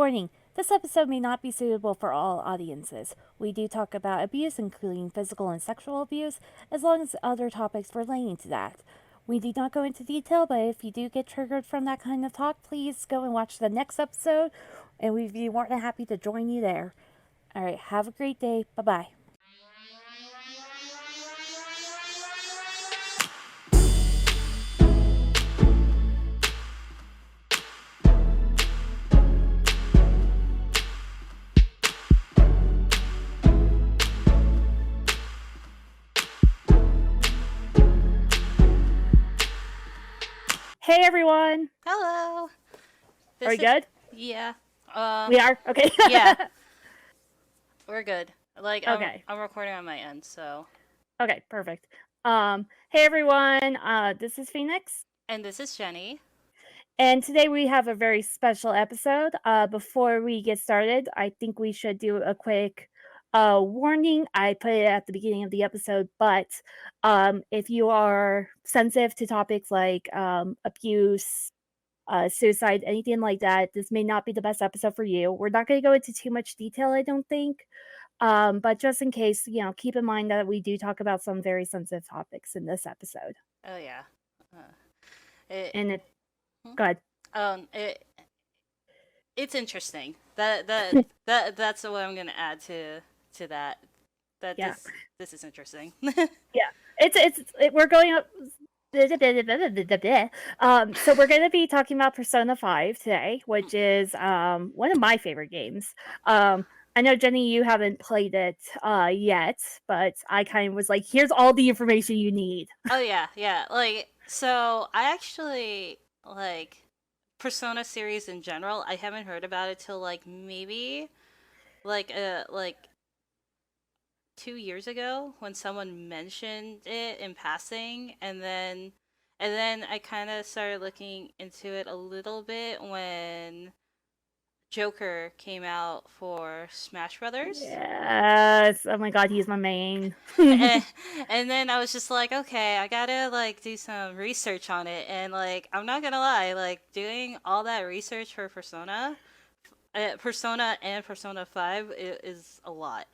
Warning, this episode may not be suitable for all audiences. We do talk about abuse, including physical and sexual abuse, as well as other topics relating to that. We do not go into detail, but if you do get triggered from that kind of talk, please go and watch the next episode, and we'd be more than happy to join you there. Alright, have a great day. Bye-bye. Hey everyone! Hello. Are we good? Yeah. We are? Okay. Yeah. We're good. Like, Okay. I'm recording on my end, so. Okay, perfect. Hey everyone, this is Phoenix. And this is Jenny. And today we have a very special episode. Before we get started, I think we should do a quick warning. I put it at the beginning of the episode, but if you are sensitive to topics like abuse, suicide, anything like that, this may not be the best episode for you. We're not going to go into too much detail, I don't think. But just in case, keep in mind that we do talk about some very sensitive topics in this episode. Oh yeah. And it, go ahead. It's interesting. That's what I'm gonna add to that. Yeah. This is interesting. Yeah, we're going up. So we're going to be talking about Persona 5 today, which is one of my favorite games. I know, Jenny, you haven't played it yet, but I kind of was like, here's all the information you need. Oh yeah. Like, so I actually like Persona series in general. I haven't heard about it till like maybe like 2 years ago when someone mentioned it in passing, and then I kind of started looking into it a little bit when Joker came out for Smash Brothers. Yes. Oh my god, he's my main. and then I was just like, okay, I gotta like do some research on it, and like I'm not gonna lie, like doing all that research for Persona and Persona 5 is a lot.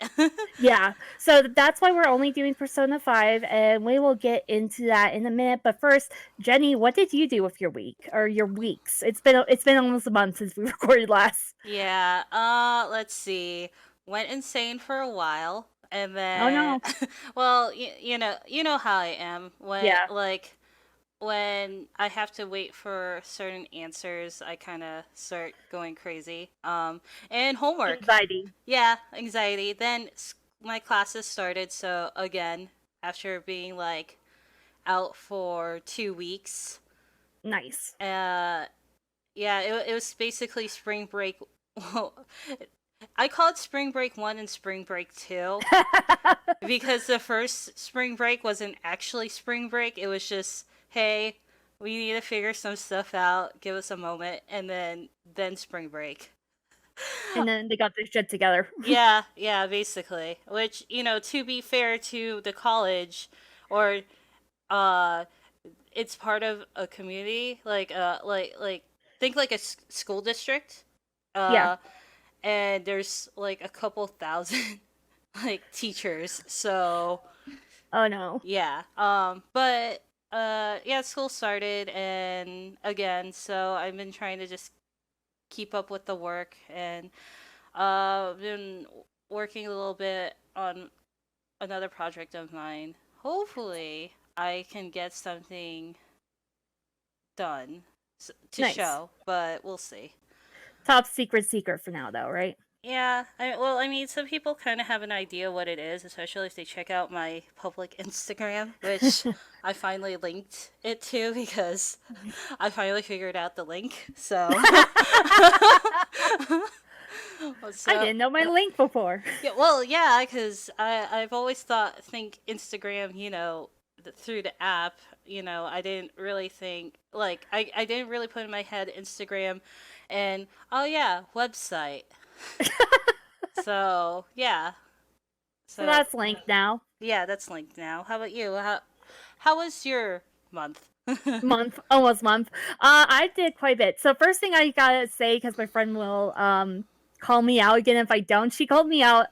Yeah, so that's why we're only doing Persona 5, and we will get into that in a minute. But first, Jenny, what did you do with your week or your weeks? It's been almost a month since we recorded last. Yeah, let's see. Went insane for a while, and Oh then no. well, you know how I am Yeah. when I have to wait for certain answers, I kind of start going crazy. And homework. Anxiety. Yeah, anxiety. Then my classes started, so again, after being like out for 2 weeks, Nice. yeah, it was basically spring break. Well, I call it spring break 1 and spring break 2 because the first spring break wasn't actually spring break. It was just, hey, we need to figure some stuff out. Give us a moment, and then spring break. And then they got their shit together. Yeah, basically. Which, to be fair to the college, or uh it's part of a community, like think like a school district. Yeah. Uh and there's like a couple thousand like teachers. So, Oh no. yeah. But yeah, school started, and again, so I've been trying to just keep up with the work, and been working a little bit on another project of mine. Hopefully, I can get something done to Nice. show, but we'll see. Top secret for now, though, right? Yeah, well, I mean, some people kind of have an idea what it is, especially if they check out my public Instagram, which I finally linked it to because I finally figured out the link. So, I didn't know my link before. Yeah, well, yeah, because I've always think Instagram, through the app, I didn't really think, like, I didn't really put in my head Instagram and, oh yeah, website. So, yeah. So that's linked now. Yeah, that's linked now. How about you? How was your month? Almost month. I did quite a bit. So first thing I gotta say, because my friend will call me out again if I don't. She called me out.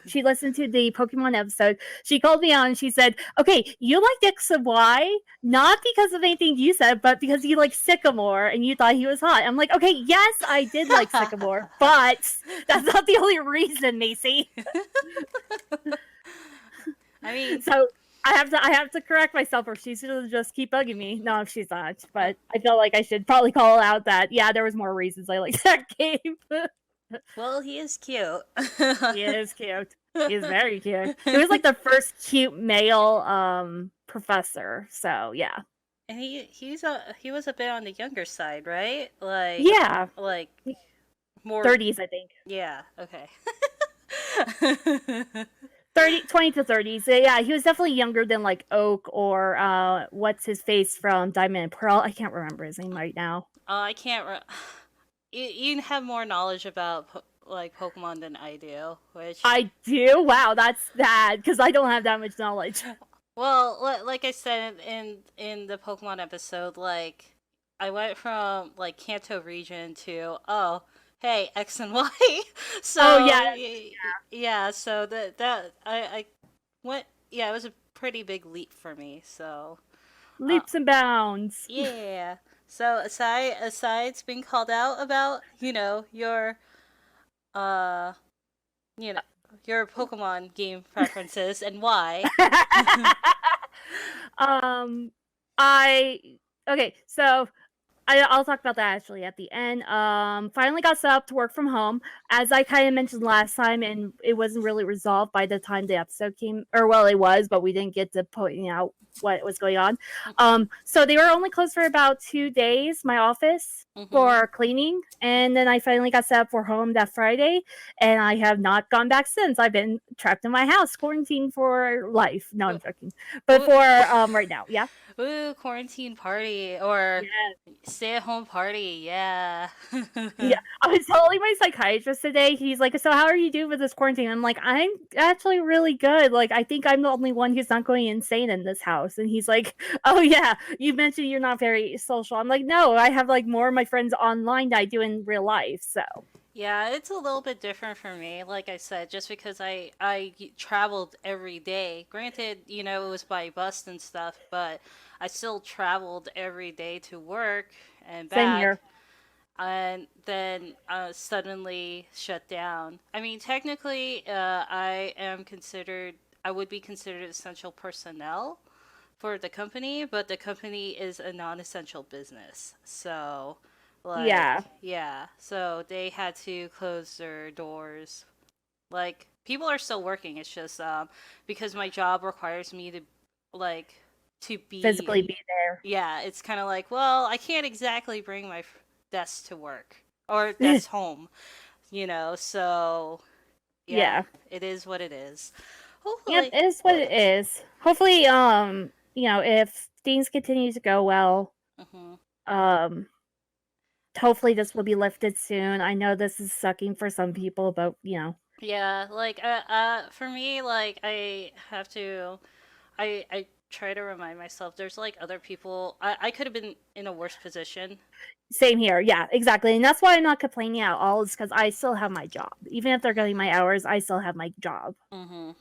She listened to the Pokemon episode. She called me out and she said, "Okay, you liked X and Y not because of anything you said, but because you like Sycamore and you thought he was hot." I'm like, "Okay, yes, I did like Sycamore, but that's not the only reason, Macy." I mean, So I have to correct myself, or she's gonna just keep bugging me. No, she's not. But I feel like I should probably call out that yeah, there was more reasons I like that game. well, he is cute. He is cute. He is very cute. He was like the first cute male professor. So yeah. And he was a bit on the younger side, right? Yeah. Like more 30s, I think. yeah, okay. 20 to 30s. Yeah, he was definitely younger than like Oak or what's his face from Diamond and Pearl. I can't remember his name right now. I can't you have more knowledge about like Pokemon than I do, which I do. Wow, that's bad because I don't have that much knowledge. well, like I said in the Pokemon episode, like I went from like Kanto region to hey, X and Y. Oh yeah, So yeah, so that I went yeah, it was a pretty big leap for me. So uh leaps and bounds. yeah. So asides being called out about, uh you know, your Pokemon game preferences and why. um, I okay. So I'll talk about that actually at the end. Finally got set up to work from home, as I kind of mentioned last time, and it wasn't really resolved by the time the episode came. Or well, it was, but we didn't get to point out what was going on. So they were only closed for about 2 days. My office Mhm. for cleaning, and then I finally got set up for home that Friday, and I have not gone back since. I've been trapped in my house, quarantined for life. No, I'm joking, but for right now, yeah. Ooh, quarantine party or Yeah. stay at home party. Yeah. Yeah, I was telling my psychiatrist today. He's like, "So how are you doing with this quarantine?" I'm like, "I'm actually really good. Like, I think I'm the only one who's not going insane in this house." And he's like, "Oh yeah, you mentioned you're not very social." I'm like, "No, I have like more of my friends online than I do in real life." So Yeah, it's a little bit different for me. Like I said, just because I traveled every day. Granted, it was by bus and stuff, but I still traveled every day to work and same back. here. And then suddenly shut down. I mean, technically, I would be considered essential personnel for the company, but the company is a non-essential business. So, like, Yeah, yeah, so they had to close their doors. Like, people are still working. It's just because my job requires me to like to physically be be there. yeah, it's kind of like, well, I can't exactly bring my desk to work or desk home, so yeah, Yeah, it is what it is. yep, Hopefully. it is what it is. Hopefully, if things continue to go well, Hmm. um, hopefully this will be lifted soon. I know this is sucking for some people, but Yeah, like for me, like I try to remind myself there's like other people. I could have been in a worse position. same here. Yeah, exactly. And that's why I'm not complaining at all, is because I still have my job. Even if they're cutting my hours, I still have my job. Hmm.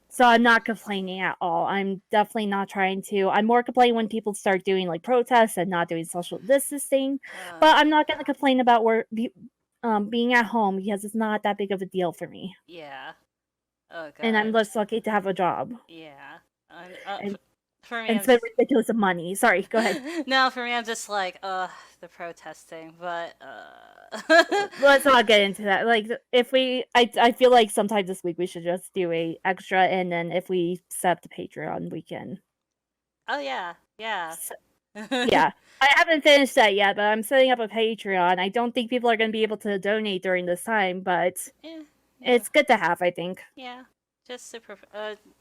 So I'm not complaining at all. I'm definitely not trying to. I'm more complaining when people start doing like protests and not doing social distancing. Uh, But I'm not going to complain about being at home because it's not that big of a deal for me. yeah. Oh And I'm God. just lucky to have a job Yeah. and For me, and I'm spend just ridiculous money. Sorry, go ahead. no. For me, I'm just like, the protesting, but Let's not get into that. Like, if I feel like sometime this week we should just do a extra, and then if we set up the Patreon, we can. oh yeah, yeah. S yeah, I haven't finished that yet, but I'm setting up a Patreon. I don't think people are going to be able to donate during this time, but Yeah, yeah, it's good to have. I think. yeah. Just super.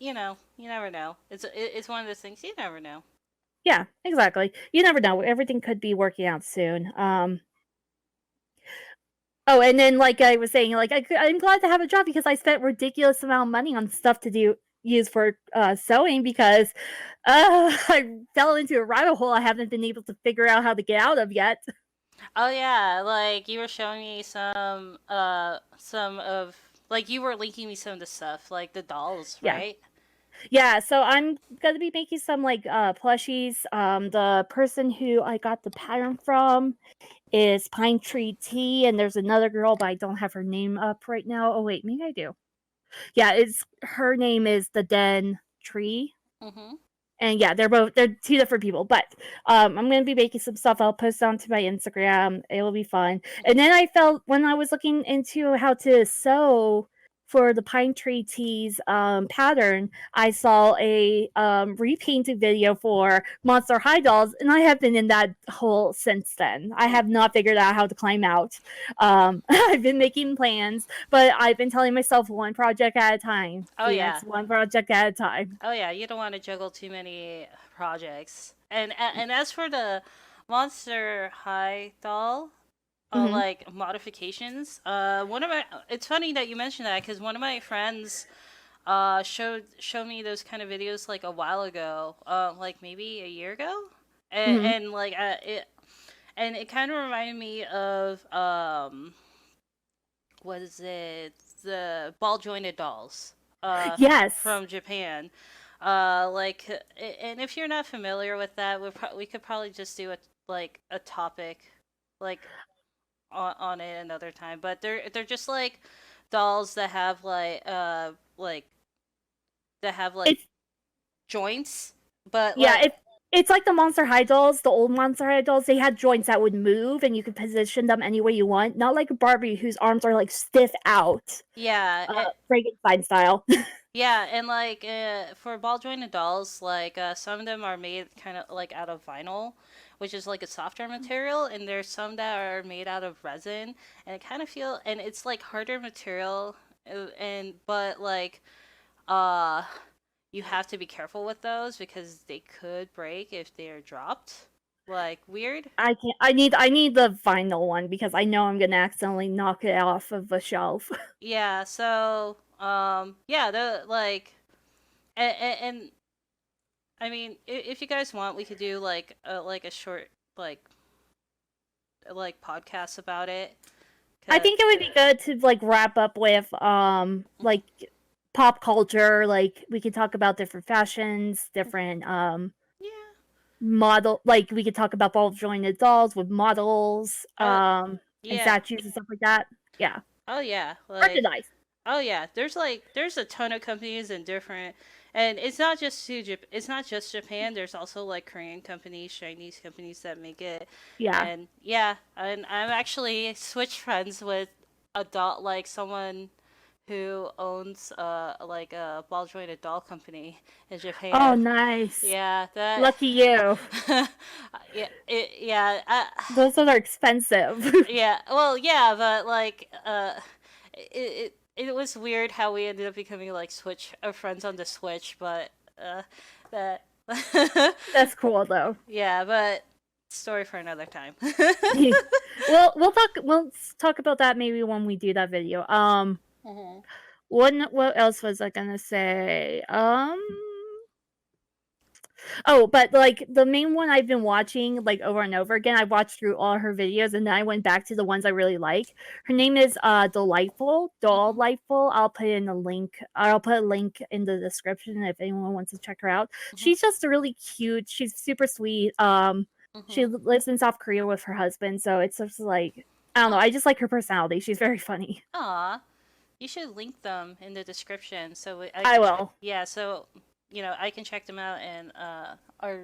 You never know. It's one of those things you never know. Yeah, exactly. You never know. Everything could be working out soon. Oh, and then like I was saying, like I'm glad to have a job because I spent ridiculous amount of money on stuff to do use for sewing because I fell into a rabbit hole I haven't been able to figure out how to get out of yet. Oh yeah, like you were showing me some of like you were linking me some of the stuff, like the dolls, Yeah. right? Yeah, so I'm gonna be making some like plushies. The person who I got the pattern from is Pine Tree Tea, and there's another girl, but I don't have her name up right now. Oh wait, maybe I do. Yeah, it's her name is the Den Tree. Mhm. And yeah, they're two different people. But I'm gonna be making some stuff. I'll post onto my Instagram. It'll be fun. And then I felt when I was looking into how to sew for the Pine Tree Tees pattern, I saw a repainting video for Monster High Dolls, and I have been in that hole since then. I have not figured out how to climb out. I've been making plans, but I've been telling myself one project at a time. Oh yeah. Phoenix, one project at a time. Oh yeah, you don't want to juggle too many projects. And as for the Monster High doll, Mhm. like modifications, one of my it's funny that you mentioned that because one of my friends showed me those kind of videos like a while ago, like maybe a year ago, Mhm. and like it kind of reminded me of what is it, the ball jointed dolls Yes. from Japan. Like, and if you're not familiar with that, we could probably just do a topic, like on it another time. But they're just like dolls that have like that have like It's joints, but yeah, like it's like the Monster High dolls, the old Monster High dolls. They had joints that would move, and you could position them any way you want. Not like Barbie, whose arms are like stiff out, yeah, Frankenstein style. yeah, and like for ball jointed dolls, like some of them are made kind of like out of vinyl, which is like a softer material, and there's some that are made out of resin, and it kind of feel and it's like harder material, and but like uh you have to be careful with those because they could break if they're dropped. Like weird. I can't. I need the vinyl one because I know I'm gonna accidentally knock it off of a shelf. Yeah, so yeah, the like and I mean, if you guys want, we could do like a short like podcast about it. I 'Cause- think it would be good to like wrap up with like pop culture. Like we could talk about different fashions, different yeah. model, like we could talk about ball jointed dolls with models Oh and yeah. statues and stuff like that. Yeah, Oh yeah. Like merchandise. oh yeah. There's a ton of companies and different. And it's not just it's not just Japan. There's also like Korean companies, Chinese companies that make it, Yeah. and yeah, and I'm actually switch friends with a doll, like someone who owns like a ball jointed doll company in Oh, Japan. nice. Yeah, that. Lucky you. Yeah, yeah, Those are expensive. yeah. Well, yeah, but like, it was weird how we ended up becoming like Switch friends on the Switch, but that. That's cool though. Yeah, but story for another time. Well, we'll talk about that maybe when we do that video. Mhm. What else was I gonna say? Oh, but like the main one I've been watching like over and over again, I watched through all her videos and then I went back to the ones I really like. Her name is Mhm. Delightful. I'll put a link in the description if anyone wants to check her out. Mhm. She's just really cute. She's super sweet. She Mhm. lives in South Korea with her husband, so it's just like I don't know. Oh, I just like her personality. She's very funny. aw. You should link them in the description so I I can check. will. Yeah, so I can check them out, and our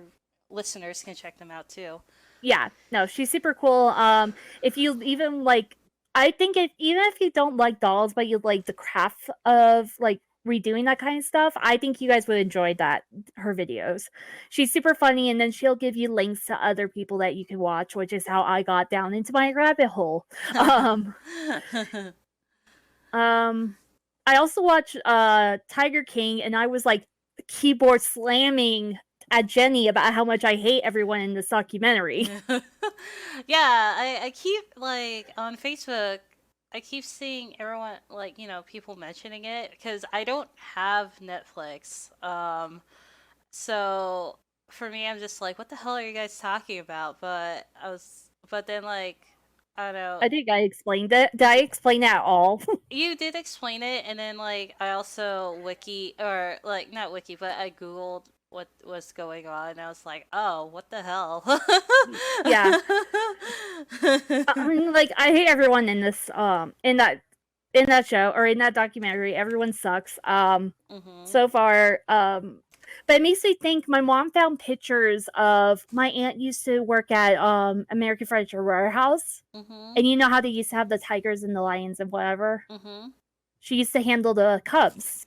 listeners can check them out too. Yeah, no, she's super cool. If you even like, I think even if you don't like dolls, but you like the craft of like redoing that kind of stuff, I think you guys would enjoy her videos. She's super funny, and then she'll give you links to other people that you can watch, which is how I got down into my rabbit hole. Um, um, I also watched Tiger King, and I was like keyboard slamming at Jenny about how much I hate everyone in this documentary. Yeah, I keep like on Facebook. I keep seeing everyone, like, people mentioning it because I don't have Netflix. So for me, I'm just like, what the hell are you guys talking about? But then, like, I don't know. I think I explained it. Did I explain that at all? You did explain it, and then, like, I also wiki, or like, not wiki, but I googled what was going on, and I was like, oh, what the hell? Yeah. I mean, like, I hate everyone in this, in that show or in that documentary. Everyone sucks. Mhm. So far, but it makes me think. My mom found pictures of my aunt used to work at American Furniture Warehouse, Mhm. and you know how they used to have the tigers and the lions and whatever. Mhm. She used to handle the cubs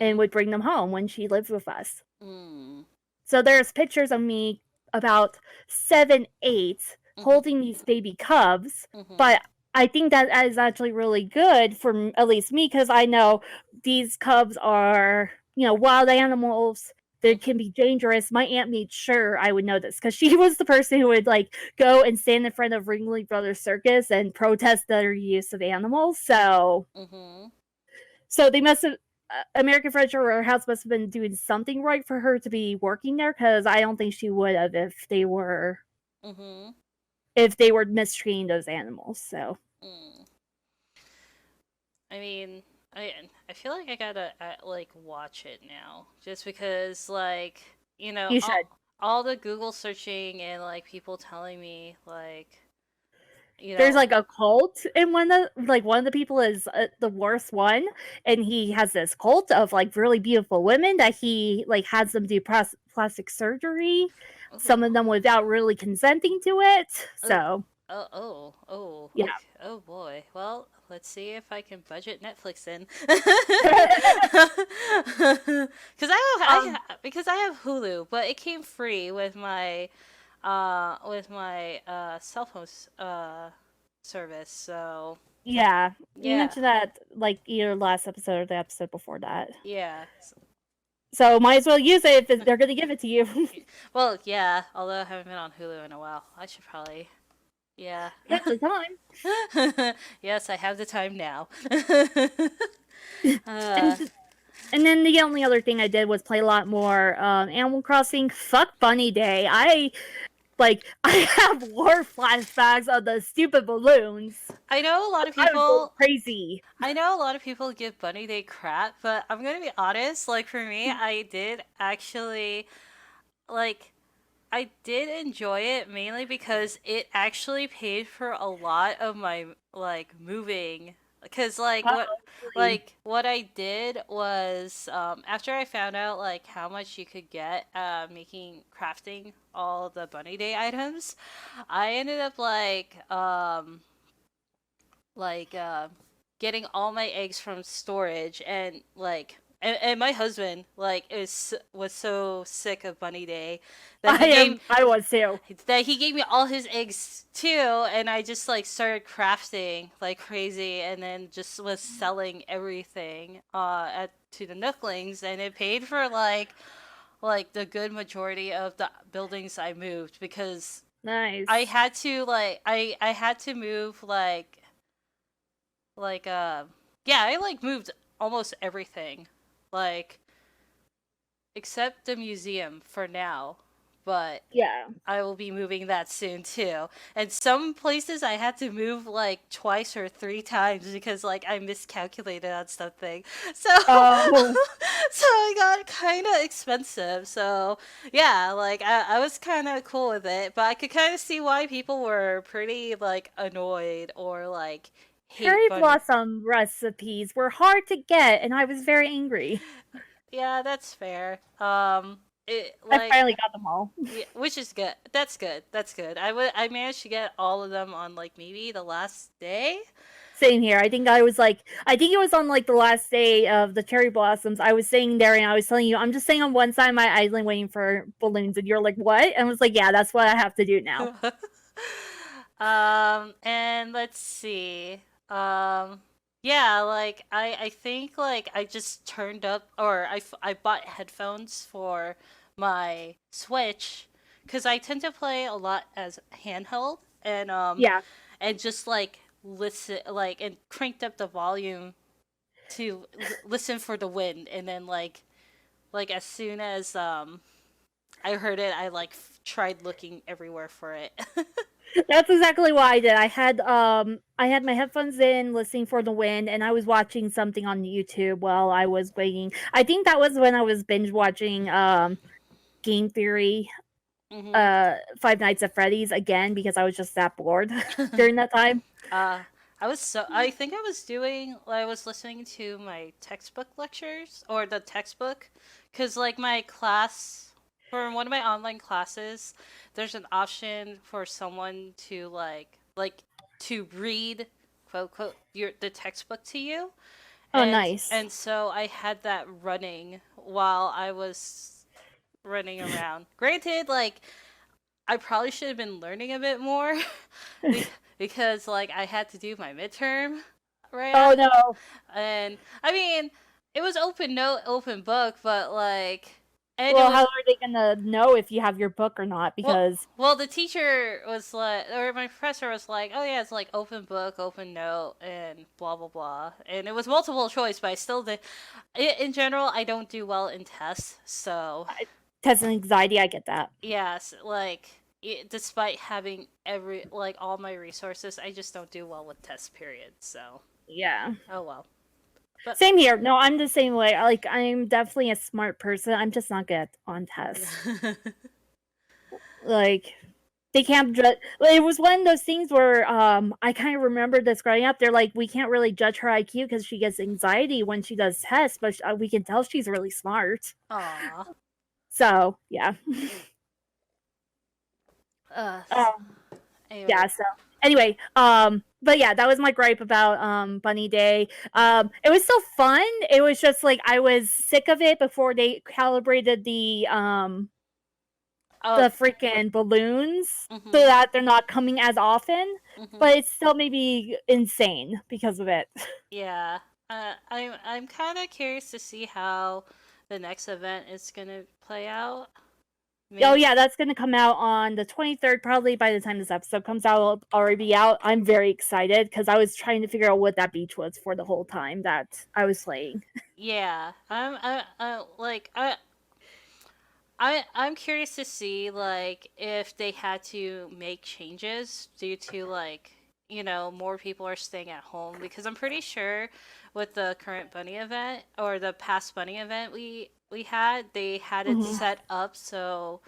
and Mhm. would bring them home when she lived with us. Mm. So there's pictures of me about 7, 8 Mhm. holding these baby cubs, Mhm. but I think that is actually really good for at least me because I know these cubs are, wild animals. They can Mhm. be dangerous. My aunt made sure I would know this because she was the person who would like go and stand in front of Ringling Brothers Circus and protest their use of animals. So Mhm. they must have American Furniture Warehouse must have been doing something right for her to be working there because I don't think she would have Mhm. if they were mistreating those animals. So Mm. I mean, I I feel like I gotta like watch it now, just because, like, you should. all the Google searching and, like, people telling me, like, you There's know, like a cult, and one of the people is the worst one, and he has this cult of like really beautiful women that he like has them do plastic surgery. oh, Some of them without really consenting to it. oh, So yeah. okay, oh boy. Well, let's see if I can budget Netflix in. Because um. because I have Hulu, but it came free with my cell phone service. So Yeah, you yeah, mentioned that like either last episode or the episode before that. yeah. So might as well use it if they're going to give it to you. Well, yeah. Although I haven't been on Hulu in a while, I should probably. Yeah. You have the time. Yes, I have the time now. uh, And and then the only other thing I did was play a lot more Animal Crossing. Fuck Bunny Day. I have war flashbacks of the stupid balloons. I know a lot of I was going people. crazy. I know a lot of people give Bunny Day crap, but I'm gonna be honest. Like, for me, I did actually like. I did enjoy it mainly because it actually paid for a lot of my, like, moving. Because, like, Really? what I did was, after I found out, like, how much you could get making crafting all the Bunny Day items, I ended up like getting all my eggs from storage, and, like, and my husband, like, was so sick of Bunny Day that he gave I was too. me all his eggs too, and I just, like, started crafting like crazy, and then just was selling everything at to the Nooklings, and it paid for, like the good majority of the buildings I moved, because I Nice. had to, like, I had to move, like yeah, I, like, moved almost everything, like, except the museum for now, but Yeah. I will be moving that soon too. And some places I had to move like twice or three times because, like, I miscalculated on something. So Oh, so it got kind of expensive. So yeah, like, I was kind of cool with it, but I could kind of see why people were pretty, like, annoyed or, like, hate cherry Bunny. blossom recipes were hard to get, and I was very angry. Yeah, that's fair. It, I like, finally got them all. yeah, which is good. That's good. That's good. I managed to get all of them on, like, maybe the last day. Same here. I think it was on like the last day of the cherry blossoms. I was sitting there and I was telling you, I'm just sitting on one side of my island waiting for balloons. And you're like, what? And I was like, yeah, that's what I have to do now. And let's see. Um, yeah, like, I think, like, I just turned up, or I bought headphones for my Switch because I tend to play a lot as handheld, Yeah. and just, like, listen, like, and cranked up the volume to listen for the wind, and then like as soon as I heard it, I like tried looking everywhere for it. That's exactly what I did. I had my headphones in listening for the wind, and I was watching something on YouTube while I was waiting. I think that was when I was binge watching Game Theory, Hmm. Five Nights at Freddy's again because I was just that bored during that time. uh, I think I was listening to my textbook lectures or the textbook, because like my class, for one of my online classes, there's an option for someone to to read, quote quote, the textbook to you. Oh, nice. And so I had that running while I was running around. Granted, like I probably should have been learning a bit more because like I had to do my midterm right Oh after, no. and I mean it was open note, open book, but like, and it Well, how was, are they gonna know if you have your book or not? Because well, the teacher was like, or my professor was like, oh yeah, it's like open book, open note, and blah blah blah, and it was multiple choice, but I still did. In general, I don't do well in tests, so test and anxiety, I get that. yes, like despite having all my resources, I just don't do well with test periods. So Yeah. oh well. But Same here. No, I'm the same way. Like, I'm definitely a smart person. I'm just not good on tests. Like, they can't judge. It was one of those things where I kind of remember this growing up. They're like, we can't really judge her IQ because she gets anxiety when she does tests, but we can tell she's really smart. aw. So yeah, Uh. um, Anyway. yeah. So anyway, but yeah, that was my gripe about Bunny Day. It was so fun. It was just like I was sick of it before they calibrated the Oh. freaking balloons so Mhm. that they're not coming as often. Mhm. But it's still maybe insane because of it. Yeah. I'm kind of curious to see how the next event is gonna play out. Oh Maybe. yeah, that's gonna come out on the 23rd. Probably by the time this episode comes out, it'll already be out. I'm very excited because I was trying to figure out what that beach was for the whole time that I was playing. Yeah. I'm curious to see like if they had to make changes due to like, more people are staying at home, because I'm pretty sure with the current bunny event or the past bunny event we had, they had it Mhm. set up so,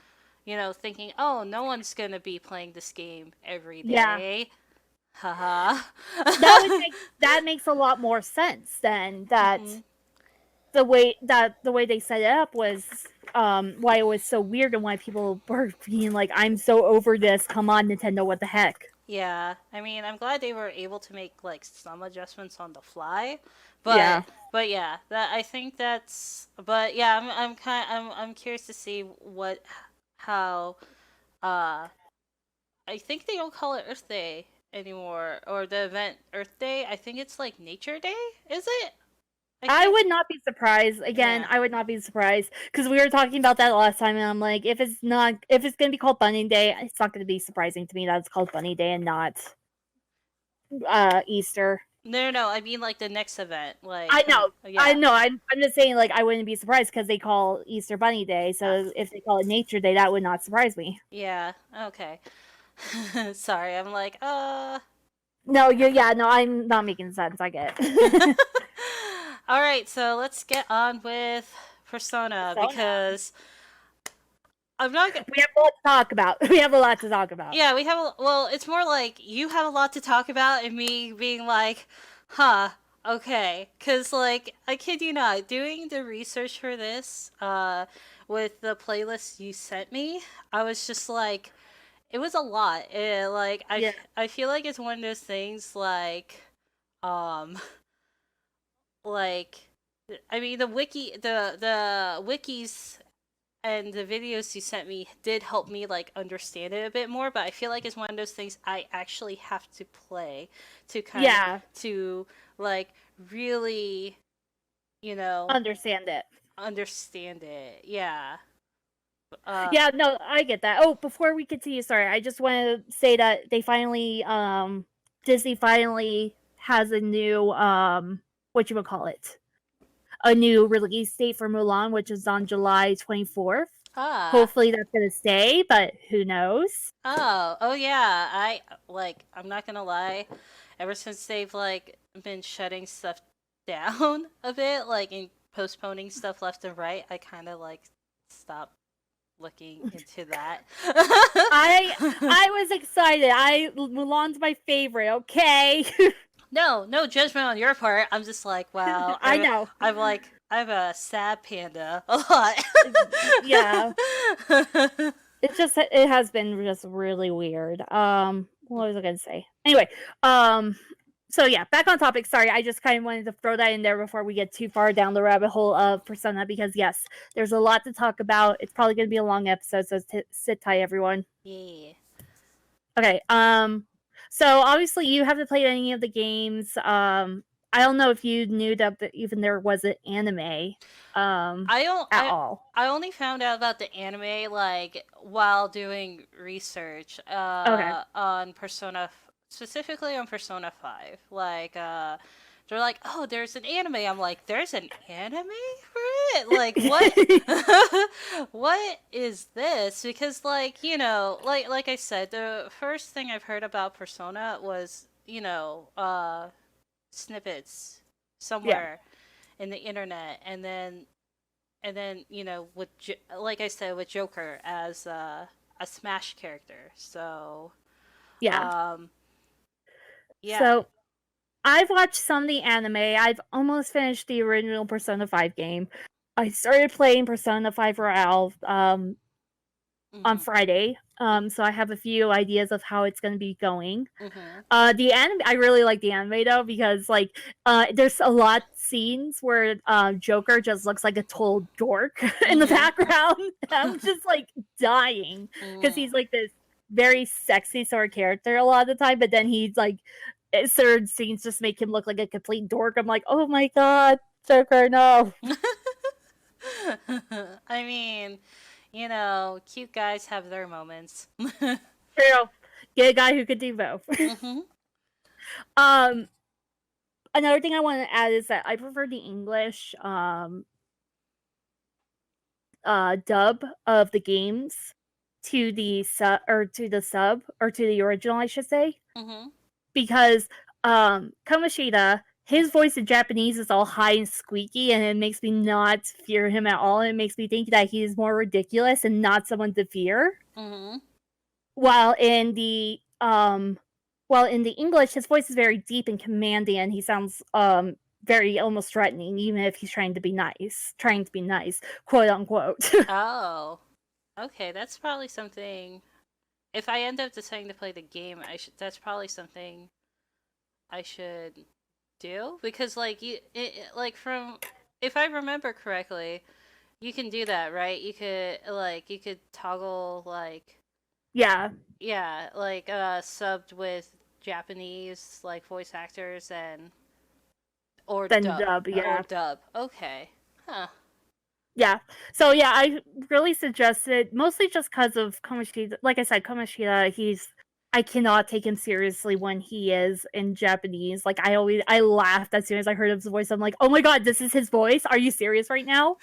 thinking, oh, no one's gonna be playing this game every Yeah, day. Haha. that makes a lot more sense than Hmm. that. The way they set it up was why it was so weird and why people were being like, "I'm so over this. Come on, Nintendo, what the heck?" Yeah, I mean, I'm glad they were able to make like some adjustments on the fly, Yeah, but yeah, that I think that's, but yeah, I'm curious to see how uh I think they don't call it Earth Day anymore, or the event Earth Day. I think it's like Nature Day. Is it? I I can't. would not be surprised. Again, Yeah. I would not be surprised because we were talking about that last time, and I'm like, if it's gonna be called Bunny Day, it's not gonna be surprising to me that it's called Bunny Day and not Easter. No, no, no. I mean like the next event, like I know. I yeah, know. I'm just saying, like, I wouldn't be surprised because they call Easter Bunny Day. uh, So if they call it Nature Day, that would not surprise me. yeah. Okay. Sorry, I'm like No, yeah, no, I'm not making sense. I get it. All right, so let's get on with Persona, Persona. because I'm not. We have a lot to talk about. We have a lot to talk about. Yeah, we have. Well, it's more like you have a lot to talk about, and me being like, huh, okay. Because, like, I kid you not, doing the research for this, with the playlist you sent me, I was just like, it was a lot. Yeah. I feel like it's one of those things, um, like, I mean, the wikis and the videos you sent me did help me like understand it a bit more, but I feel like it's one of those things I actually have to play to kind of Yeah. to like really, you know, Understand it. understand it. Yeah. Uh Yeah, no, I get that. Oh, before we continue, sorry, I just want to say that they finally Disney finally has a new whatchamacallit, a new release date for Mulan, which is on July 24th. Ah. Hopefully that's gonna stay, but who knows? Oh yeah. I'm not gonna lie. Ever since they've been shutting stuff down a bit, and postponing stuff left and right, I kind of stopped looking into that. I was excited. Mulan's my favorite. Okay. No judgment on your part. I'm just like, wow. I know. I'm a sad panda a lot. Yeah. It has been just really weird. What was I gonna say? Anyway, so yeah, back on topic. Sorry, I just kind of wanted to throw that in there before we get too far down the rabbit hole of Persona, because yes, there's a lot to talk about. It's probably gonna be a long episode, so sit tight, everyone. Yeah. Okay. So obviously you haven't played any of the games. I don't know if you knew that even there was an anime. I don't. At all. I only found out about the anime while doing research Okay. on specifically on Persona 5. They're like, "Oh, there's an anime." I'm like, "There's an anime for it?" Like, what? What is this? Because like I said, the first thing I've heard about Persona was, snippets Yeah. somewhere in the internet, and then with like I said, with Joker as a Smash character. So Yeah. um yeah. So I've watched some of the anime. I've almost finished the original Persona 5 game. I started playing Persona 5 Royale on Mhm. Friday. So I have a few ideas of how it's going to be going. Mhm. The anime, I really like the anime though, because there's a lot of scenes where Joker just looks like a total dork in the Mhm. background. I'm just like dying because he's Mm. like this very sexy sort of character a lot of the time, but then he's like certain scenes just make him look like a complete dork. I'm like, oh my god, Joker, no. I mean, cute guys have their moments. Girl, get a guy who could do both. Mhm. um, Another thing I want to add is that I prefer the English dub of the games to the sub or to the original, I should say, Mhm. because Kamoshida, his voice in Japanese is all high and squeaky, and it makes me not fear him at all. It makes me think that he is more ridiculous and not someone to fear. Mhm. While in the English, his voice is very deep and commanding, and he sounds very almost threatening, even if he's trying to be nice, quote unquote. Oh. Okay, that's probably something. If I end up deciding to play the game, I should. That's probably something I should do, because from, if I remember correctly, you can do that, right? You could toggle Yeah, yeah, subbed with Japanese voice actors and then dub, or yeah. dub. Okay. Huh. Yeah. So yeah, I really suggest it mostly just because of Kamoshida. Like I said, Kamoshida, I cannot take him seriously when he is in Japanese. Like I laughed as soon as I heard his voice. I'm like, oh my god, this is his voice? Are you serious right now?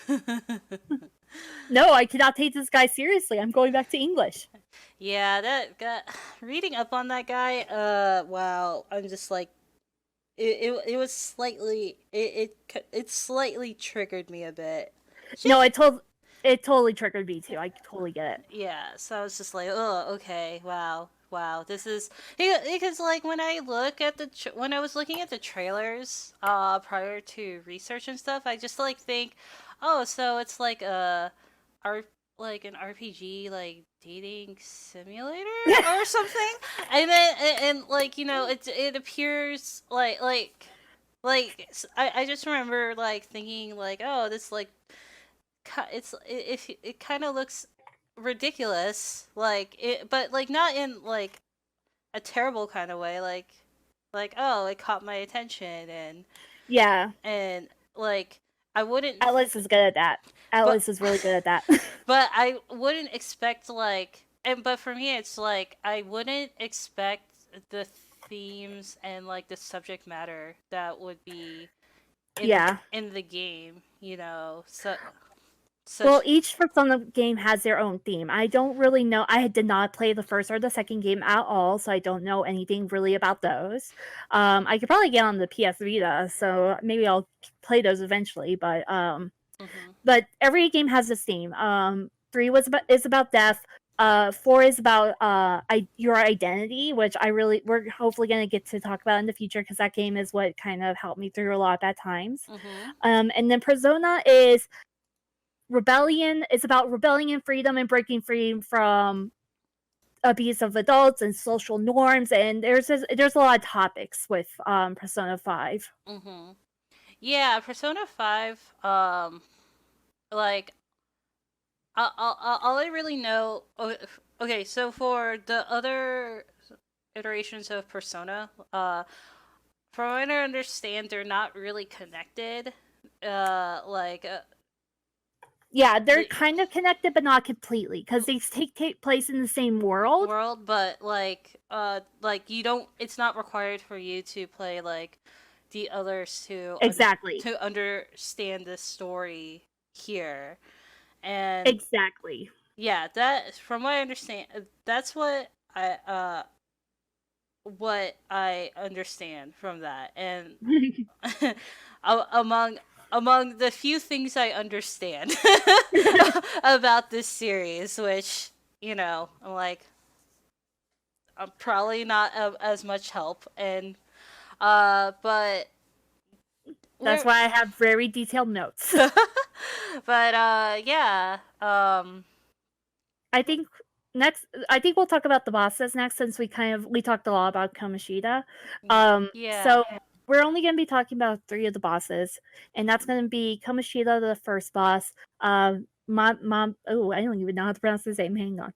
No, I cannot take this guy seriously. I'm going back to English. Yeah, that got reading up on that guy. Wow. I'm just like, it was slightly it slightly triggered me a bit. No, Just it totally triggered me too. I totally get it. yeah, so I was just like, oh, okay, wow. This is because when I look at when I was looking at the trailers prior to research and stuff, I just think, oh, so it's R like an RPG dating simulator or something, and then it appears I just remember thinking oh, this it kind of looks ridiculous, but not in a terrible kind of way, oh, it caught my attention, Yeah. and I wouldn't Atlas is good at that. but Atlas is really good at that. but I wouldn't expect but for me it's I wouldn't expect the themes and like the subject matter that would be Yeah. in the game, you know. So Well, such. each Persona game has their own theme. I don't really know. I did not play the first or the second game at all, so I don't know anything really about those. I could probably get on the PS Vita, so maybe I'll play those eventually. Mhm. But every game has this theme. 3 is about death. 4 is about your identity, which we're hopefully gonna get to talk about in the future because that game is what kind of helped me through a lot of bad times. Mhm. And then Persona is rebellion. It's about rebelling and freedom and breaking free from abuse of adults and social norms. And there's a lot of topics with Persona 5. Mhm. Yeah, Persona 5 like all I really know. Okay, so for the other iterations of Persona, from what I understand, they're not really connected. Like Yeah, they're the kind of connected, but not completely because they take place in the same world. world, but like you don't. It's not required for you to play like the others Exactly. to understand the story here. And Exactly. yeah, that from what I understand, that's what I understand from that. And among the few things I understand about this series, which I'm like, I'm probably not as much help, and but That's we're why I have very detailed notes. but yeah, I think I think we'll talk about the bosses next since we talked a lot about Kamoshida. yeah. So we're only going to be talking about 3 of the bosses, and that's going to be Kamoshida, the first boss, I don't even know how to pronounce his name. Hang on.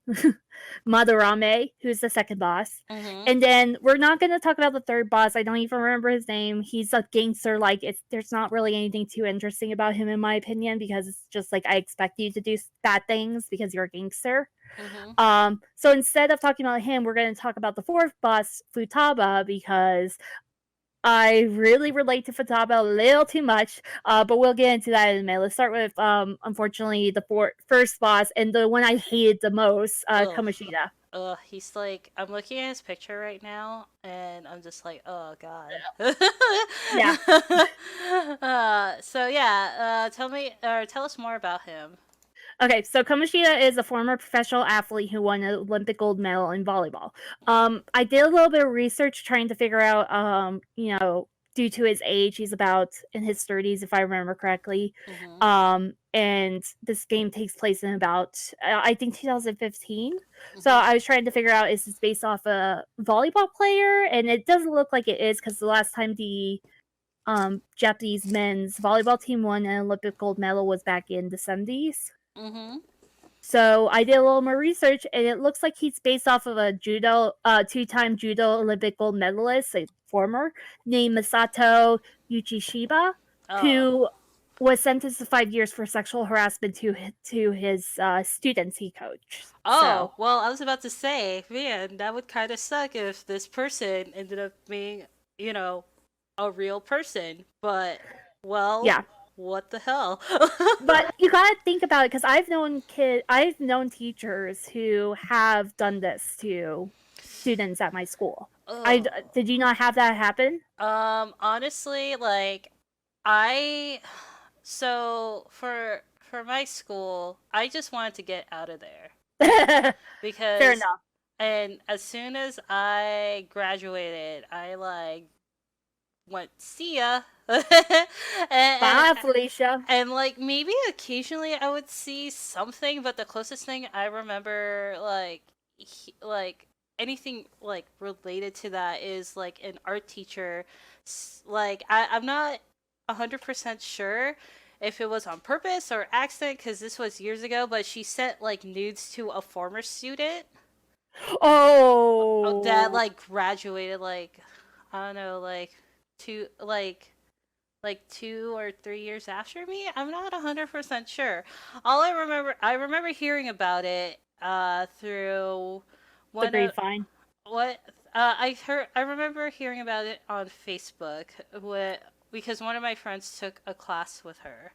Madarame, who's the second boss. Mhm. And then we're not going to talk about the third boss. I don't even remember his name. He's a gangster. There's not really anything too interesting about him, in my opinion, because it's just like I expect you to do bad things because you're a gangster. Mhm. So instead of talking about him, we're going to talk about the fourth boss, Futaba, because I really relate to Futaba a little too much. But we'll get into that in a minute. Let's start with, unfortunately, the first boss and the one I hated the most, Ugh. Kamoshida. He's like, I'm looking at his picture right now, and I'm just like, oh god. Yeah. So yeah, tell me or tell us more about him. Okay, so Kamoshida is a former professional athlete who won an Olympic gold medal in volleyball. I did a little bit of research trying to figure out, due to his age, he's about in his 30s, if I remember correctly. Mhm. And this game takes place in about, I think, 2015. So Mhm. I was trying to figure out, is this based off a volleyball player? And it doesn't look like it is because the last time the Japanese men's volleyball team won an Olympic gold medal was back in the 70s. Mhm. So I did a little more research, and it looks like he's based off of a two-time judo Olympic gold medalist, a former, named Masato Uchishiba, Oh. who was sentenced to 5 years for sexual harassment to his students he coached. Oh, So well, I was about to say, man, that would kind of suck if this person ended up being, you know, a real person. But, well, yeah, what the hell? but you gotta think about it because I've known teachers who have done this to students at my school. I Oh. did you not have that happen? Honestly, like, I, so for my school, I just wanted to get out of there Fair because, enough. and as soon as I graduated, I like went see ya, and Bye, Felicia. and like maybe occasionally I would see something, but the closest thing I remember like anything like related to that is like an art teacher. Like I'm not 100% sure if it was on purpose or accident because this was years ago, but she sent like nudes to a former student that Oh, like graduated like I don't know two like 2 or 3 years after me. I'm not 100% sure. All I remember hearing about it through the one of grapevine. what I remember hearing about it on Facebook, with, because one of my friends took a class with her.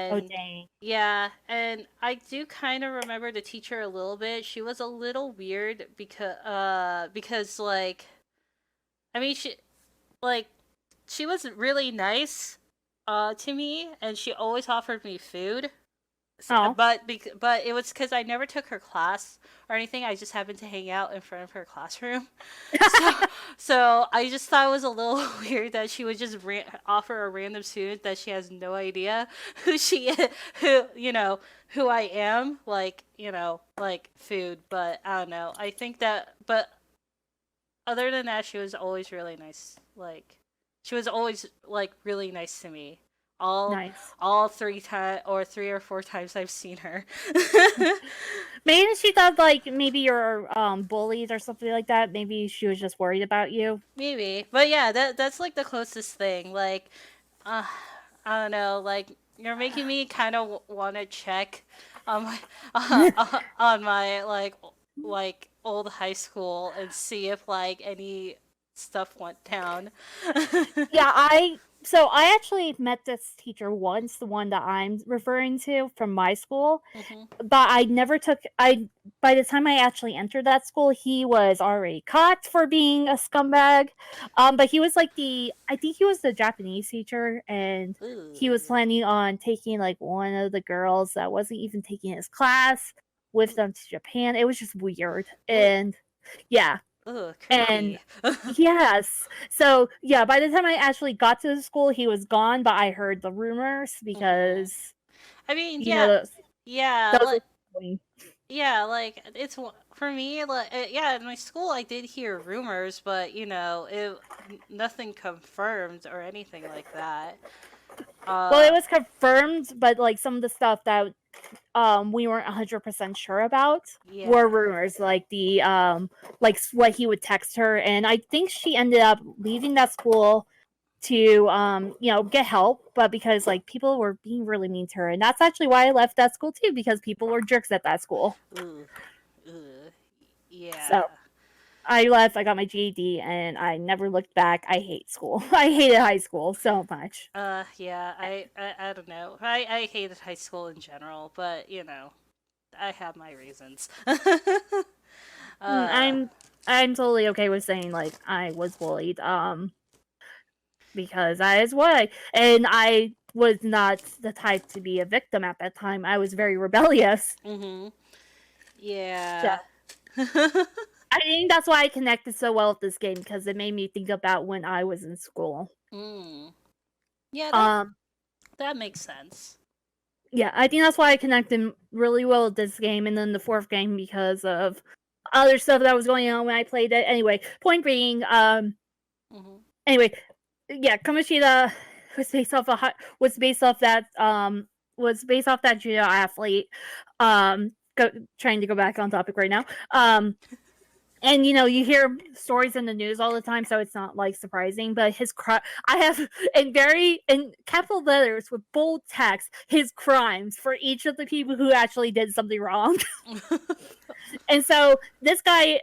Oh, And dang. yeah, and I do kind of remember the teacher a little bit. She was a little weird because like, I mean, like she was really nice to me, and she always offered me food. Oh. But it was because I never took her class or anything. I just happened to hang out in front of her classroom. So so I just thought it was a little weird that she would just offer a random student that she has no idea who she is, who who I am, like, like food. But I don't know. I think that, but other than that, she was always really nice. Like, she was always like really nice to me. All Nice. all 3 times or 3 or 4 times I've seen her. Maybe she thought like maybe you're bullied or something like that. Maybe she was just worried about you. Maybe, but yeah, that's like the closest thing. Like, uh, I don't know. Like, you're making me kind of want to check on my on my like old high school and see if like any stuff went down. Yeah, I actually met this teacher once, the one that I'm referring to from my school, Mhm. but I never took I by the time I actually entered that school, he was already caught for being a scumbag. But he was like I think he was the Japanese teacher, and he was Ooh. planning on taking like one of the girls that wasn't even taking his class with them to Japan. It was just weird. Ooh. And yeah. Ooh, And creepy. yes. So, yeah, by the time I actually got to the school, he was gone, but I heard the rumors Mhm. because, I mean, you know, yeah, yeah, those like, were yeah, like for me, like, yeah, in my school I did hear rumors, but nothing confirmed or anything like that. well, it Uh, was confirmed, but like some of the stuff that we weren't 100% sure about yeah. were rumors, like like what he would text her, and I think she ended up leaving that school to get help, but because like people were being really mean to her, and that's actually why I left that school too, because people were jerks at that school. Ooh, ooh, So yeah. I left, I got my GED, and I never looked back. I hate school. I hated high school so much. Yeah. I don't know. I hated high school in general, but I have my reasons. Mm, uh, I'm totally okay with saying like I was bullied, because I was what and I was not the type to be a victim at that time. I was very rebellious. mhm. So Yeah. I think that's why I connected so well with this game, because it made me think about when I was in school. Mm. Yeah, Um, that makes sense. yeah, I think that's why I connected really well with this game, and then the fourth game because of other stuff that was going on when I played it. Anyway, point being, Mhm. anyway, yeah, Kamoshida was based off was based off that judo athlete. Trying to go back on topic right now. And you hear stories in the news all the time, so it's not like surprising. But I have in capital letters with bold text his crimes for each of the people who actually did something wrong. And so this guy,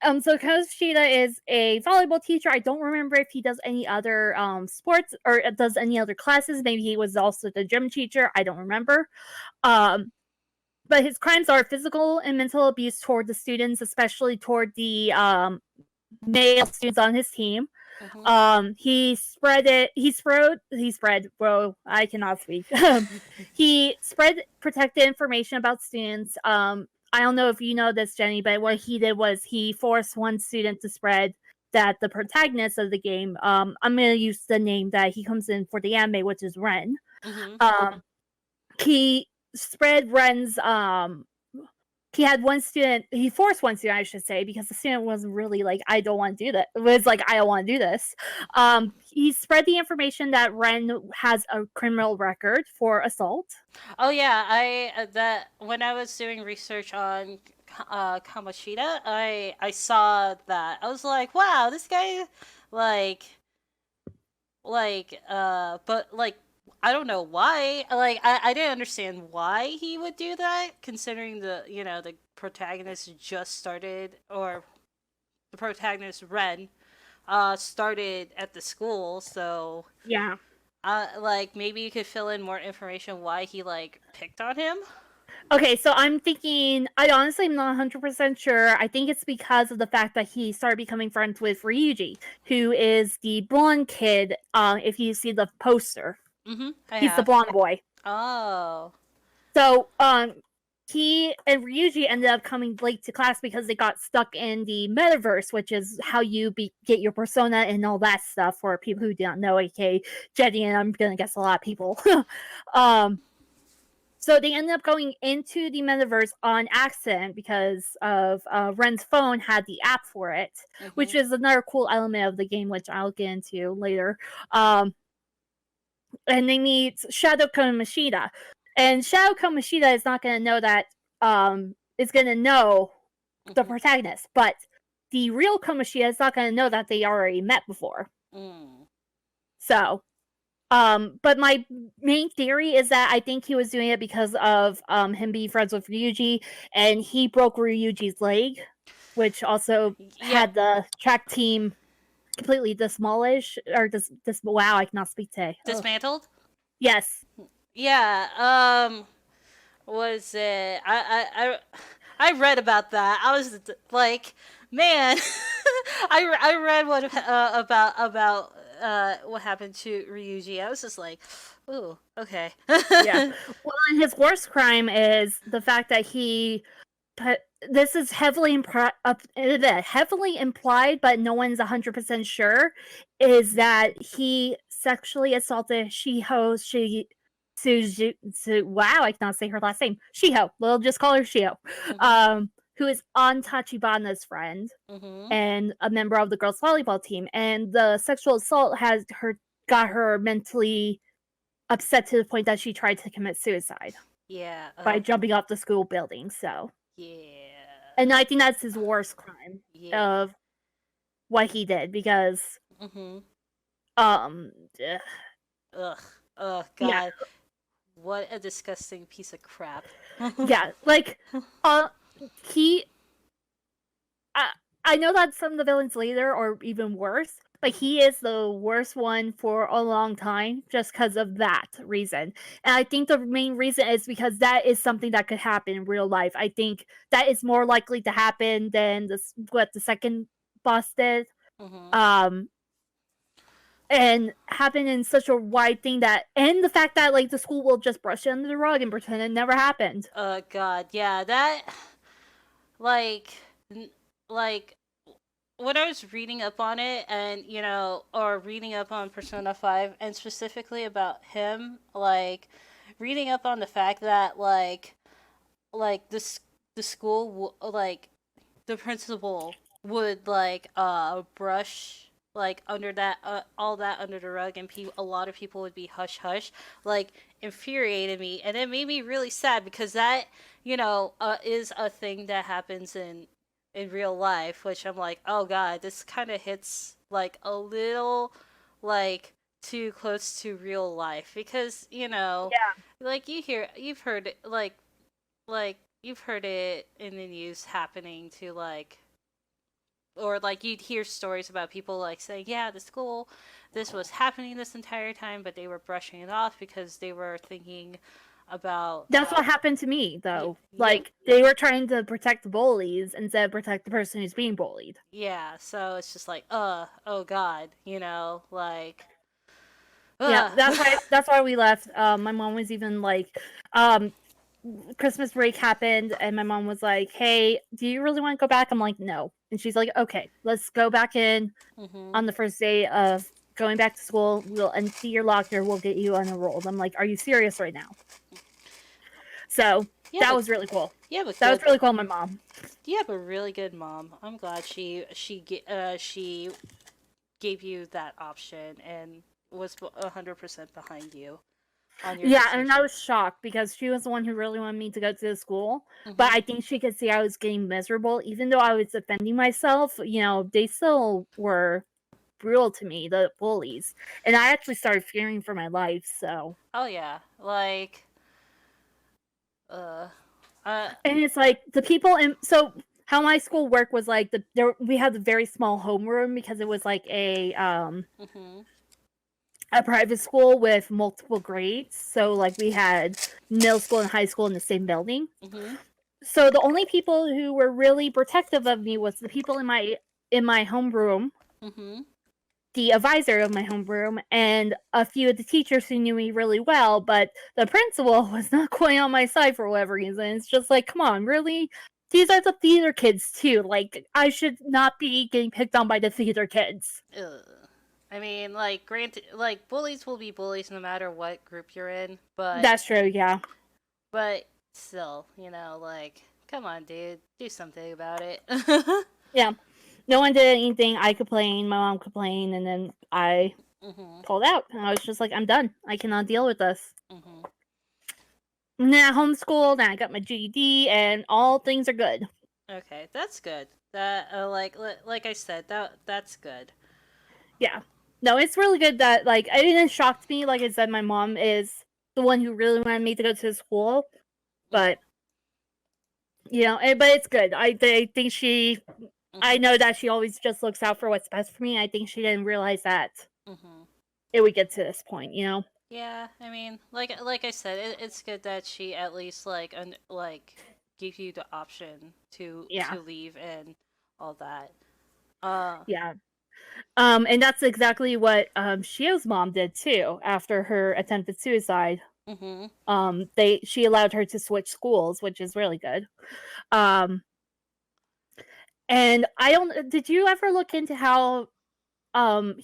so Kazushida is a volleyball teacher. I don't remember if he does any other sports or does any other classes. Maybe he was also the gym teacher. I don't remember. Um, but his crimes are physical and mental abuse toward the students, especially toward the male students on his team. Mhm. He spread, bro, I cannot speak. He spread protected information about students. I don't know if you know this, Jenny, but what he did was he forced one student to spread that the protagonist of the game, I'm going to use the name that he comes in for the anime, which is Ren. Mhm. Um, he spread Ren's he had one student, he forced one student, I should say, because the student wasn't really like, I don't want to do that. It was like, I don't want to do this. He spread the information that Ren has a criminal record for assault. Oh yeah, I that when I was doing research on Kamoshida, I saw that. I was like, wow, this guy, like but like, I don't know why. Like, I didn't understand why he would do that, considering the protagonist just started, or the protagonist Ren started at the school. So Yeah. like maybe you could fill in more information why he like picked on him. Okay, so I'm thinking, I honestly am not 100% sure. I think it's because of the fact that he started becoming friends with Ryuji, who is the blonde kid, if you see the poster. I He's the have. blonde boy. Oh. So, he and Ryuji ended up coming late to class because they got stuck in the metaverse, which is how you get your persona and all that stuff for people who do not know, aka Jetty, and I'm gonna guess a lot of people. um, so they ended up going into the metaverse on accident because of Ren's phone had the app for it, which is another cool element of the game, which I'll get into later. And they meet Shadow Komashita. And Shadow Komashita is not going to know that, is going to know the protagonist, but the real Komashita is not going to know that they already met before. So, but my main theory is that I think he was doing it because of him being friends with Ryuji, and he broke Ryuji's leg, which also had the track team completely demolished, or wow, I cannot speak today. Dismantled. Yes. Yeah. Was it? I read about that. I was like, man, I read about what happened to Ryuji. I was just like, ooh, okay. Yeah. Well, and his worst crime is the fact that he put. This is heavily heavily implied, but no one's 100% sure. Is that he sexually assaulted Shiho wow, I cannot say her last name. Shiho. We'll just call her Shiho. Who is on Tachibana's friend and a member of the girls' volleyball team. And the sexual assault got her mentally upset to the point that she tried to commit suicide. Yeah. By jumping off the school building. So. Yeah. And I think that's his worst crime of what he did because. Ugh. Oh God. Yeah. What a disgusting piece of crap. Yeah, like, he. I know that some of the villains later are even worse, but he is the worst one for a long time just because of that reason. And I think the main reason is because that is something that could happen in real life. I think that is more likely to happen than what the second boss did. And happen in such a wide thing that, and the fact that like the school will just brush it under the rug and pretend it never happened. Oh God, yeah, that like like when I was reading up on it, and or reading up on Persona 5, and specifically about him, like reading up on the fact that the school like the principal would brush under that all that under the rug, and a lot of people would be hush hush, like infuriated me, and it made me really sad because that is a thing that happens in real life, which I'm like, oh God, this kind of hits like a little like too close to real life, because like you've heard it, like you've heard it in the news happening to or like you'd hear stories about people like saying, yeah, the school, this was happening this entire time, but they were brushing it off because they were thinking about. That's what happened to me, though. Like, they were trying to protect the bullies instead of protect the person who's being bullied. Yeah, so it's just like, oh God, like. Yeah, that's why we left. My mom was even like, Christmas break happened, and my mom was like, "Hey, do you really want to go back?" I'm like, "No," and she's like, "Okay, let's go back in on the first day of going back to school. We'll empty your locker. We'll get you unenrolled." I'm like, "Are you serious right now?" So that was really cool. Yeah, but that was really cool, my mom. You have a really good mom. I'm glad she gave you that option and was 100% behind you. Yeah, and I was shocked because she was the one who really wanted me to go to the school. But I think she could see I was getting miserable. Even though I was defending myself, they still were brutal to me, the bullies. And I actually started fearing for my life, so. Oh, yeah. Like, and it's like, the people in. So, how my school worked was like we had a very small homeroom because it was like Mhm. a private school with multiple grades. So like we had middle school and high school in the same building. Mhm. So the only people who were really protective of me was the people in my homeroom, Mhm. the advisor of my homeroom, and a few of the teachers who knew me really well. But the principal was not quite on my side for whatever reason. It's just like, come on, really? These are the theater kids too. Like, I should not be getting picked on by the theater kids. Ugh. I mean, like, granted, like, bullies will be bullies no matter what group you're in, That's true, yeah. but still, you know, like, come on, dude, do something about it. Yeah. No one did anything. I complained, my mom complained, and then I Mhm. pulled out. And I was just like, I'm done. I cannot deal with this. Mhm. And then I homeschooled, and I got my GED, and all things are good. Okay, that's good. That like I said, that's good. Yeah. No, it's really good that, like, it didn't shock me. Like I said, my mom is the one who really wanted me to go to the school, Mhm. but, but it's good. I think I Mhm. know that she always just looks out for what's best for me. I think she didn't realize that Mhm. it would get to this point. Yeah, I mean, like I said, it's good that she at least like gave you the option Yeah. to leave and all that. Uh. Yeah. And that's exactly what Shio's mom did too after her attempted suicide. Mhm. She allowed her to switch schools, which is really good. Um, and I don't. Did you ever look into how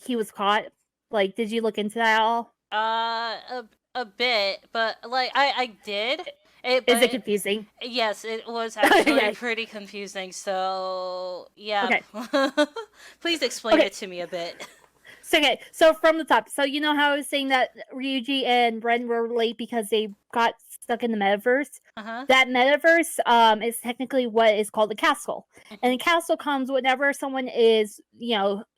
he was caught? Like, did you look into that at all? A bit, but like I did it, Is but it confusing? yes, it was actually Okay. pretty confusing. So yeah, Okay. please explain Okay. it to me a bit. So from the top. So you know how I was saying that Ryuji and Ren were late because they got stuck in the metaverse? Uh huh. That metaverse is technically what is called a castle. And Mhm. a castle comes whenever someone is,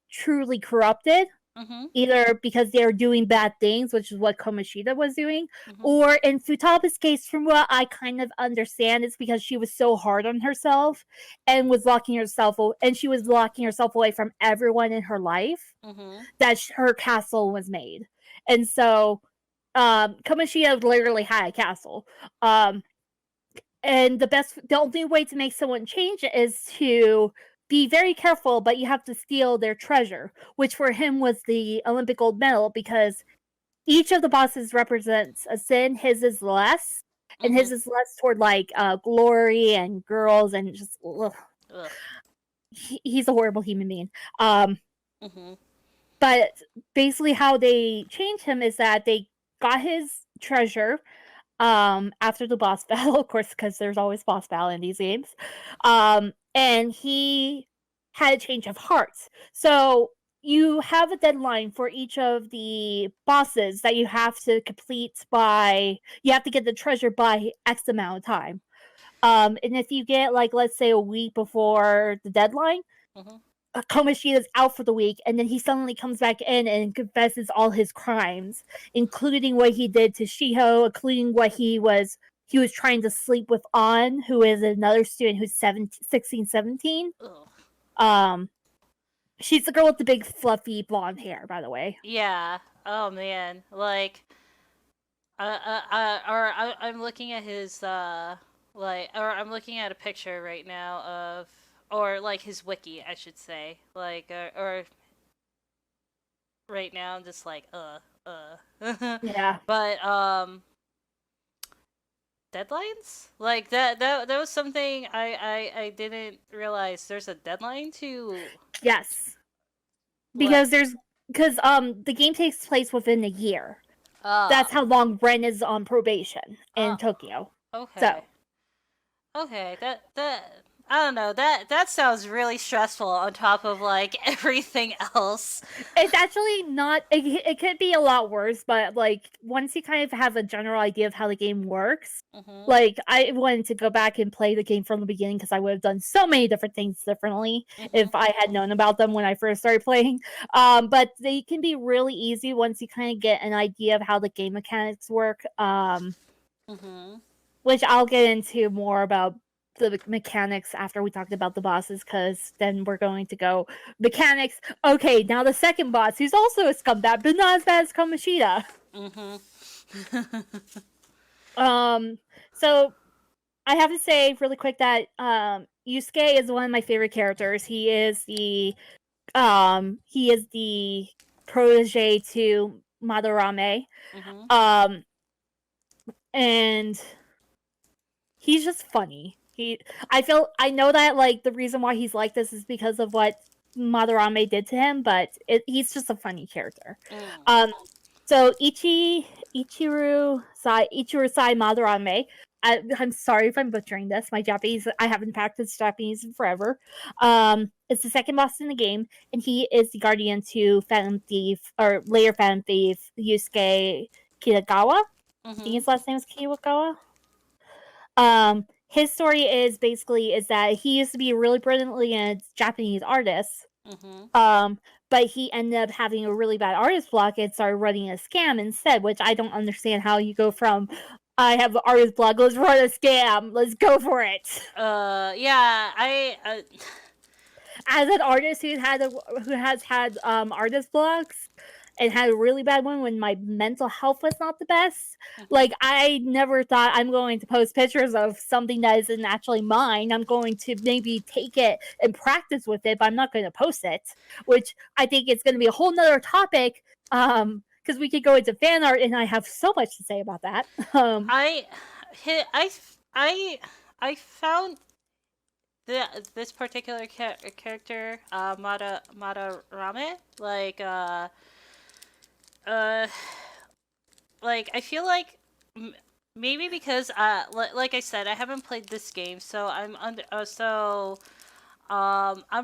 truly corrupted, Mhm. either because they're doing bad things, which is what Komashita was doing, Mhm. or in Futaba's case, from what I kind of understand, it's because she was so hard on herself and she was locking herself away from everyone in her life Mhm. that her castle was made. And so Kamoshida literally had a castle. And the only way to make someone change it is to be very careful, but you have to steal their treasure, which for him was the Olympic gold medal because each of the bosses represents a sin. His is less, and his Mhm. is less toward like glory and girls and just ugh. Ugh. He's a horrible human being. Um, Mhm. but basically, how they change him is that they got his treasure after the boss battle, of course, because there's always boss battle in these games. And he had a change of hearts. So you have a deadline for each of the bosses that you have to complete by you have to get the treasure by X amount of time. And if you get like let's say a week before the deadline, Mhm. Komoshida's out for the week, and then he suddenly comes back in and confesses all his crimes, including what he did to Shiho, including what he was trying to sleep with An, who is another student who's 16, 17. Ugh. Um, she's the girl with the big fluffy blonde hair, by the way. Yeah. Oh man. Like I'm looking at his or I'm looking at a picture right now of or like his wiki, I should say. Like or right now I'm just like Yeah. but deadlines? Like that was something I didn't realize there's a deadline to Yes. what Because the game takes place within a year. ah That's how long Ren is on probation in oh Tokyo. So okay. Okay, that I don't know. That sounds really stressful on top of like everything else. it's actually not. It could be a lot worse, but like once you kind of have a general idea of how the game works, Mhm. like I wanted to go back and play the game from the beginning because I would have done so many different things differently if Mhm. I had known about them when I first started playing. But they can be really easy once you kind of get an idea of how the game mechanics work. Mhm. Which I'll get into more about the mechanics after we talked about the bosses, because then we're going to go mechanics. Okay, now the second boss, who's also a scumbag, but not as bad as Kamoshida. So I have to say really quick that Yusuke is one of my favorite characters. He is the protege to Madarame. And he's just funny. I know that like the reason why he's like this is because of what Madarame did to him, but he's just a funny character. So Ichiro Sai Madarame. I'm sorry if I'm butchering this. My Japanese, I haven't practiced Japanese in forever. It's the second boss in the game, and he is the guardian to Phantom Thief, or later Phantom Thief, Yusuke Kitagawa. I think his last name is Kitagawa. His story is that he used to be a really brilliant Japanese artist. But he ended up having a really bad artist block and started running a scam instead, which I don't understand how you go from I have an artist block, let's run a scam, let's go for it. As an artist who has had artist blocks and had a really bad one when my mental health was not the best. Like, I never thought I'm going to post pictures of something that isn't actually mine. I'm going to maybe take it and practice with it, but I'm not going to post it, which I think it's going to be a whole nother topic. Because we could go into fan art, and I have so much to say about that. I found this particular character, Madarame, like I feel like maybe because like I said, I haven't played this game, so I'm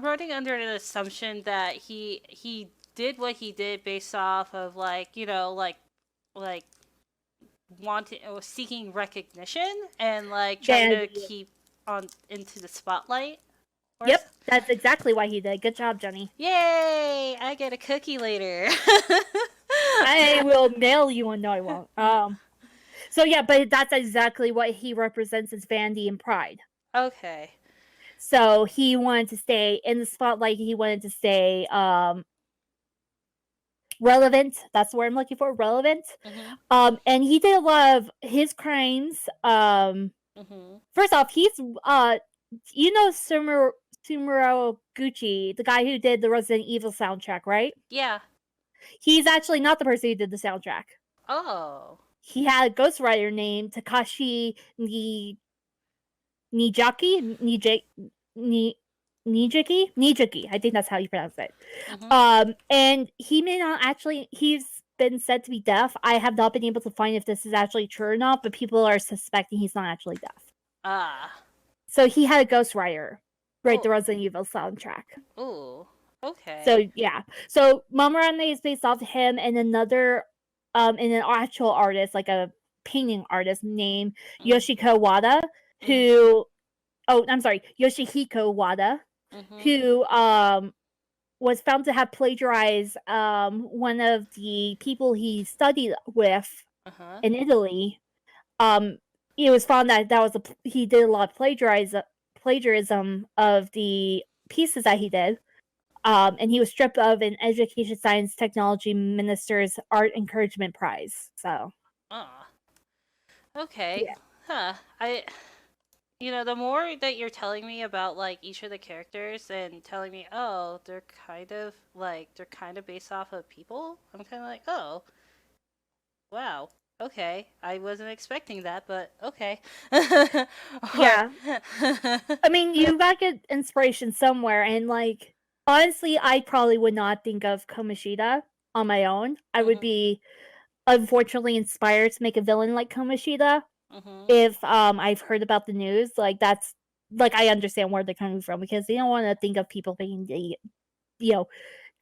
running under an assumption that he did what he did based off of like wanting or seeking recognition and like trying to keep on into the spotlight. Yep, that's exactly why he did. Good job, Jenny. Yay! I get a cookie later. I will mail you one. No, I won't. So yeah, but that's exactly what he represents as vanity and pride. Okay. So he wanted to stay in the spotlight. He wanted to stay relevant. That's the word I'm looking for. Relevant. And he did a lot of his crimes. First off, he's Sumuro Gucci, the guy who did the Resident Evil soundtrack, right? Yeah. He's actually not the person who did the soundtrack. Oh. He had a ghostwriter named Takashi Nijaki. Nijaki. I think that's how you pronounce it. And he may not actually. He's been said to be deaf. I have not been able to find if this is actually true or not, but people are suspecting he's not actually deaf. So he had a ghostwriter write the Resident Evil soundtrack. Ooh. Okay. So yeah. So Mamarane is based off him and another and an actual artist, like a painting artist named Yoshiko Wada, who Yoshihiko Wada, who was found to have plagiarized one of the people he studied with in Italy. It was found that he did a lot of plagiarism of the pieces that he did. And he was stripped of an Education, Science, Technology Minister's Art Encouragement Prize. So. Okay. Yeah. Huh. The more that you're telling me about like each of the characters and telling me, oh, they're kind of based off of people, I'm kind of like, oh, wow. Okay, I wasn't expecting that, but okay. Yeah. I mean, you got to get inspiration somewhere, and like, honestly, I probably would not think of Kamoshida on my own. I would be, unfortunately, inspired to make a villain like Kamoshida if I've heard about the news. Like, that's, like, I understand where they're coming from, because they don't want to think of people being,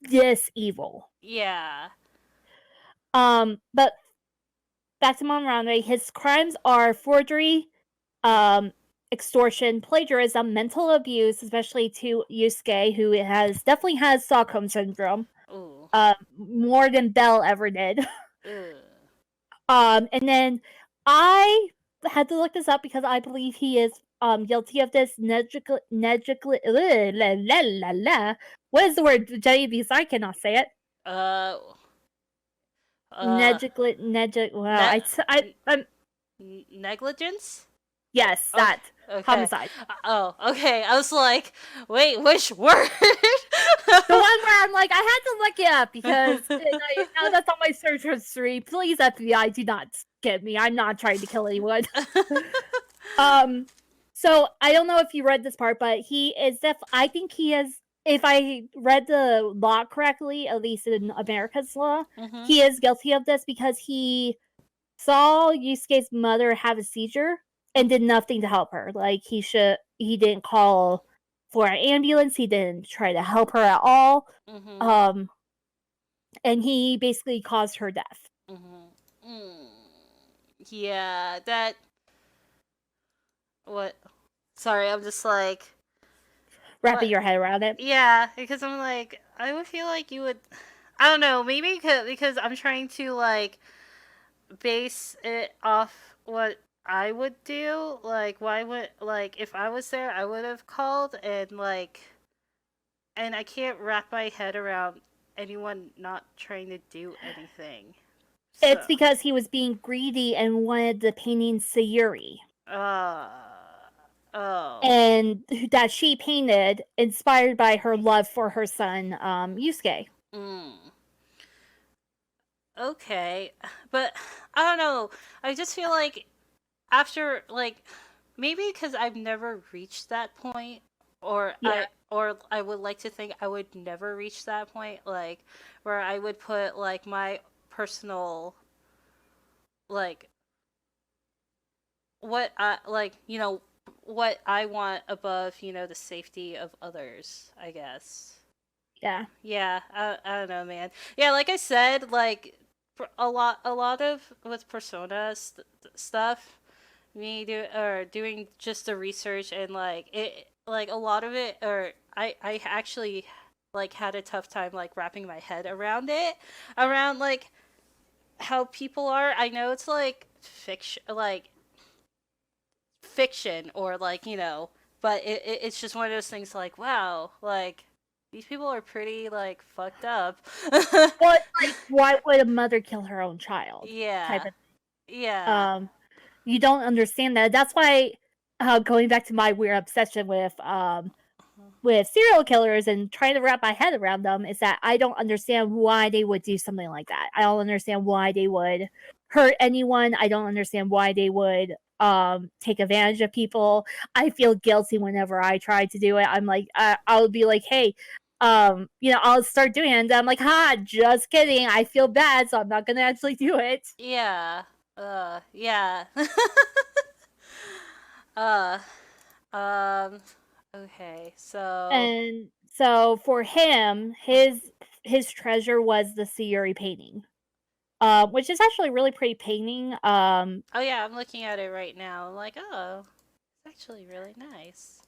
this evil. Yeah. But back to Monranre, his crimes are forgery, extortion, plagiarism, mental abuse, especially to Yusuke, who definitely has Stockholm syndrome. More than Belle ever did. And then I had to look this up because I believe he is guilty of this la, la, la, la. What is the word, Jenny? Because I cannot say it. Uh, uh, Negligent, well, ne- I'm negligence. yes, Okay. that Okay. homicide. Oh, okay. I was like, wait, which word? The one where I'm like, I had to look it up because now that's on my search history. Please, FBI, do not get me. I'm not trying to kill anyone. um, so I don't know if you read this part, but he is I think he is. If I read the law correctly, at least in America's law, Mhm. he is guilty of this because he saw Yusuke's mother have a seizure and did nothing to help her. Like he didn't call for an ambulance. He didn't try to help her at all. Mhm. Um, and he basically caused her death. Mhm. Mm. Yeah, that. What? Sorry, I'm just like, Wrapping what? your head around it. Yeah, because I'm like, I would feel like you would. I don't know, maybe because I'm trying to like base it off what I would do. Like, why would like if I was there, I would have called and I can't wrap my head around anyone not trying to do anything. It's So, because he was being greedy and wanted the painting Sayuri. uh, oh, And that she painted inspired by her love for her son, Yusuke. mm, okay, but I don't know. I just feel like after like maybe because I've never reached that point, Yeah. or I would like to think I would never reach that point, like where I would put like my personal like what I like, what I want above, the safety of others, I guess. Yeah. Yeah, I don't know, man. Yeah, like I said, like a lot of with Persona stuff, me doing just the research and like it, like a lot of it, or I actually like had a tough time like wrapping my head around it, around like how people are. I know it's like fiction or like but it's just one of those things like wow, like these people are pretty like fucked up. Well, it's like, why would a mother kill her own child? Type Yeah, of yeah. you don't understand that. That's why going back to my weird obsession with serial killers and trying to wrap my head around them is that I don't understand why they would do something like that. I don't understand why they would hurt anyone. I don't understand why they would take advantage of people. I feel guilty whenever I try to do it. I'm like I'll be like, hey, I'll start doing it and I'm like, ha, just kidding. I feel bad, so I'm not gonna actually do it. Yeah. Yeah. uh um okay. So And so for him, his treasure was the Sayuri painting, which is actually a really pretty painting. oh yeah, I'm looking at it right now. I'm like, "Oh, it's actually really nice."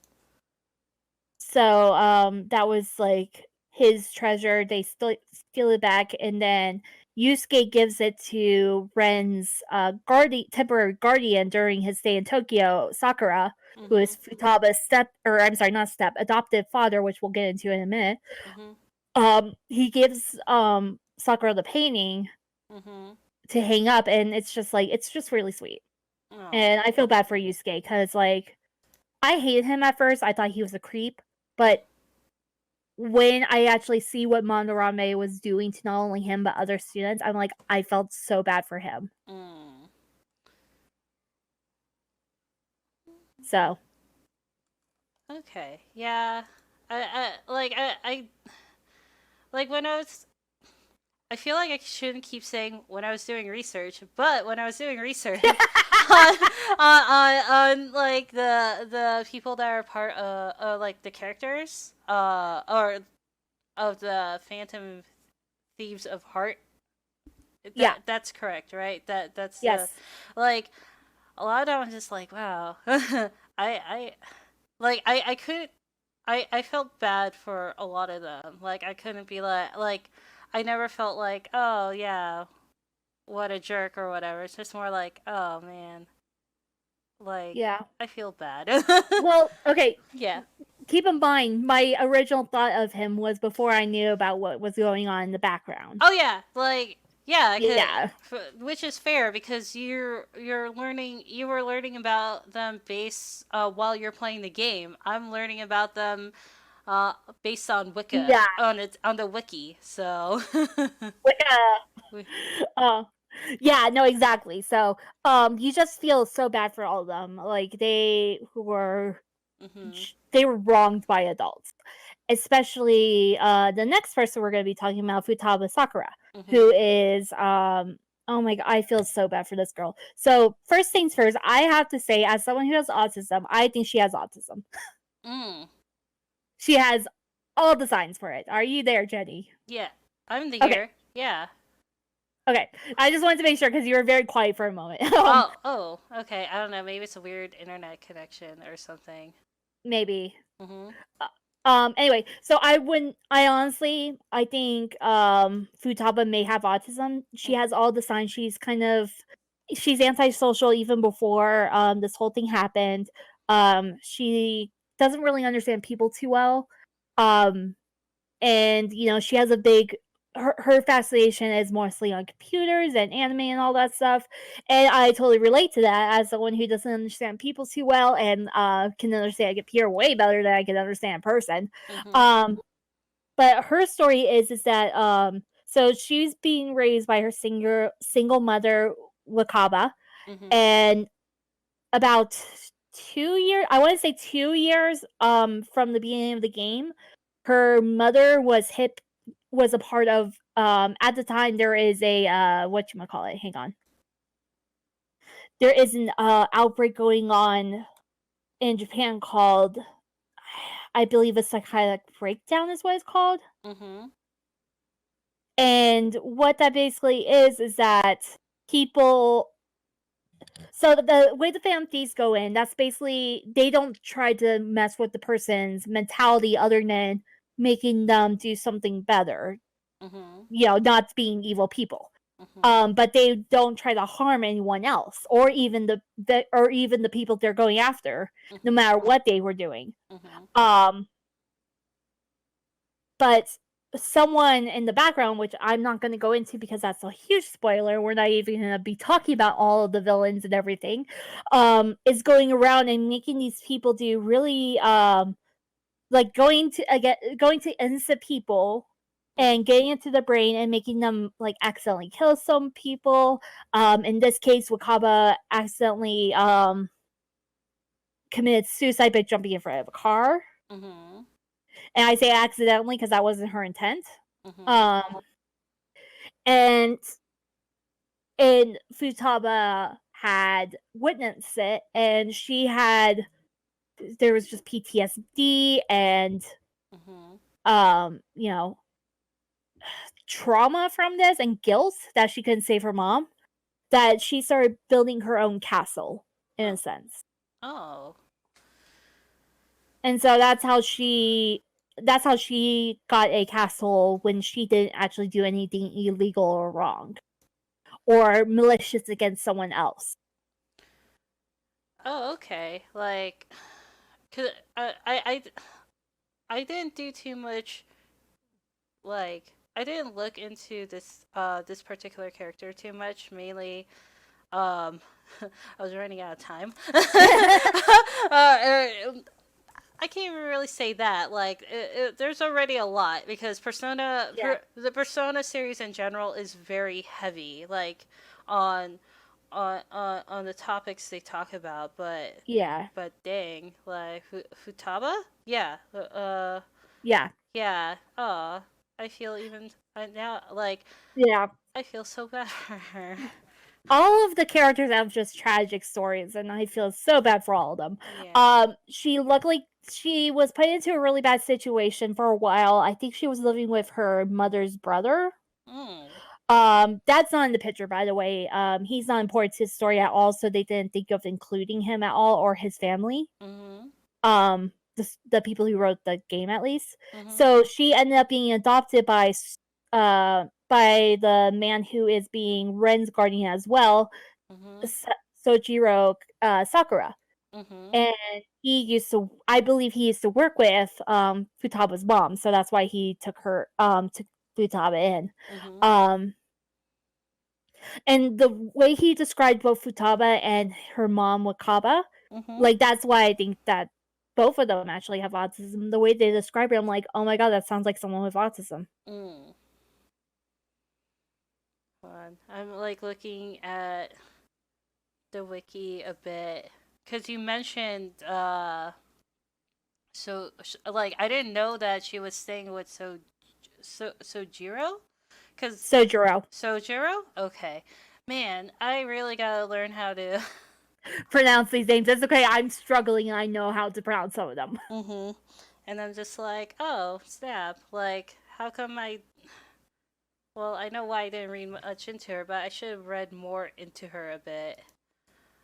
So that was like his treasure. They steal it back, and then Yusuke gives it to Ren's temporary guardian during his stay in Tokyo, Sakura, who is Mhm. Futaba's I'm sorry, not step, adoptive father, which we'll get into in a minute. Mhm. He gives Sakura the painting Mhm. to hang up, and it's just really sweet. Oh. And I feel bad for Yusuke because like I hated him at first. I thought he was a creep, but when I actually see what Mondarame was doing to not only him but other students, I'm like, I felt so bad for him. Mm. So Okay. Yeah. I like when I feel like I shouldn't keep saying when I was doing research, but when I was doing research on like the people that are part like the characters or of the Phantom Thieves of Heart, yeah, that's correct, right? That's the yes, like a lot of them I'm just like wow. I like I could I felt bad for a lot of them. Like I couldn't be like I never felt like oh yeah what a jerk or whatever. It's just more like, oh man, Like, Yeah. I feel bad. Well, okay. Yeah. Keep in mind, my original thought of him was before I knew about what was going on in the background. Oh yeah, like yeah, Yeah. which is fair because you were learning about them based while you're playing the game. I'm learning about them uh based on Wicca Yeah. on the wiki. So Uh, yeah, no, exactly. So, you just feel so bad for all of them. Like mhm. they were wronged by adults, especially the next person we're going to be talking about, Futaba Sakura, who Mhm. is oh my god, I feel so bad for this girl. So first things first, I have to say, as someone who has autism, I think she has autism. Mm. She has all the signs for it. Are you there, Jenny? Yeah. I'm the Okay. here. Yeah. Okay. I just wanted to make sure because you were very quiet for a moment. Oh, okay. I don't know. Maybe it's a weird internet connection or something. Maybe. Mhm. Anyway, so I honestly, I think, Futaba may have autism. She has all the signs. She's antisocial even before, this whole thing happened. She doesn't really understand people too well. Um, and, she has her fascination is mostly on computers and anime and all that stuff, and I totally relate to that as someone who doesn't understand people too well and, can understand a computer way better than I can understand a person. Mhm. Um, but her story is that, so she's being raised by her single mother, Wakaba, Mhm. and about 2 years, I wanna say 2 years, from the beginning of the game, her mother was a part of, at the time, there is a, whatchamacallit, hang on. There is an, outbreak going on in Japan called, I believe, a psychotic breakdown is what it's called, Mhm. and what that basically is that people so the way the fantasies go in, that's basically they don't try to mess with the person's mentality other than making them do something better, Mhm. not being evil people. Mhm. But they don't try to harm anyone else, or even the people they're going after, no Mhm. matter what they were doing. Mhm. Um, but someone in the background, which I'm not going to go into because that's a huge spoiler, we're not even going to be talking about all of the villains and everything, is going around and making these people do really, like going to innocent people and getting into the brain and making them like accidentally kill some people. In this case, Wakaba accidentally committed suicide by jumping in front of a car, Mhm. and I say accidentally because that wasn't her intent. Mhm. Um, and and Futaba had witnessed it, and there was just PTSD and Mhm. you know trauma from this and guilt that she couldn't save her mom, that she started building her own castle in a Oh. sense. Oh. And so that's how she got a castle when she didn't actually do anything illegal or wrong or malicious against someone else. Oh, okay. Like, cause I didn't do too much. Like, I didn't look into this particular character too much. Mainly, um, I was running out of time. I can't even really say that. Like, there's already a lot because Yeah. the Persona series in general is very heavy. Like, on on the topics they talk about, Yeah. but dang, like Futaba, yeah, Yeah. yeah. I feel even now like Yeah. I feel so bad for her. All of the characters have just tragic stories, and I feel so bad for all of them. Yeah. She was put into a really bad situation for a while. I think she was living with her mother's brother. Mm. That's not in the picture, by the way. He's not important to the story at all, so they didn't think of including him at all or his family. Mhm. The people who wrote the game, at least. Mhm. So she ended up being adopted by the man who is being Ren's guardian as well. Mhm. Sojiro Sakura. Mhm. And I believe he used to work with Futaba's mom, so that's why he took Futaba in. Mhm. Um, and the way he described both Futaba and her mom Wakaba, Mhm. like that's why I think that both of them actually have autism. The way they describe it, I'm like, oh my god, that sounds like someone with autism. Mm. Fun. I'm like looking at the wiki a bit because you mentioned like I didn't know that she was staying with Sojiro because Sojiro. Sojiro. Okay, man, I really gotta learn how to. Pronounce these names. It's okay. I'm struggling and I know how to pronounce some of them. Mhm. And I'm just like, oh snap! Like, how come I? Well, I know why I didn't read much into her, but I should have read more into her a bit.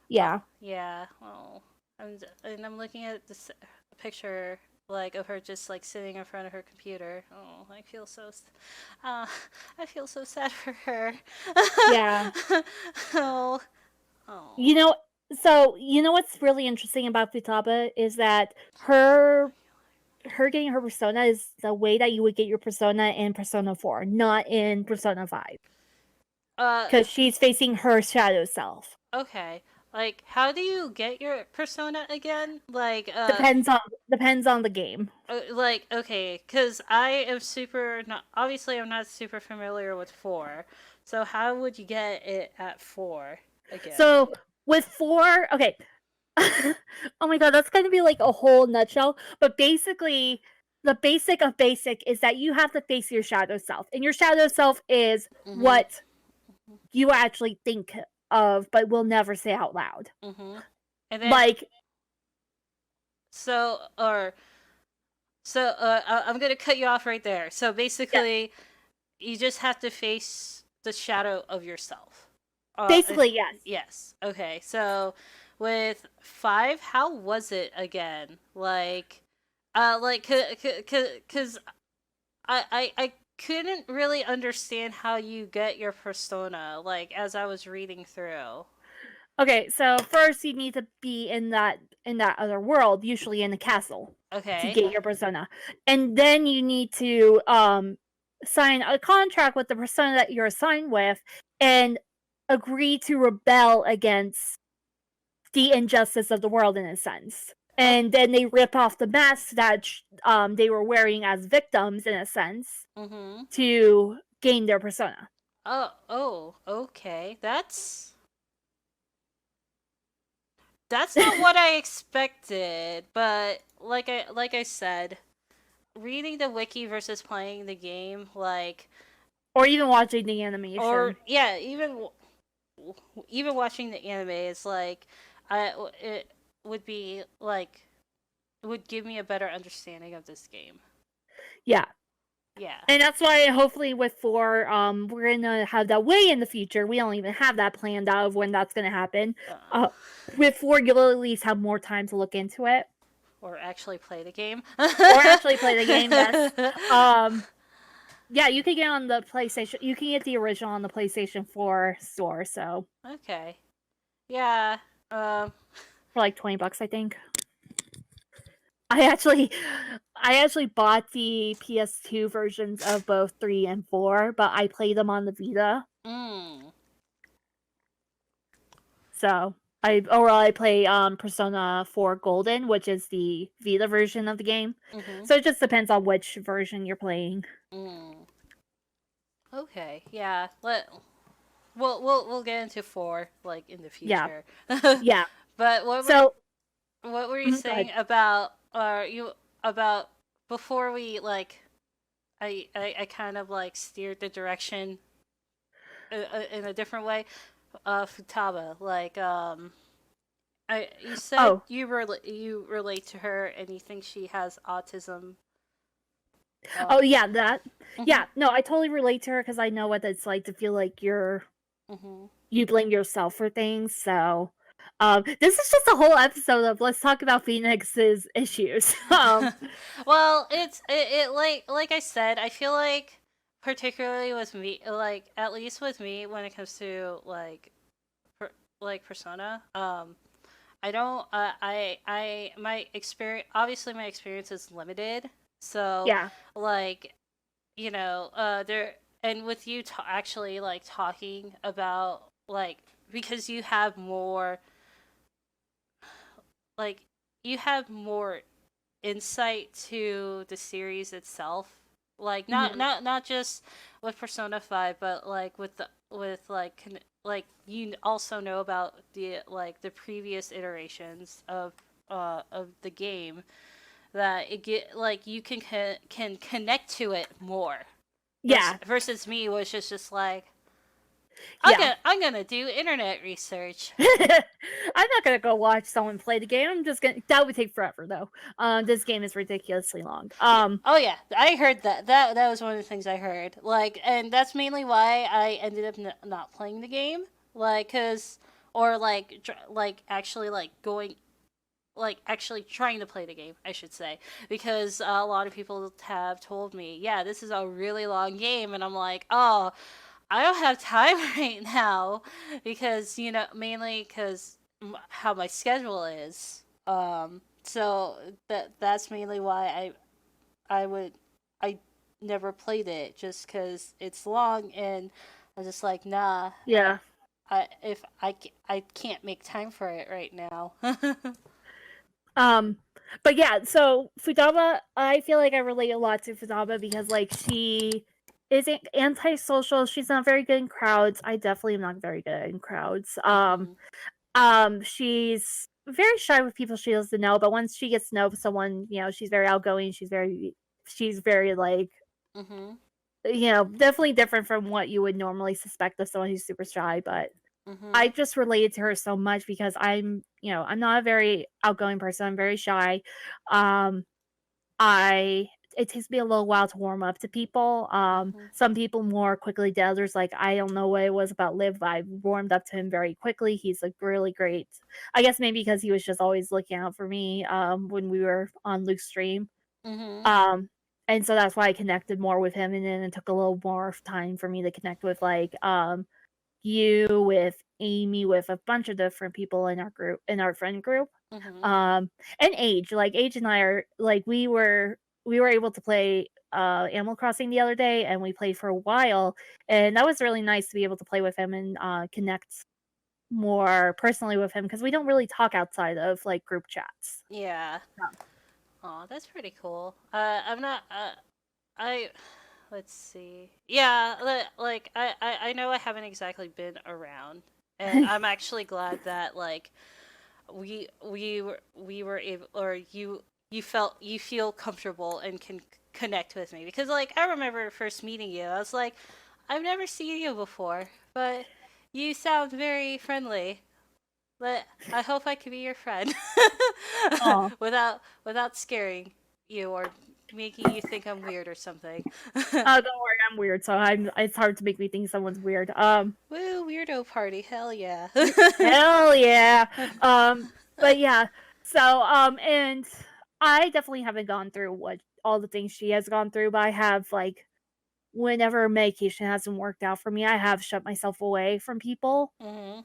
Yeah. Yeah. Oh, and I'm looking at this picture like of her just like sitting in front of her computer. Oh, uh, I feel so sad for her. Yeah. Oh, oh. You know, so you know what's really interesting about Futaba is that her getting her persona is the way that you would get your persona in Persona 4, not in Persona 5. Uh, Because she's facing her shadow self. okay. Like, how do you get your persona again? Depends on depends on the game. Like, okay, because I am super not obviously I'm not super familiar with 4. So how would you get it at 4 again? So with 4, okay. Oh my god, that's gonna be like a whole nutshell. But basically, the basic of basic is that you have to face your shadow self. And your shadow self is Mhm. what you actually think of, but will never say out loud. Mhm. And then Like, so or I'm gonna cut you off right there. So yeah, basically, you just have to face the shadow of yourself. basically, yes. Yes. Okay. So with 5, how was it again? Cause I couldn't really understand how you get your persona. Like as I was reading through. Okay, so first you need to be in that other world, usually in a castle, to Okay. get your persona. And then you need to sign a contract with the persona that you're assigned with and agree to rebel against the injustice of the world in a sense. Oh. And then they rip off the masks that they were wearing as victims in a sense Mhm. to gain their persona. Oh. Oh. Okay. That's not what I expected, but like I said, reading the wiki versus playing the game, like Or even watching the or animation. yeah, even watching the anime is like, it would be like would give me a better understanding of this game. Yeah. Yeah. And that's why hopefully with 4, we're gonna have that way in the future. We don't even have that planned out of when that's gonna happen. Uh, Uh, with 4, you'll at least have more time to look into it. or actually play the game. Or actually play the game, yes. Yeah, you can get on the PlayStation. You can get the original on the PlayStation 4 store, so Okay. Yeah. Um. for like $20, I think. I actually, I actually bought the PS2 versions of both 3 and 4, but I played them on the Vita. Mm. So I play Persona 4 Golden, which is the Vita version of the game. Mhm. So it just depends on which version you're playing. Mm. Okay. Yeah. We'll get into 4 like in the Yeah, future. yeah. But So what were you go ahead. saying about you about before we like I kind of like steered the direction in a different way. Futaba, like I you said Oh, you relate to her and you think she has autism. oh yeah, that. Mhm. Yeah, no, I totally relate to her because I know what it's like to feel like Mhm. you blame yourself for things. So, this is just a whole episode of let's talk about Phoenix's issues. Well, it like I said, I feel like particularly with me, like at least with me when it comes to like like Persona. I don't. My experience. Obviously, my experience is limited. So, Yeah. like, there, and with you actually like talking about like, because you have more, like, you have more insight to the series itself, like Hmm. not just with Persona 5, but like with the with like like you also know about the like the previous iterations of the game, that it get like you can connect to it more Yeah. versus me, which is just like Yeah. I'm gonna do internet research. I'm not gonna go watch someone play the game. I'm just gonna. That would take forever, though. This game is ridiculously long. Yeah. Oh yeah, I heard that. That was one of the things I heard. Like, and that's mainly why I ended up not playing the game. Like, cause or like like actually like going like actually trying to play the game, I should say, because a lot of people have told me, yeah, this is a really long game, and I'm like, oh, I don't have time right now, because mainly because how my schedule is. So that's mainly why I would I never played it, just because it's long, and I was just like, nah. Yeah. I can't make time for it right now. Um, but yeah, so Futaba, I feel like I relate a lot to Futaba because like she is antisocial. She's not very good in crowds. I definitely am not very good in crowds. Mhm. She's very shy with people she doesn't know, but once she gets to know someone, she's very outgoing. She's very like, Mhm. definitely different from what you would normally suspect of someone who's super shy, but I Mhm. just related to her so much because I'm not a very outgoing person. I'm very shy. Um, I it takes me a little while to warm up to people. Mhm. Some people more quickly than others. Like I don't know what it was about Liv, but I warmed up to him very quickly. He's a really great. I guess maybe because he was just always looking out for me. When we were on Luke's stream. Mhm. Um, and so that's why I connected more with him. And then it took a little more time for me to connect with like you, with Amy, with a bunch of different people in our friend group. Mhm. Um, and Age, like Age and I are like we were able to play Animal Crossing the other day, and we played for a while, and that was really nice to be able to play with him and connect more personally with him because we don't really talk outside of like group chats. Yeah. Um, Oh, that's pretty cool. I'm not. I Let's see. Yeah, like I know I haven't exactly been around, and I'm actually glad that like we were able, or you feel comfortable and can connect with me, because like I remember first meeting you, I was like, I've never seen you before, but you sound very friendly. But I hope I can be your friend Aw. without scaring you or making you think I'm weird or something. Don't worry, I'm weird, so it's hard to make me think someone's weird. Woo, weirdo party, hell yeah. Hell yeah. Um, but yeah. So, and I definitely haven't gone through what all the things she has gone through, but I have like whenever medication hasn't worked out for me, I have shut myself away from people Mhm.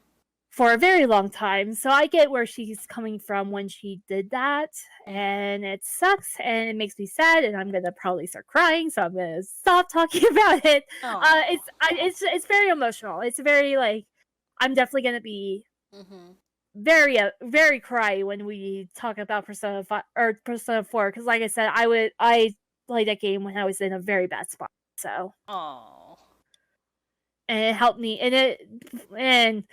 for a very long time. So I get where she's coming from when she did that, Mhm. and it sucks and it makes me sad, and I'm gonna probably start crying, so I'm gonna stop talking about it. Aw. It's very emotional. It's very like I'm definitely gonna be Mhm. very cry when we talk about Persona 5 or Persona 4 because, like I said, I played that game when I was in a very bad spot. So Aw. and it helped me, and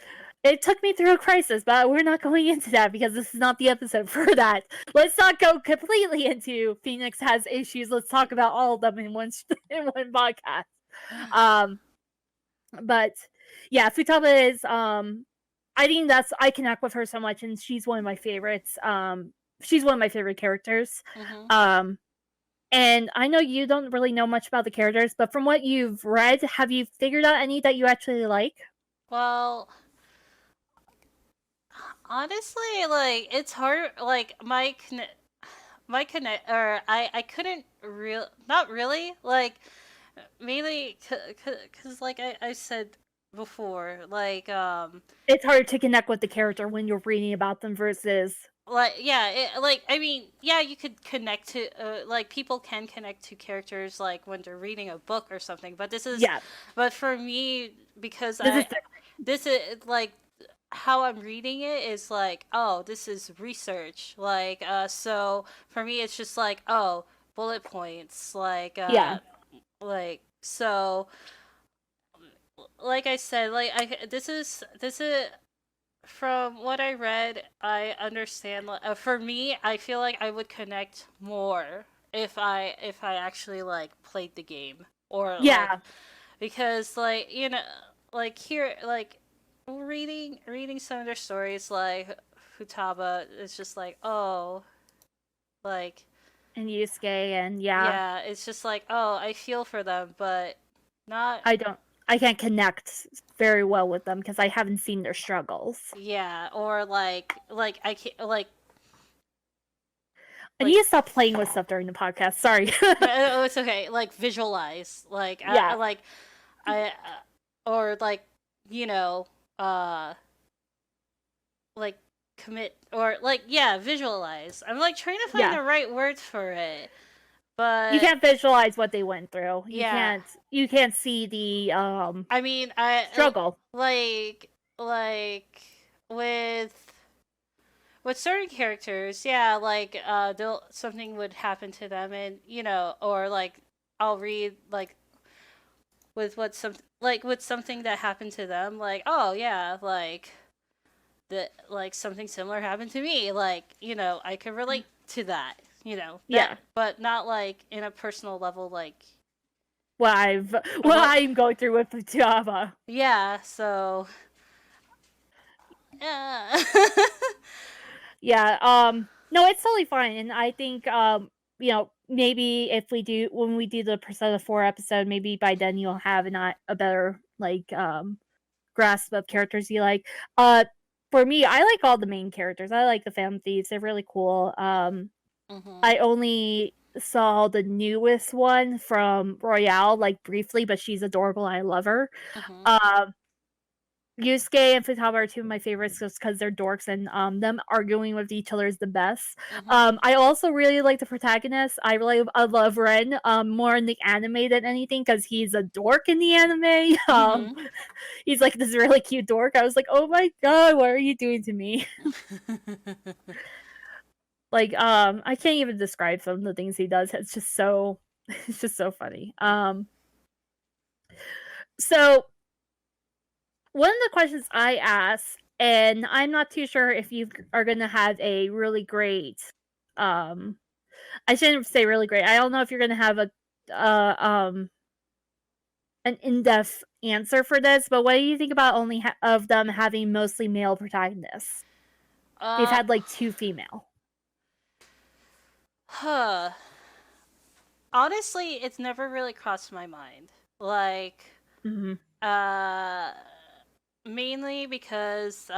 it took me through a crisis, but we're not going into that because this is not the episode for that. Let's not go completely into Phoenix has issues. Let's talk about all of them in one in one podcast. Um, but yeah, Futaba is I think I connect with her so much, and she's one of my favorites. She's one of my favorite characters. Mhm. Um, and I know you don't really know much about the characters, but from what you've read, have you figured out any that you actually like? Well, honestly, like it's hard. Like my connect, or I couldn't not really like, mainly because like I said. before. It's hard to connect with the character when you're reading about them versus I mean, yeah, you could connect to like people can connect to characters like when they're reading a book or something. yeah. But for me, because This is this is like how I'm reading it is like, oh, this is research. So for me, it's just like, oh, bullet points. yeah. So, like I said, this is from what I read, I understand. For me, I feel like I would connect more if I actually like played the game or like Yeah. because here reading some of their stories like Futaba is just like oh like And Yusuke and yeah. yeah it's just like oh I feel for them but not I can't connect very well with them because I haven't seen their struggles. yeah or I can't I like need to stop playing with stuff during the podcast. Sorry. oh, it's okay. Like visualize, yeah. I, or like you know, uh, like commit or like yeah, visualize. I'm like trying to find Yeah. the right words for it, You but can't visualize what they went through. yeah. You can't see the I mean, I struggle. like with certain characters, yeah, they'll something would happen to them, and or like I'll read with with something that happened to them like oh yeah that like something similar happened to me I could relate to that that Yeah. but not like in a personal level What what I'm going through with Java. yeah so yeah Yeah. No, it's totally fine. And I think maybe if we do when we do the Persona 4 episode, maybe by then you'll have a better grasp of characters you like. Uh for me, I like all the main characters. I like the Phantom Thieves. They're really cool. mhm I only saw the newest one from Royale like briefly, but she's adorable. I love her. mhm Um Yusuke and Futaba are two of my favorites just because they're dorks and them arguing with each other is the best. mhm I also really like the protagonist. I love Ren more in the anime than anything because he's a dork in the anime. mhm He's like this really cute dork. I was like, oh my god, what are you doing to me? I can't even describe some of the things he does. It's just so it's just so funny. So one of the questions I asked, and I'm not too sure if you are gonna have a really great um I shouldn't say really great. I don't know if you're gonna have an in-depth answer for this, but what do you think about of them having mostly male protagonists? They've uh had like two female. huh honestly it's never really crossed my mind like Mhm. uh mainly because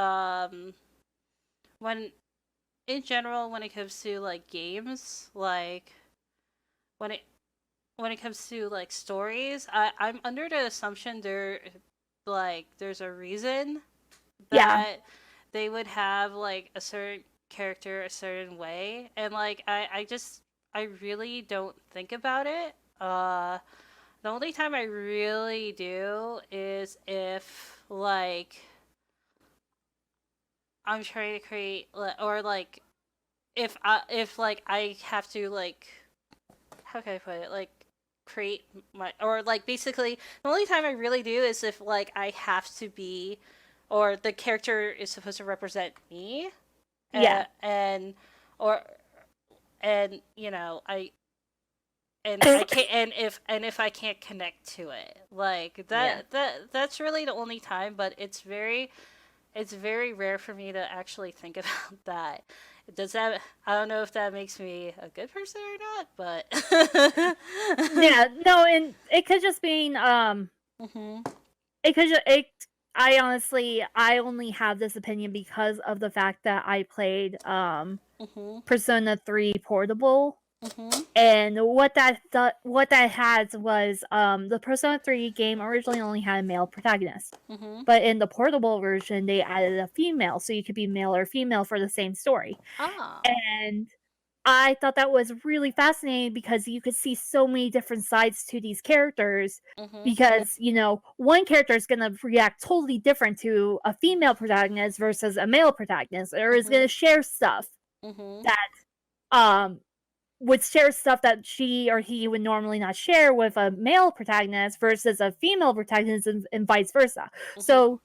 when in general when it comes to like games when it when it comes to like stories I'm under the assumption there's a reason Yeah. that they would have like a certain character a certain way and I really don't think about it the only time I really do is if I'm trying to create or if I have to how can I put it create my or basically the only time I really do is if I have to be or the character is supposed to represent me Yeah. and or and I can't and if I can't connect to it yeah. that's really the only time but it's very rare for me to actually think about that. Does that? I don't know if that makes me a good person or not, but. Yeah, no, and it could just mean Mhm. it could just it I only have this opinion because of the fact that I played Mhm. Persona 3 Portable Mhm. And what that has was the Persona 3 game originally only had a male protagonist. Mhm. But in the portable version, they added a female, so you could be male or female for the same story. Ah. And I thought that was really fascinating because you could see so many different sides to these characters Mhm. because, one character is gonna react totally different to a female protagonist versus a male protagonist, or is Mhm. gonna share stuff Mhm. that, um would share stuff that she or he would normally not share with a male protagonist versus a female protagonist and vice versa. Mhm. So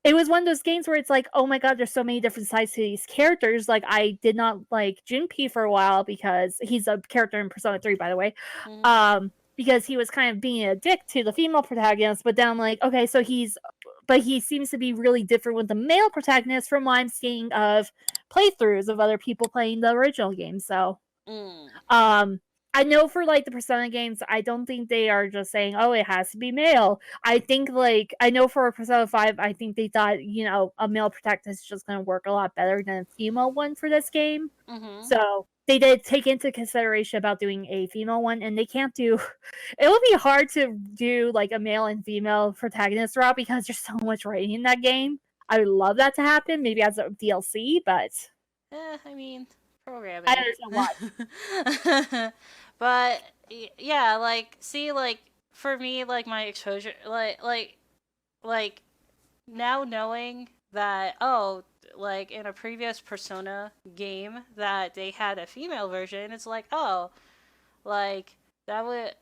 it was one of those games where it's like, oh my god, there's so many different sides to these characters. Like I did not like Junpei for a while because he's a character in Persona 3, by the way. Mhm. Because he was kind of being a dick to the female protagonist, but then I'm like, okay, so he seems to be really different with the male protagonist from what I'm seeing of playthroughs of other people playing the original game. So Mm. um, I know for like the Persona games, I don't think they are just saying, "Oh, it has to be male." I think like I know for Persona 5, I think they thought, a male protagonist is just gonna work a lot better than a female one for this game. Mhm. So they did take into consideration about doing a female one, and they can't do it would be hard to do like a male and female protagonist route because there's so much writing in that game. I would love that to happen, maybe as a DLC, but I mean, I programming. understand why. But yeah, like see like for me like my exposure like now knowing that like in a previous Persona game that they had a female version, it's like, oh, like that would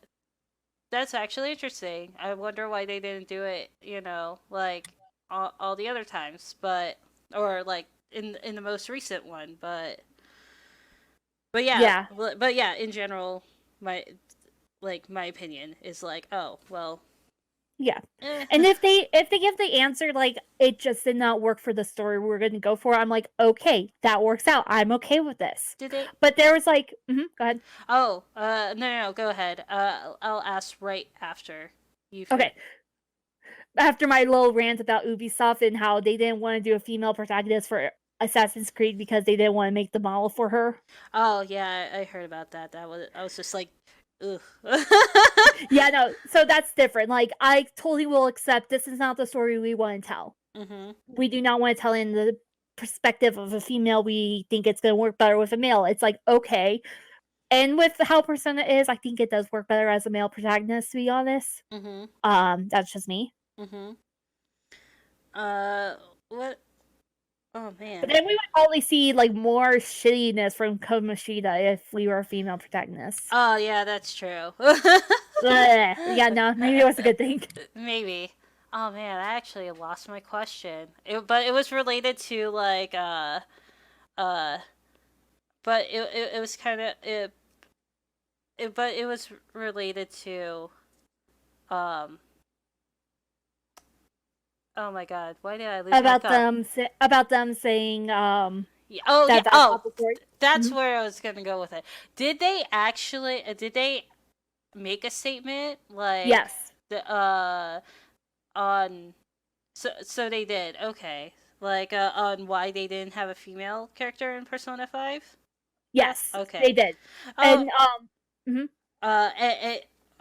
that's actually interesting. I wonder why they didn't do it, like all the other times, but or like in the most recent one, Yeah. but yeah, in general, my my opinion is like, oh well, Yeah. eh. And if they give the answer like it just did not work for the story we're gonna go for, I'm like, okay, that works out. I'm okay with this. Did they? But there was like go ahead. Oh, no, go ahead. I'll ask right after you Okay. fit. After my little rant about Ubisoft and how they didn't want to do a female protagonist for Assassin's Creed because they didn't want to make the model for her. Oh yeah, I heard about that. I was just like, ugh. Yeah, no, so that's different. Like I totally will accept this is not the story we want to tell. Mhm. We do not want to tell in the perspective of a female. We think it's going to work better with a male. It's like, okay, and with how Persona is, I think it does work better as a male protagonist, to be honest. Mhm. That's just me. Mhm. Uh, what? Oh But man. then we would probably see like more shittiness from Kamoshida if we were a female protagonist. Oh yeah, that's true. Yeah, no, maybe it was a good thing. Maybe. Oh man, I actually lost my question. But it was related to like uh but it was kind of but it was related to um oh my god, why did I lose my thought? About them saying Yeah, oh yeah, that that's oh not the story. that's Mhm. where I was gonna go with it. Did they make a statement like Yes, the on so they did, okay, like on why they didn't have a female character in Persona 5? Yeah, yes, they okay. did, Oh, and mhm.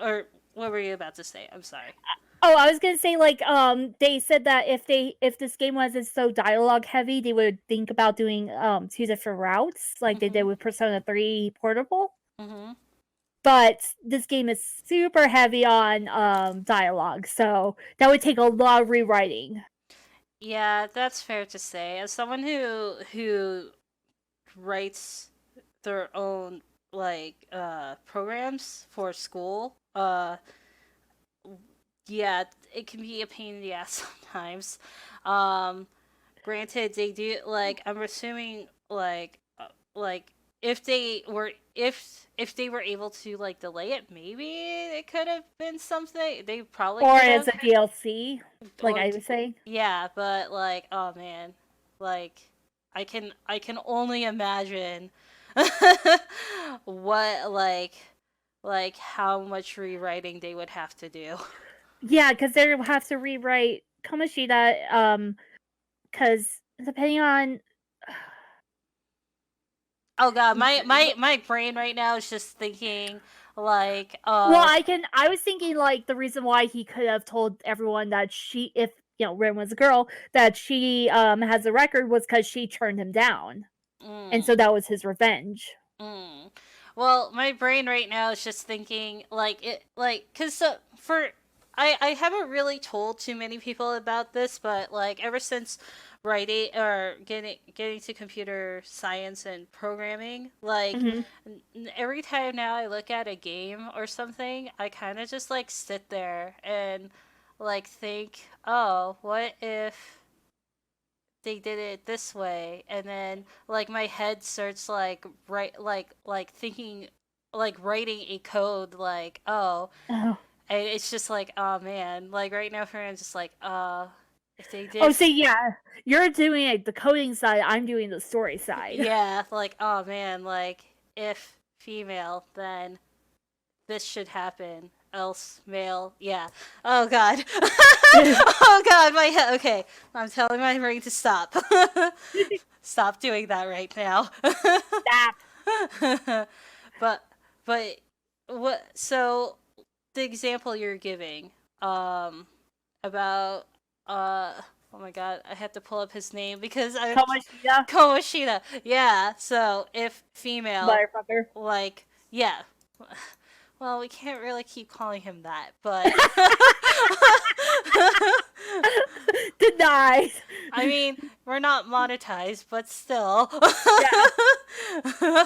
or what were you about to say? I'm sorry. Oh, I was gonna say, like, they said that if this game wasn't so dialogue heavy, they would think about doing, 2 different routes like they did Mhm. with Persona 3 Portable, Mhm. but this game is super heavy on, dialogue, so that would take a lot of rewriting. Yeah, that's fair to say. As someone who writes their own programs for school, yeah, it can be a pain in the ass sometimes. Um Granted, they do I'm assuming like if they were able to like delay it, maybe it could have been something. They probably Or could as have a DLC, like or I was saying. yeah, but like oh man, like I can only imagine what like how much rewriting they would have to do. Yeah, because they will have to rewrite Kamoshida, because depending on Oh god, my brain right now is just thinking like, Well, I was thinking, like, the reason why he could have told everyone that she if, Ren was a girl, that she, has a record was because she turned him down, and so mm, that was his revenge. mm. Well, my brain right now is just thinking like it like cuz for I haven't really told too many people about this, but like ever since writing or getting to computer science and programming, like Mhm. every time now I look at a game or something, I kind of just like sit there and like think, "Oh, what if they did it this way?" And then like my head starts like like thinking like writing a code like, "Oh," Oh. and it's just like, "Oh man." Like right now for me, I'm just like, if they Oh, did see, yeah, you're doing, like, the coding side, I'm doing the story side. yeah, like, oh man, like if female, then this should happen. Else male, yeah. Oh god. Oh god, my head. Okay, I'm telling my brain to stop. Stop doing that right now. Stop. but but what? So the example you're giving, um, about oh my god, I have to pull up his name because I Kamoshida, Komoshida. Yeah. So if female, motherfucker. like yeah. Well, we can't really keep calling him that, but Denied. I mean, we're not monetized, but still. Yeah.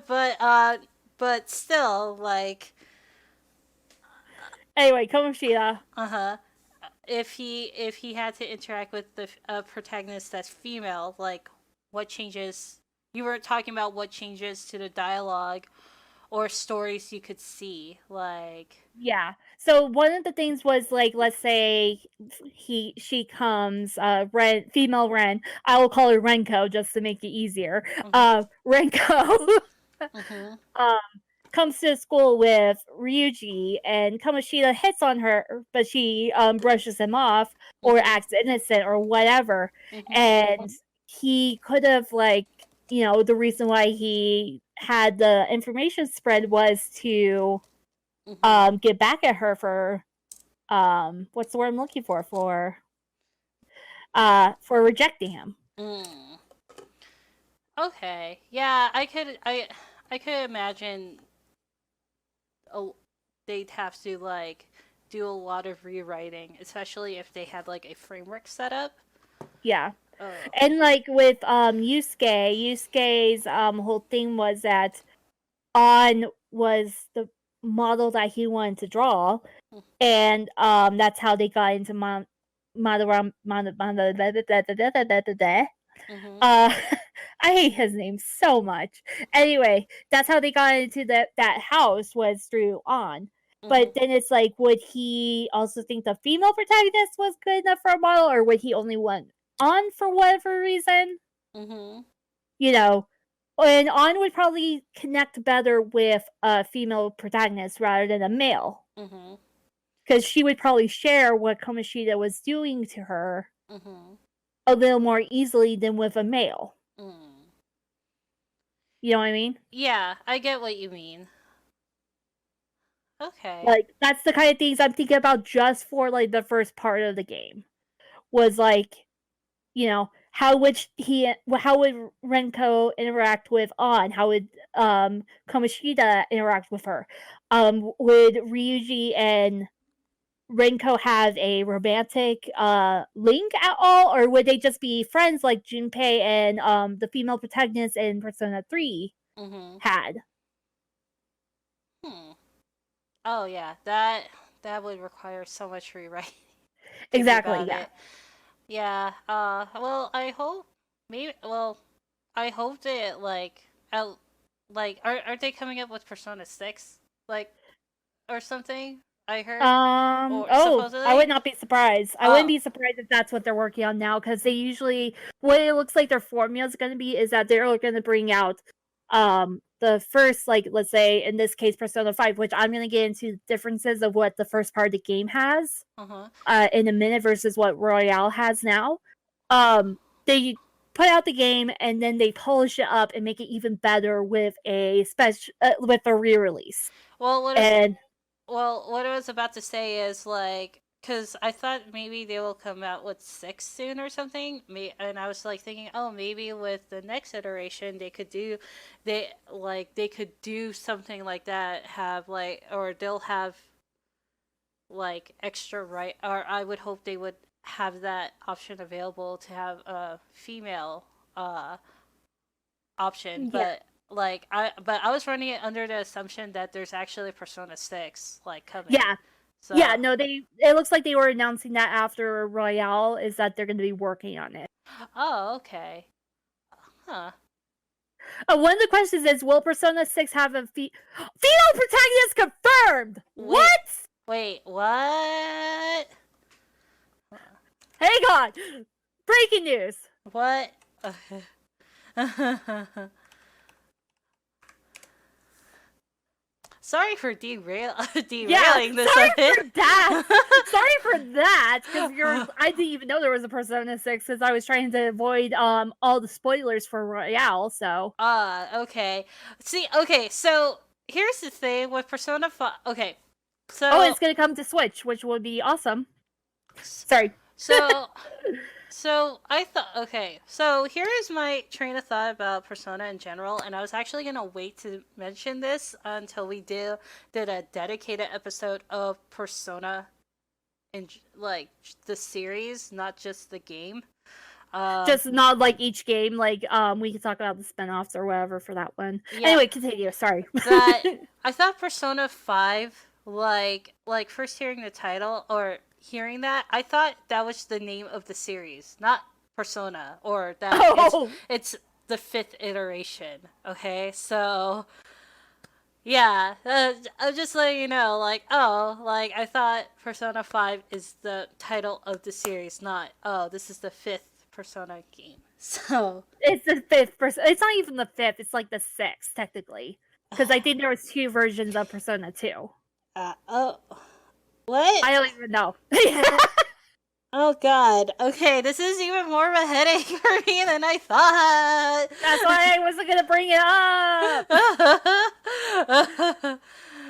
but but still, like, Anyway, Kamoshida. uh-huh. If he had to interact with the protagonist that's female, like, what changes? You were talking about what changes to the dialogue or stories you could see, like. Yeah. So one of the things was, like, let's say she comes, female Ren. I will call her Renko just to make it easier. Mhm. Renko Mhm. um comes to school with Ryuji, and Kamoshida hits on her, but she brushes him off or Mhm. acts innocent or whatever. Mhm. And he could have, like, the reason why he had the information spread was to Mhm. get back at her for what's the word I'm looking for rejecting him. Mm. Okay. Yeah, I could imagine a, they'd have to like do a lot of rewriting, especially if they had like a framework set up. Yeah. Oh. And like with Yusuke's whole thing was that On was the model that he wanted to draw, and that's how they got into Mhm. uh I hate his name so much. Anyway, that's how they got into that house was through On. But Mhm. then it's like, would he also think the female protagonist was good enough for a model, or would he only want On for whatever reason? Mhm. You know, and On would probably connect better with a female protagonist rather than a male, Mhm. because she would probably share what Kamoshida was doing to her Mhm. a little more easily than with a male. Mm. You know what I mean? Yeah, I get what you mean. Okay. Like, that's the kind of things I'm thinking about just for, like, the first part of the game. Was like, how would Renko interact with On? How would Kamoshida interact with her? Would Ryuji and Renko have a romantic link at all, or would they just be friends like Junpei and the female protagonist in Persona 3 Mhm. had? Hmm. Oh yeah, that would require so much rewriting. Thinking Exactly, about yeah. it. Yeah. Well, I hope maybe. Well, I hope that out like aren't they coming up with Persona 6 like or something? I heard or I would supposedly. not be surprised. I wouldn't Oh. be surprised if that's what they're working on now, because they usually, what it looks like their formula is going to be is that they're going to bring out the first, like, let's say in this case Persona 5, which I'm going to get into differences of what the first part of the game has Uh huh. in a minute versus what Royale has now. Um they put out the game and then they polish it up and make it even better with a with a re-release. Well, And what I was about to say is like, because I thought maybe they will come out with 6 soon or something. And I was like thinking, oh, maybe with the next iteration they could do something like that. Have like, or they'll have like extra right, or I would hope they would have that option available to have a female uh option, yeah, but I was running it under the assumption that there's actually Persona 6 like coming. yeah, yeah. So, No, it looks like they were announcing that after Royale is that they're going to be working on it. oh, okay. Huh. One of the questions is, will Persona 6 have a female protagonist confirmed? Wait. What? Wait, what? Hang on. Breaking news. What? Sorry for derailing this sorry a bit. for that. Sorry for that, because I didn't even know there was a Persona 6 because I was trying to avoid all the spoilers for Royale. So Okay. See, okay, so here's the thing with Persona 5. Okay, so it's gonna come to Switch, which would be awesome. Sorry. So So I thought, okay, so here is my train of thought about Persona in general, and I was actually gonna wait to mention this until we did a dedicated episode of Persona in like the series, not just the game. Just not like each game. Like we can talk about the spinoffs or whatever for that one. Yeah, Anyway, continue. Sorry. that I thought Persona 5, like first hearing the title or hearing that, I thought that was the name of the series, not Persona, or that it's the 5th iteration. Okay, so yeah, I'm just letting you know, like, oh, like I thought Persona 5 is the title of the series, not, oh, this is the 5th Persona game. So it's the 5th Persona. It's not even the 5th. It's like the 6th technically, because I think there was 2 versions of Persona 2. Oh, what? I don't even know. Oh god. Okay, this is even more of a headache for me than I thought. That's why I wasn't gonna bring it up.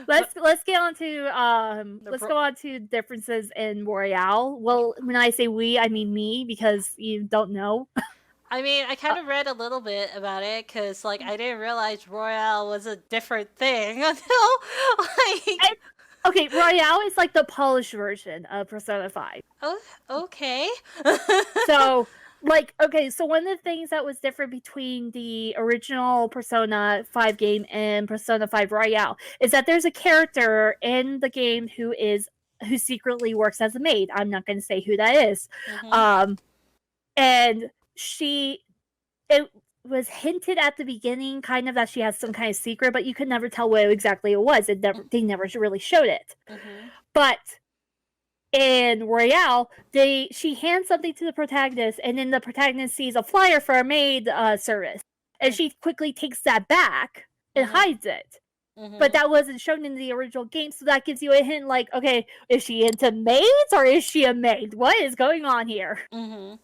Let's get on to let's go on to differences in Royale. Well, when I say we, I mean me, because you don't know. I mean, I kind of read a little bit about it because, like, I didn't realize Royale was a different thing until, like. Okay, Royale is like the polished version of Persona 5. Oh, okay. So, like, okay, so one of the things that was different between the original Persona 5 game and Persona 5 Royale is that there's a character in the game who secretly works as a maid. I'm not going to say who that is. Mm-hmm. And it was hinted at the beginning kind of that she has some kind of secret, but you could never tell what exactly it was. They never really showed it. Mm-hmm. But in Royale, she hands something to the protagonist, and then the protagonist sees a flyer for a maid service, and she quickly takes that back and hides it. Mm-hmm. But that wasn't shown in the original game, so that gives you a hint like, okay, is she into maids or is she a maid? What is going on here? Mm-hmm.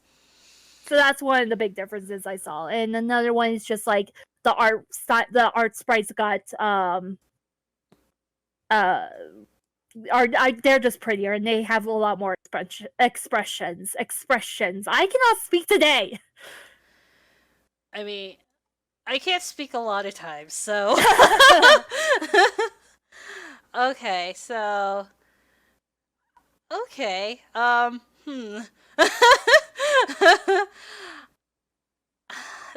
So that's one of the big differences I saw. And another one is just like the art sprites got they're just prettier and they have a lot more expressions. I cannot speak today. I mean, I can't speak a lot of times, so okay, so okay,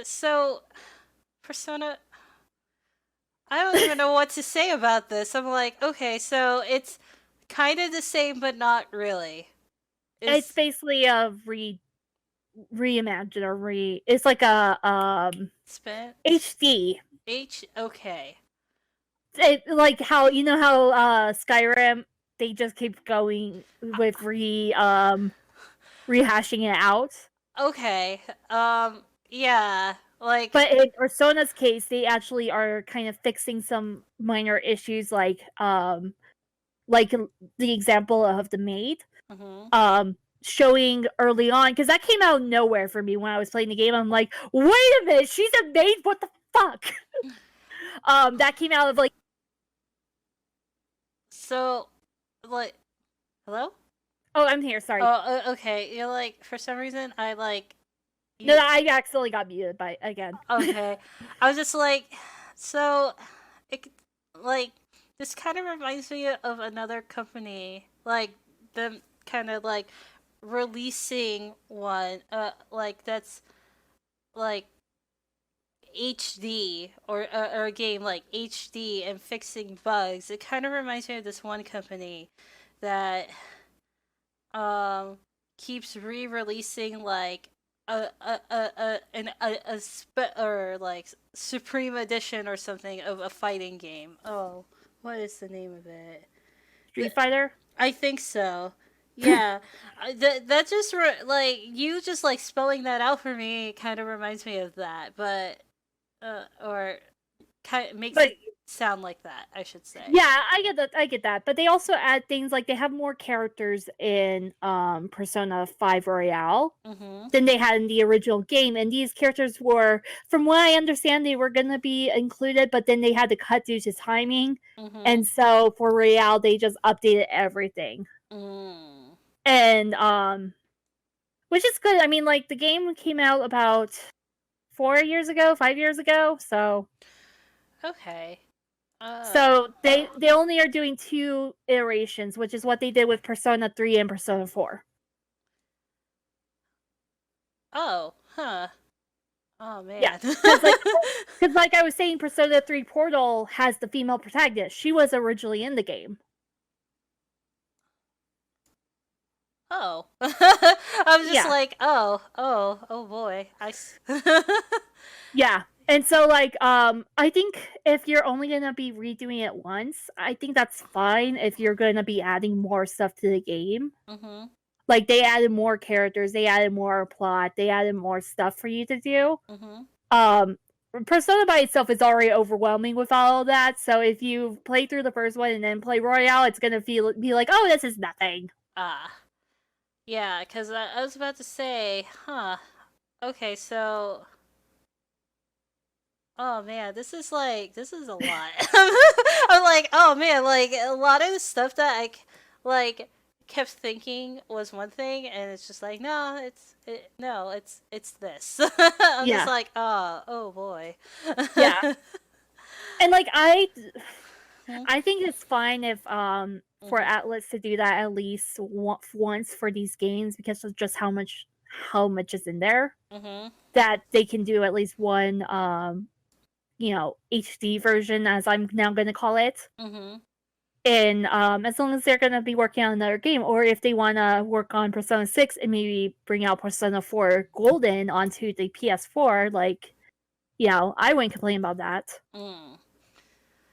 so Persona, I don't even know what to say about this. I'm like, okay, so it's kind of the same, but not really. It's basically a reimagine or it's like a spin HD. Okay. Like how how Skyrim, they just keep going with rehashing it out. Okay. Yeah. Like, but in Persona's case, they actually are kind of fixing some minor issues, like the example of the maid. Mm-hmm. showing early on, because that came out of nowhere for me when I was playing the game. I'm like, wait a minute, she's a maid? What the fuck? That came out of like. So, like, hello? Oh, I'm here. Sorry. Oh, okay. You're like, for some reason, I like No, you. I accidentally got muted by again. Okay, I was just like, so, it like this kind of reminds me of another company, like them kind of like releasing one, like that's like HD or a game like HD and fixing bugs. It kind of reminds me of this one company that um keeps re-releasing like or like Supreme Edition or something of a fighting game. Oh, what is the name of it? Street Fighter. I think so. Yeah, that just like you just like spelling that out for me kind of reminds me of that, but or kind of makes But it sound like that, I should say. yeah, I get that. I get that. But they also add things like they have more characters in Persona 5 Royale Mhm. than they had in the original game, and these characters were, from what I understand, they were gonna be included, but then they had to cut due to timing. Mhm. And so for Royale, they just updated everything. Mm. And which is good. I mean, like the game came out about 4 years ago, 5 years ago, so Okay. Uh. they only are doing 2 iterations, which is what they did with Persona 3 and Persona 4. Oh. Huh. Oh Yeah, man. because like I was saying, Persona 3 Portal has the female protagonist. She was originally in the game. Oh. I was just Yeah, like, oh boy. yeah. And so like I think if you're only gonna be redoing it once, I think that's fine if you're gonna be adding more stuff to the game. Mhm. Like they added more characters, they added more plot, they added more stuff for you to do. Mhm. Um Persona by itself is already overwhelming with all of that. So if you play through the first one and then play Royale, it's gonna be like, oh, this is nothing. Ah. Yeah, because I was about to say, huh. Okay, so. Oh man, this is a lot. I'm like, oh man, like a lot of the stuff that like kept thinking was one thing, and it's just like, no, no, it's this. I'm just Yeah, like, oh boy. yeah. And like Hmm? I think it's fine if for Mhm. Atlas to do that at least once for these games because of just how much is in there, Mhm. that they can do at least one HD version, as I'm now going to call it. Mhm. And as long as they're going to be working on another game, or if they want to work on Persona 6 and maybe bring out Persona 4 Golden onto the PS4, like, I wouldn't complain about that. Mm.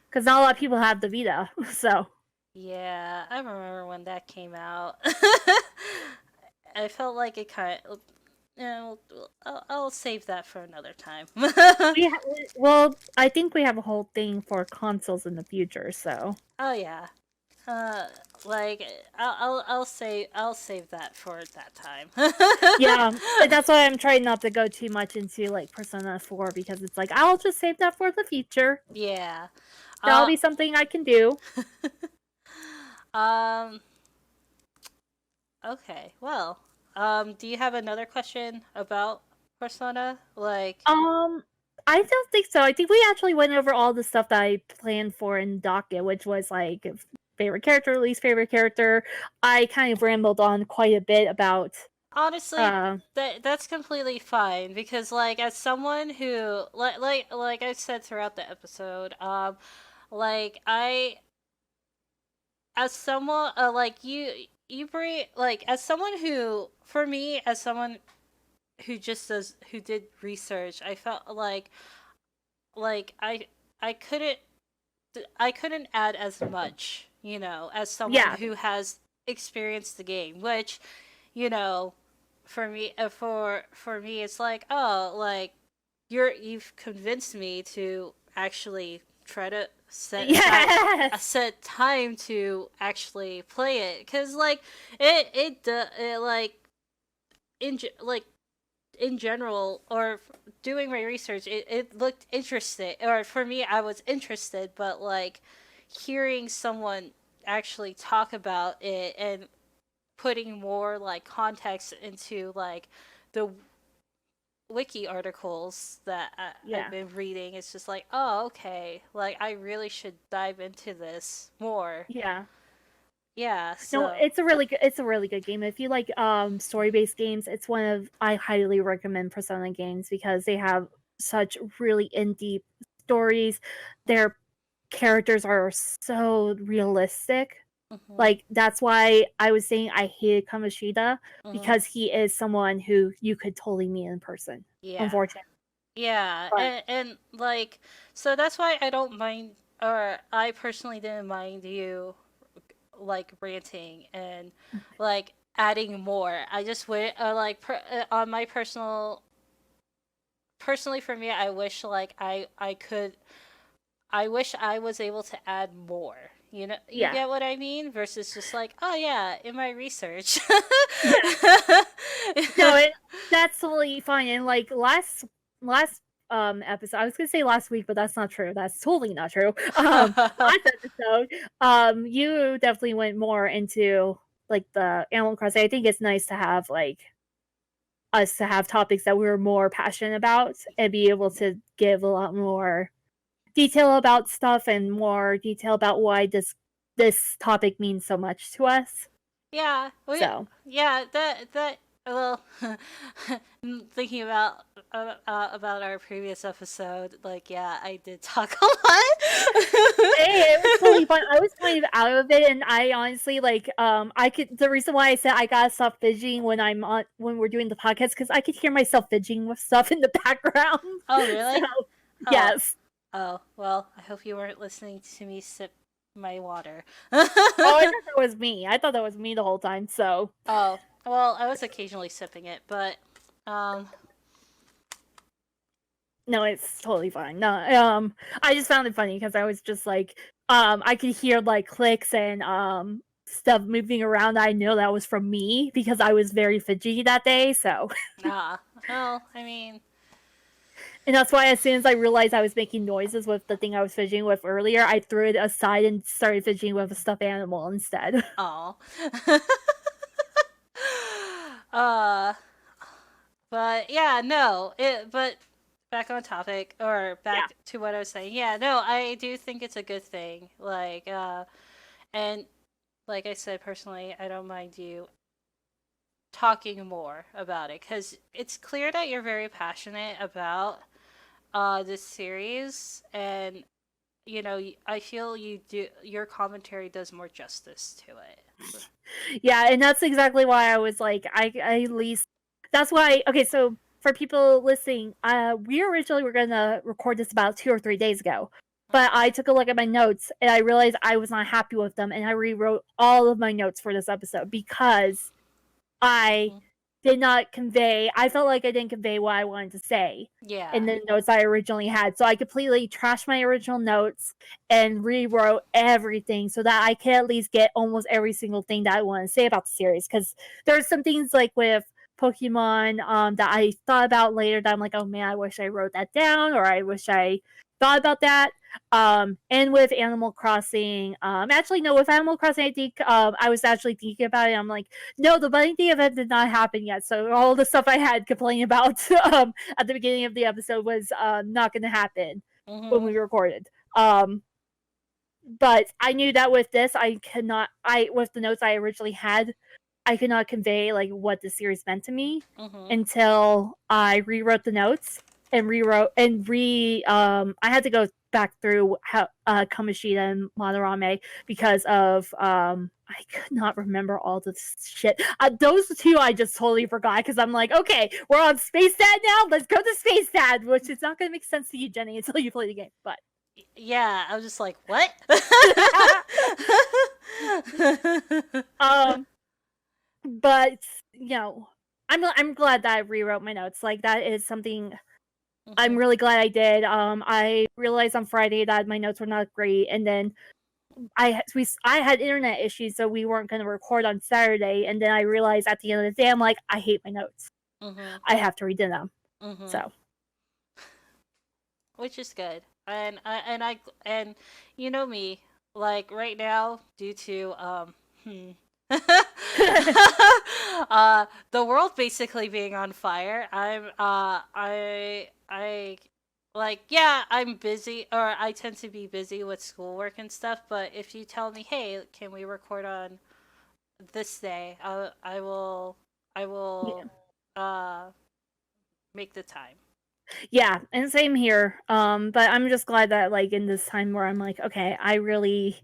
Because not a lot of people have the Vita, so. Yeah, I remember when that came out. I felt like it kind of. Yeah, I'll save that for another time. Well, I think we have a whole thing for consoles in the future, so. Oh yeah. Uh, like I'll save that for that time. Yeah, that's why I'm trying not to go too much into like Persona 4 because it's like I'll just save that for the future. Yeah. That'll Uh. be something I can do. um. Okay. Well. Do you have another question about Persona? Like. Um, I don't think so. I think we actually went over all the stuff that I planned for in docket, which was like favorite character, least favorite character. I kind of rambled on quite a bit about. Honestly, Uh, that's completely fine because like as someone who like I said throughout the episode, like I as someone like you bring like as someone who for me as someone who just does who did research, I felt like I couldn't add as much, as someone yeah, who has experienced the game, which, you know, for me, for me, it's like, oh, like you've convinced me to actually try to set aside a yes, set time to actually play it, because like it like in general, or doing my research, it looked interesting, or for me I was interested, but like hearing someone actually talk about it and putting more like context into like the wiki articles that I've Yeah. been reading, it's just like, oh, okay, like I really should dive into this more. Yeah. Yeah, No, so. it's a really good game. If you like story-based games, it's one of I highly recommend Persona games because they have such really in-deep stories. Their characters are so realistic. Mhm. Like that's why I was saying I hated Kamoshida Mhm. because he is someone who you could totally meet in person. Yeah. Unfortunately. Yeah, But and like, so that's why I don't mind, or I personally didn't mind you like ranting and like adding more. I just went on my personally for me, I wish like I wish I was able to add more. You know, you yeah. get what I mean? Versus just like, oh yeah, in my research. Yeah. No, that's totally fine. And like last episode, I was gonna say last week, but that's not true. That's totally not true. Last episode, you definitely went more into like the Animal Crossing. I think it's nice to have like us to have topics that we're more passionate about and be able to give a lot more detail about stuff and more detail about why this topic means so much to us. Yeah, So yeah, that well, thinking about our previous episode, like yeah, I did talk a lot. hey, it was totally fun. I was kind of out of it, and I honestly like I could the reason why I said I gotta stop fidgeting when we're doing the podcast because I could hear myself fidgeting with stuff in the background. Oh So really? Oh, yes. oh well. I hope you weren't listening to me sip my water. Oh, I thought that was me. I thought that was me the whole time. So Oh well, I was occasionally sipping it, but um, no, it's totally fine. No, I just found it funny because I was just like, I could hear like clicks and stuff moving around. I know that was from me because I was very fidgety that day. So, well, I mean, and that's why as soon as I realized I was making noises with the thing I was fidgeting with earlier, I threw it aside and started fidgeting with a stuffed animal instead. oh. uh But yeah, no. But back on topic, or Yeah, back to what I was saying. Yeah, no, I do think it's a good thing. And like I said personally, I don't mind you talking more about it because it's clear that you're very passionate about this series, and I feel your commentary does more justice to it. yeah, and that's exactly why I was like, I at least that's why. Okay, so for people listening, we originally were gonna record this about 2 or 3 days ago, but I took a look at my notes and I realized I was not happy with them, and I rewrote all of my notes for this episode because I Mm-hmm. did not convey. I felt like I didn't convey what I wanted to say in Yeah. the notes I originally had. So I completely trashed my original notes and rewrote everything so that I could at least get almost every single thing that I want to say about the series. Because there's some things like with Pokemon that I thought about later that I'm like, oh man, I wish I wrote that down, or I wish I thought about that. And with Animal Crossing, actually no, with Animal Crossing, I think I was actually thinking about it. I'm like, no, the bunny thing event did not happen yet. So all the stuff I had complained about at the beginning of the episode was not going to happen when Mm-hmm. we recorded. But I knew that with this, I could not. I with the notes I originally had, I could not convey like what the series meant to me Mm-hmm. until I rewrote the notes and rewrote and I had to go back through how Kamoshida and Madarame because of I could not remember all the shit. Those two I just totally forgot because I'm like, okay, we're on Space Dad now. Let's go to Space Dad, which is not going to make sense to you, Jenny, until you play the game. But Yeah, I was just like, what? um, but you know, I'm glad that I rewrote my notes. Like that is something I'm Mhm. really glad I did. I realized on Friday that my notes were not great, and then I had internet issues, so we weren't going to record on Saturday, and then I realized at the end of the day, I'm like, I hate my notes. Mhm. I have to redo them. Mhm. So Which is good. And you know me, like right now, due to the world basically being on fire, I like, yeah, I'm busy, or I tend to be busy with schoolwork and stuff, but if you tell me, hey, can we record on this day, I will yeah. uh make the time. Yeah, and same here. But I'm just glad that like in this time where I'm like, okay, Mhm.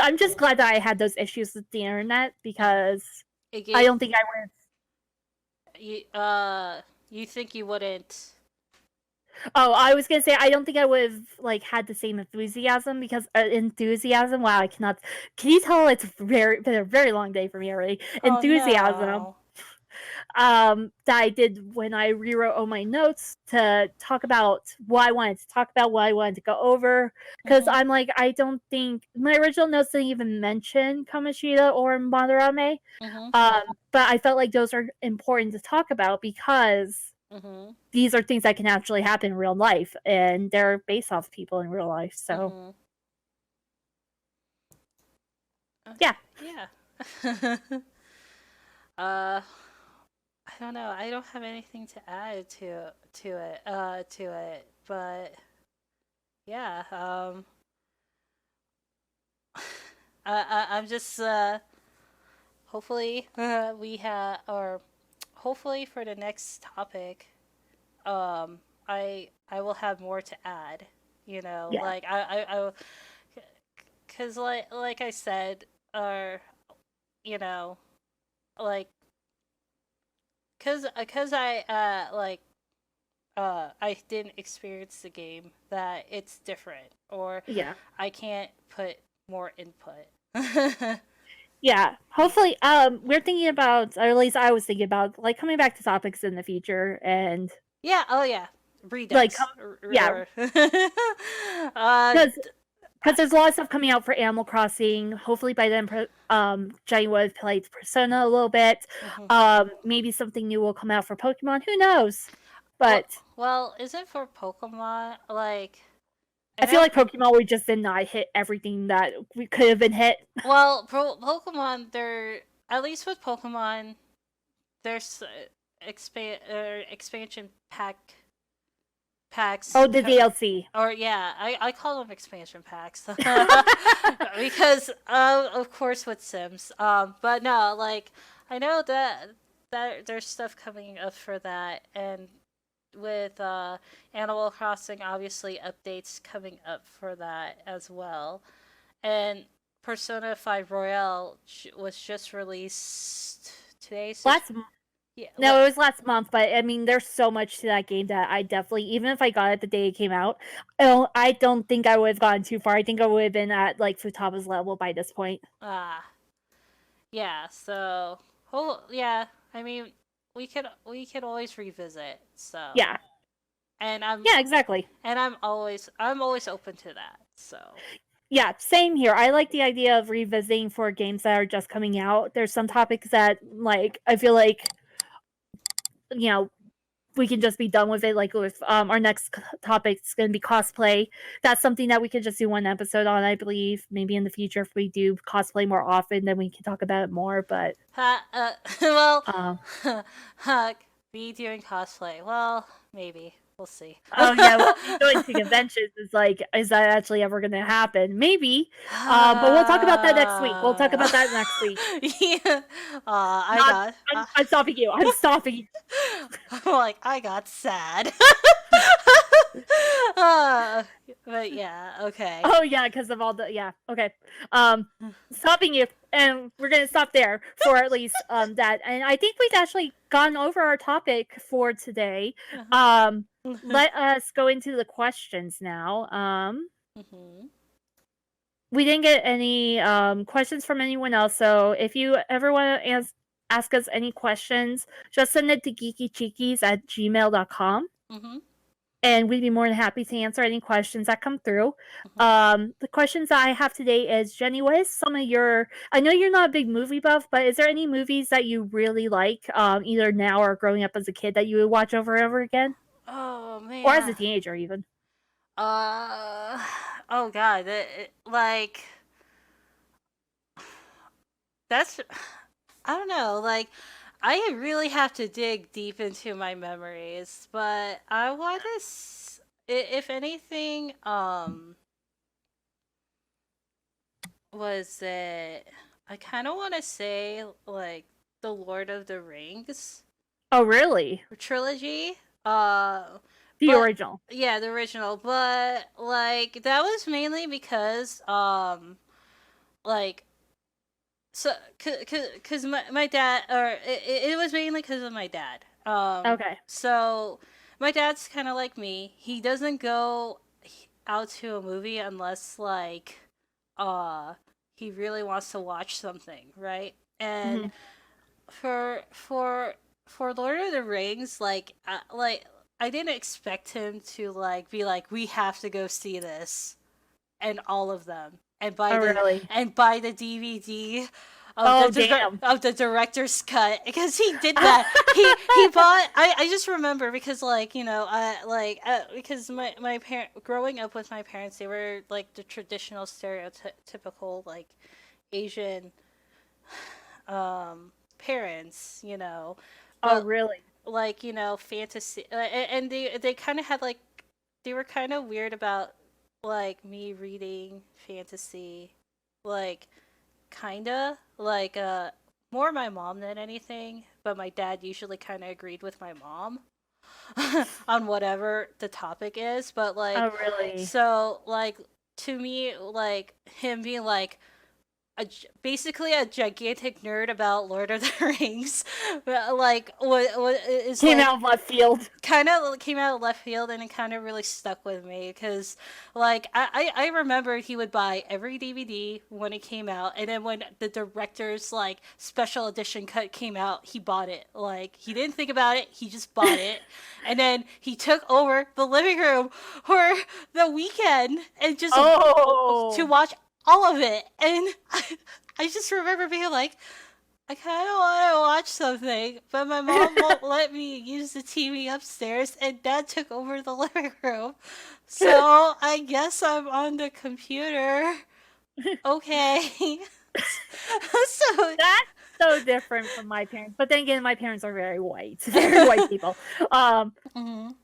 I'm just glad that I had those issues with the internet Mhm. because It I gave don't think I would. you think you wouldn't. Oh, I was gonna say I don't think I would have like had the same enthusiasm because enthusiasm. Wow, I cannot. Can you tell it's been a very long day for me already? Oh Enthusiasm no. that I did when I rewrote all my notes to talk about what I wanted to talk about, what I wanted to go over. Because Mhm. I'm like, I don't think my original notes didn't even mention Kamoshida or Madarame. Mhm. But I felt like those are important to talk about because Mhm. these are things that can actually happen in real life and they're based off people in real life. So, Mhm. Okay. yeah. Yeah. uh, I don't know. I don't have anything to add to it, but yeah. I'm just hopefully we have, or hopefully for the next topic, I will have more to add. You know, Yeah. like because like I said, or you know, like cause I I didn't experience the game, that it's different, or Yeah. I can't put more input. Yeah. Hopefully, we're thinking about, or at least I was thinking about, like coming back to topics in the future and Yeah. Oh yeah. like, Redux. yeah, Uh, because d- there's a lot of stuff coming out for Animal Crossing. Hopefully by then, Johnny would have played Persona a little bit. mhm. Maybe something new will come out for Pokemon. Who knows? Well, But well, is it for Pokemon? Like, I I feel know. like Pokemon we just did not hit everything that we could have been hit. Well, Pokemon, they're, at least with Pokemon, there's expansion packs Oh, the DLC. or yeah, I call them expansion packs because of course with Sims. But no, like I know that there's stuff coming up for that, and with Animal Crossing, obviously updates coming up for that as well. And Persona 5 Royale was just released today. So Last yeah, No, it was last month, but I mean, there's so much to that game that I definitely, even if I got it the day it came out, I don't think I would have gotten too far. I think I would have been at like Futaba's level by this point. ah, yeah. So yeah. I mean, we could always revisit. So, Yeah, and I'm yeah, exactly. and I'm always open to that. So Yeah, same here. I like the idea of revisiting for games that are just coming out. There's some topics that, like, I feel like, you know, we can just be done with it. Like with our next topic is going to be cosplay. That's something that we could just do one episode on, I believe. Maybe in the future, if we do cosplay more often, then we can talk about it more. But well, um, be doing cosplay. Well, maybe we'll see. oh yeah, well, me going to conventions is that actually ever going to happen? Maybe. But we'll talk about that next week. We'll talk about that next week. Yeah. I Not, got. I'm stopping you. I'm stopping you. Like I got sad. uh, but yeah, okay. Oh yeah, because of all the yeah. Okay. Um, stopping you, and we're gonna stop there for at least that. And I think we've actually gone over our topic for today. Let us go into the questions now. Mhm. We didn't get any questions from anyone else, so if you ever want to ask us any questions, just send it to geekychickies@gmail.com. Mhm. and we'd be more than happy to answer any questions that come through. Mhm. The questions I have today is, Jenny, what is some of your, I know you're not a big movie buff, but is there any movies that you really like, either now or growing up as a kid, that you would watch over and over again? Oh Or as a man. teenager, even? Uh oh god, like that's I don't know, like I really have to dig deep into my memories, but I want to if anything was it I kind of want to say like the Lord of the Rings Oh, really? trilogy. Uh The but original. yeah, the original, but like that was mainly because like so cause my dad or it was mainly because of my dad. Okay. So my dad's kind of like me. He doesn't go out to a movie unless like uh he really wants to watch something, right? And Hmm. for for for Lord of the Rings, like I didn't expect him to like be like we have to go see this and all of them Oh, really? and buy the DVD Oh, damn. of the director's cut because he did that. He bought. I just remember because like you know because my parent growing up with my parents, they were like the traditional stereotypical like Asian parents, you know, Oh, but really? like you know fantasy and they kind of had like they were kind of weird about like me reading fantasy like kinda like more my mom than anything, but my dad usually kind of agreed with my mom on whatever the topic is, but like Oh, really? so like to me like him being like basically a gigantic nerd about Lord of the Rings. Like what is Came like out of left field. kind of came out of left field and it kind of really stuck with me because like I remember he would buy every DVD when it came out and then when the director's like special edition cut came out he bought it like he didn't think about it he just bought it and then he took over the living room for the weekend and just to Oh. watch all of it and I just remember being like I kind of want to watch something, but my mom won't let me use the TV upstairs, and Dad took over the living room. So I guess I'm on the computer. Okay. So. That's so different from my parents. But then again, my parents are very white, very white people. Um, Mhm.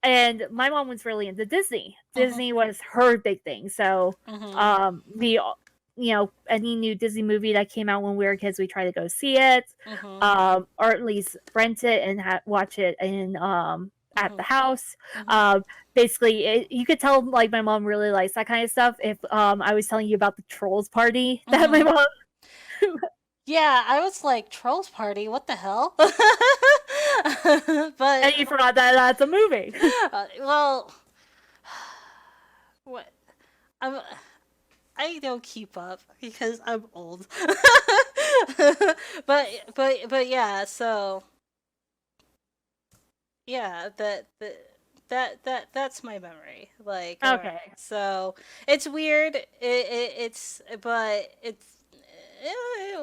and my mom was really into Disney. Mhm. Disney was her big thing. So, Mhm. we, any new Disney movie that came out when we were kids, we try to go see it, Mhm. or at least rent it and watch it in at the Mhm. house. Mhm. Um, basically, you could tell like my mom really likes that kind of stuff. If I was telling you about the Trolls party that my Mhm. mom. Yeah, I was like Trolls Party. What the hell? And But you forgot that that's a movie. well, what? I'm I don't keep up because I'm old. but yeah, so yeah, that's my memory. Like all right. Okay. So it's weird. It's but it's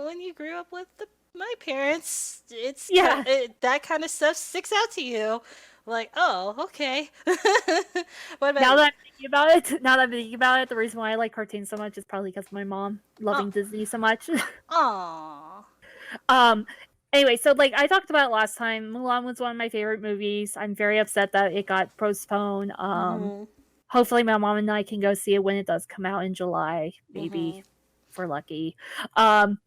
when you grew up with my parents, Yeah. that kind of stuff sticks out to you. Like, oh, okay. What about Now you? that I'm thinking about it, now that I'm thinking about it, the reason why I like cartoons so much is probably because of my mom Oh, loving Disney so much. aw. um. Anyway, so like I talked about last time, Mulan was one of my favorite movies. I'm very upset that it got postponed. Mhm. Hopefully my mom and I can go see it when it does come out in July, maybe Mhm. if we're lucky. Um,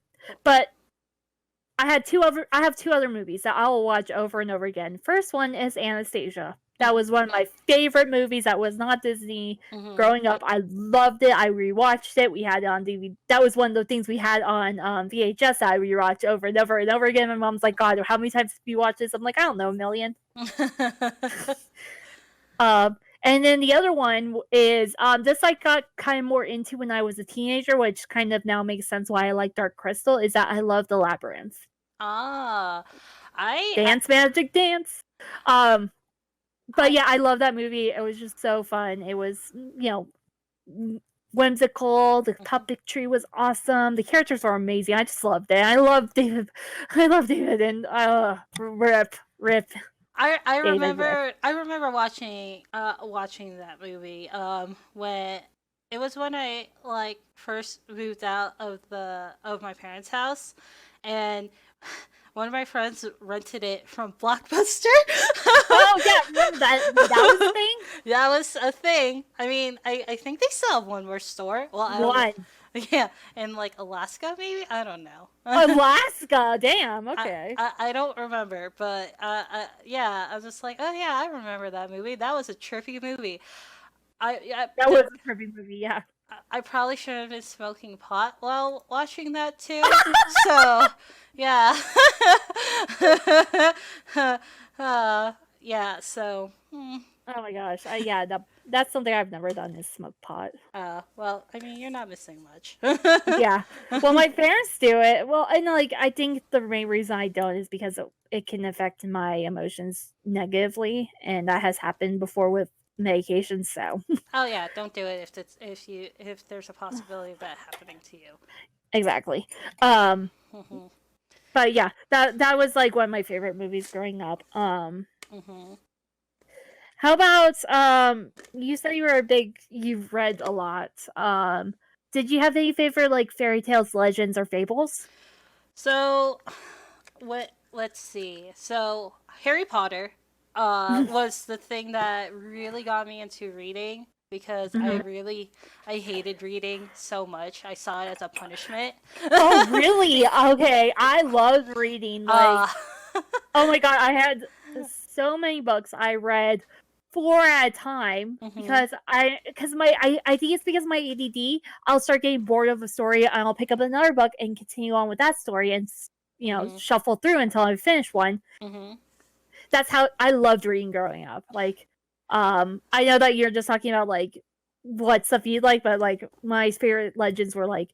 but I have two other movies that I will watch over and over again. First one is Anastasia. That Mhm. was one of my favorite movies that was not Disney. Mhm. Growing up, I loved it. I rewatched it. We had it on DVD. That was one of the things we had on VHS that I rewatched over and over and over again. My mom's like, God, how many times have you watched this? I'm like, I don't know, a million. And then the other one is this I got kind of more into when I was a teenager, which kind of now makes sense why I like Dark Crystal, is that I love the Labyrinth. Ah, I Dance Magic Dance. Um But yeah, I love that movie. It was just so fun. It was, whimsical. The Mhm. puppetry was awesome. The characters are amazing. I just loved it. I love David. I love David, and rip I David, rip. remember watching that movie when it was when I like first moved out of my parents' house, and one of my friends rented it from Blockbuster. Oh yeah, remember that was a thing. That was a thing. I mean, I think they still have one more store. Well, I don't know. One. Yeah, in like Alaska, maybe. I don't know. Alaska. Damn. Okay. I don't remember, but yeah, I was just like, oh yeah, I remember that movie. That was a trippy movie. That was a trippy movie. Yeah. I probably should have been smoking pot while watching that too. So yeah, yeah. So Oh my gosh. Yeah. That's something I've never done is smoke pot. well, I mean, you're not missing much. Yeah. Well, my parents do it. Well, and like I think the main reason I don't is because it can affect my emotions negatively, and that has happened before with medication. So Oh yeah, don't do it if there's a possibility of that happening to you. exactly. Um, Mhm. but yeah, that was like one of my favorite movies growing up. Mhm. How about you said you've read a lot. Did you have any favorite like fairy tales, legends, or fables? So what? Let's see. So Harry Potter was the thing that really got me into reading because Mhm. I hated reading so much. I saw it as a punishment. Oh, really? Okay, I love reading. uh, Like, oh my god, I had so many books I read four at a time mhm, because I think it's because of my ADD. I'll start getting bored of a story and I'll pick up another book and continue on with that story and mhm, shuffle through until I finish one. mhm, That's how I loved reading growing up. Like, I know that you're just talking about like what stuff you like, but like my favorite legends were like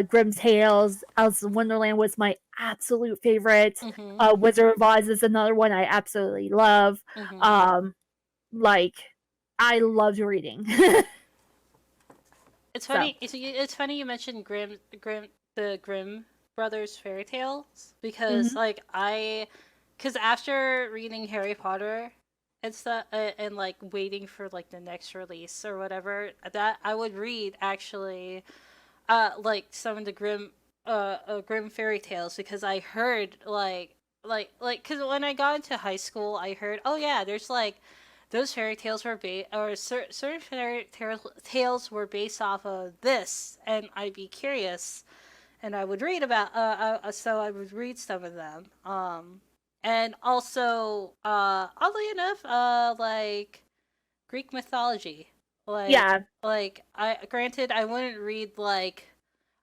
Grimm's Tales, Alice in Wonderland was my absolute favorite. mhm, Wizard of Oz is another one I absolutely love. mhm. Um, like I loved reading. It's So, funny. It's funny you mentioned the Grimm brothers fairy tales because mhm. because after reading Harry Potter and stuff and like waiting for like the next release or whatever, that I would read actually like some of the Grimm fairy tales because I heard because when I got into high school I heard, oh yeah, there's like those fairy tales were certain tales were based off of this, and I'd be curious and I would read about so I would read some of them and also oddly enough like Greek mythology. Like Yeah. I granted I wouldn't read like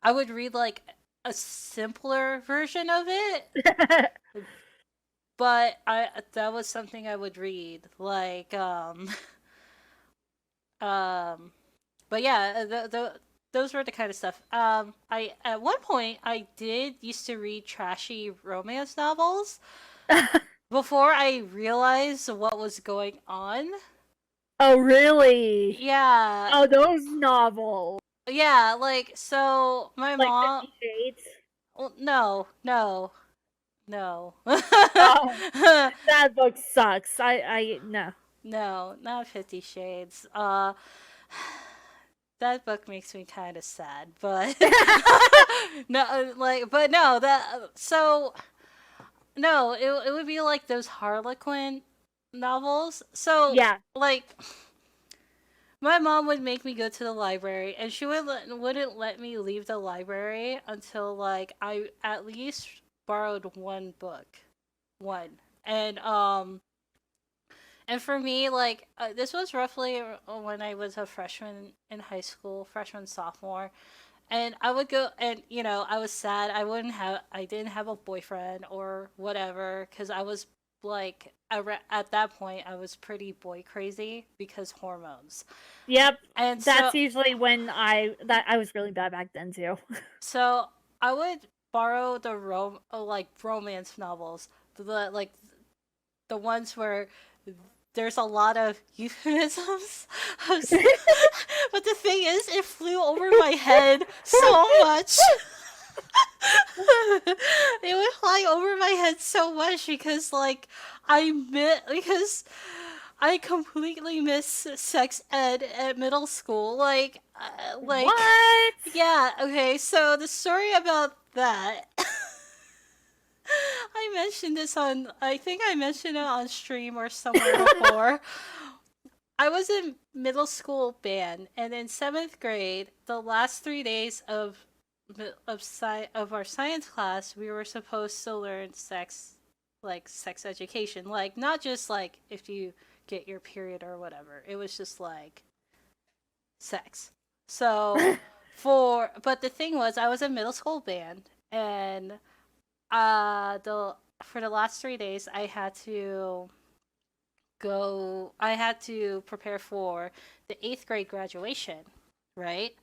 I would read like a simpler version of it, but I that was something I would read. Um but yeah, those were the kind of stuff. I at one point I did used to read trashy romance novels before I realized what was going on. Oh, really? Yeah, Oh, those novels. yeah, like so my Like mom 50 Shades. well, no, no. Oh, that book sucks. I no. No, not 50 Shades. That book makes me kind of sad, but no, but no, so no, it would be like those Harlequin novels. So, Yeah. like, my mom would make me go to the library, and she wouldn't let me leave the library until like I at least borrowed one book, one, and for me, like this was roughly when I was a freshman in high school, freshman sophomore, and I would go and I was sad. I didn't have a boyfriend or whatever because I was like at that point I was pretty boy crazy because hormones, Yep. and That's usually when I was really bad back then too. so I would borrow the like romance novels, the ones where there's a lot of euphemisms. But the thing is, it flew over my head so much. It would fly over my head so much because, like, because I completely miss sex ed at middle school. What? Yeah, okay, so the story about that. I think I mentioned it on stream or somewhere before. I was in middle school band, and in seventh grade, the last 3 days of our science class, we were supposed to learn sex education, like not just like if you get your period or whatever. It was just like sex. So but the thing was, I was in middle school band, and the for the last 3 days, I had to prepare for the eighth grade graduation, right?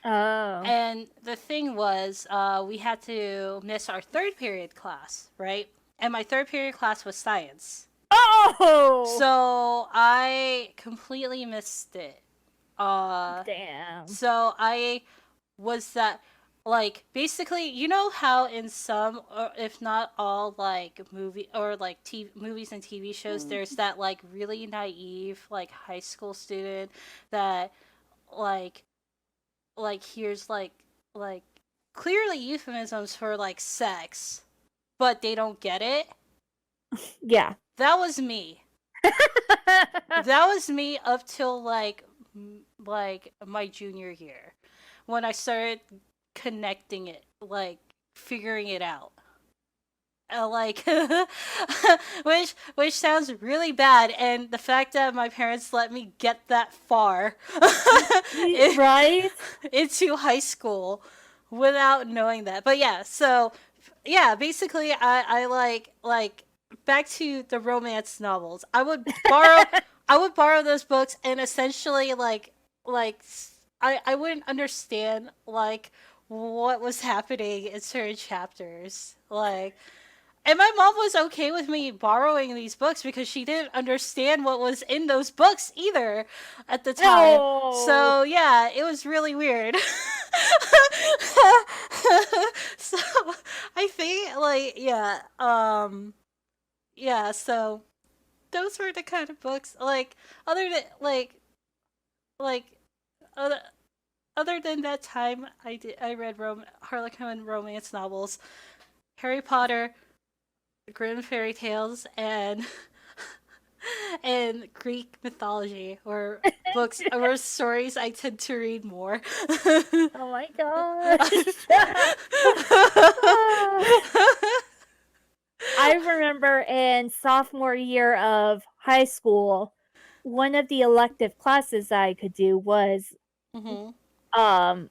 Oh. And the thing was, we had to miss our third period class, right? And my third period class was science. Oh! So I completely missed it. Uh, Damn. so I was that like basically, you know how in some, or if not all, like movies and TV shows, there's that like really naive like high school student that like here's like clearly euphemisms for like sex, but they don't get it. Yeah. That was me. That was me up till like my junior year, when I started connecting it, like figuring it out. Like which sounds really bad, and the fact that my parents let me get that far Right? into high school without knowing that. But yeah, so yeah, basically I like back to the romance novels. I would borrow those books, and essentially like I wouldn't understand like what was happening in certain chapters. Like, and my mom was okay with me borrowing these books because she didn't understand what was in those books either at the time. No. So, yeah, it was really weird. So, I think yeah, so those were the kind of books like other than like other other than that time I read Harlequin romance novels, Harry Potter, Grimm fairy tales, and and Greek mythology, or books or stories I tend to read more. Oh my gosh. I remember in sophomore year of high school, one of the elective classes I could do was Mhm. um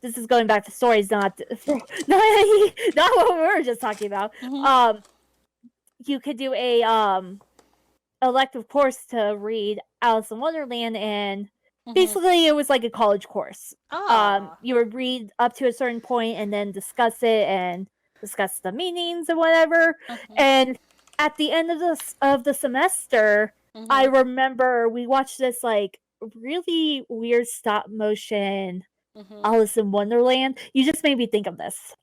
this is going back to stories, not what we were just talking about. Mhm. Um you could do a elective course to read Alice in Wonderland, and Mhm. basically it was like a college course. Ah. You would read up to a certain point and then discuss it and discuss the meanings and whatever. Mhm. And at the end of the semester, I Mhm. remember we watched this like really weird stop motion Mhm. Alice in Wonderland. You just made me think of this.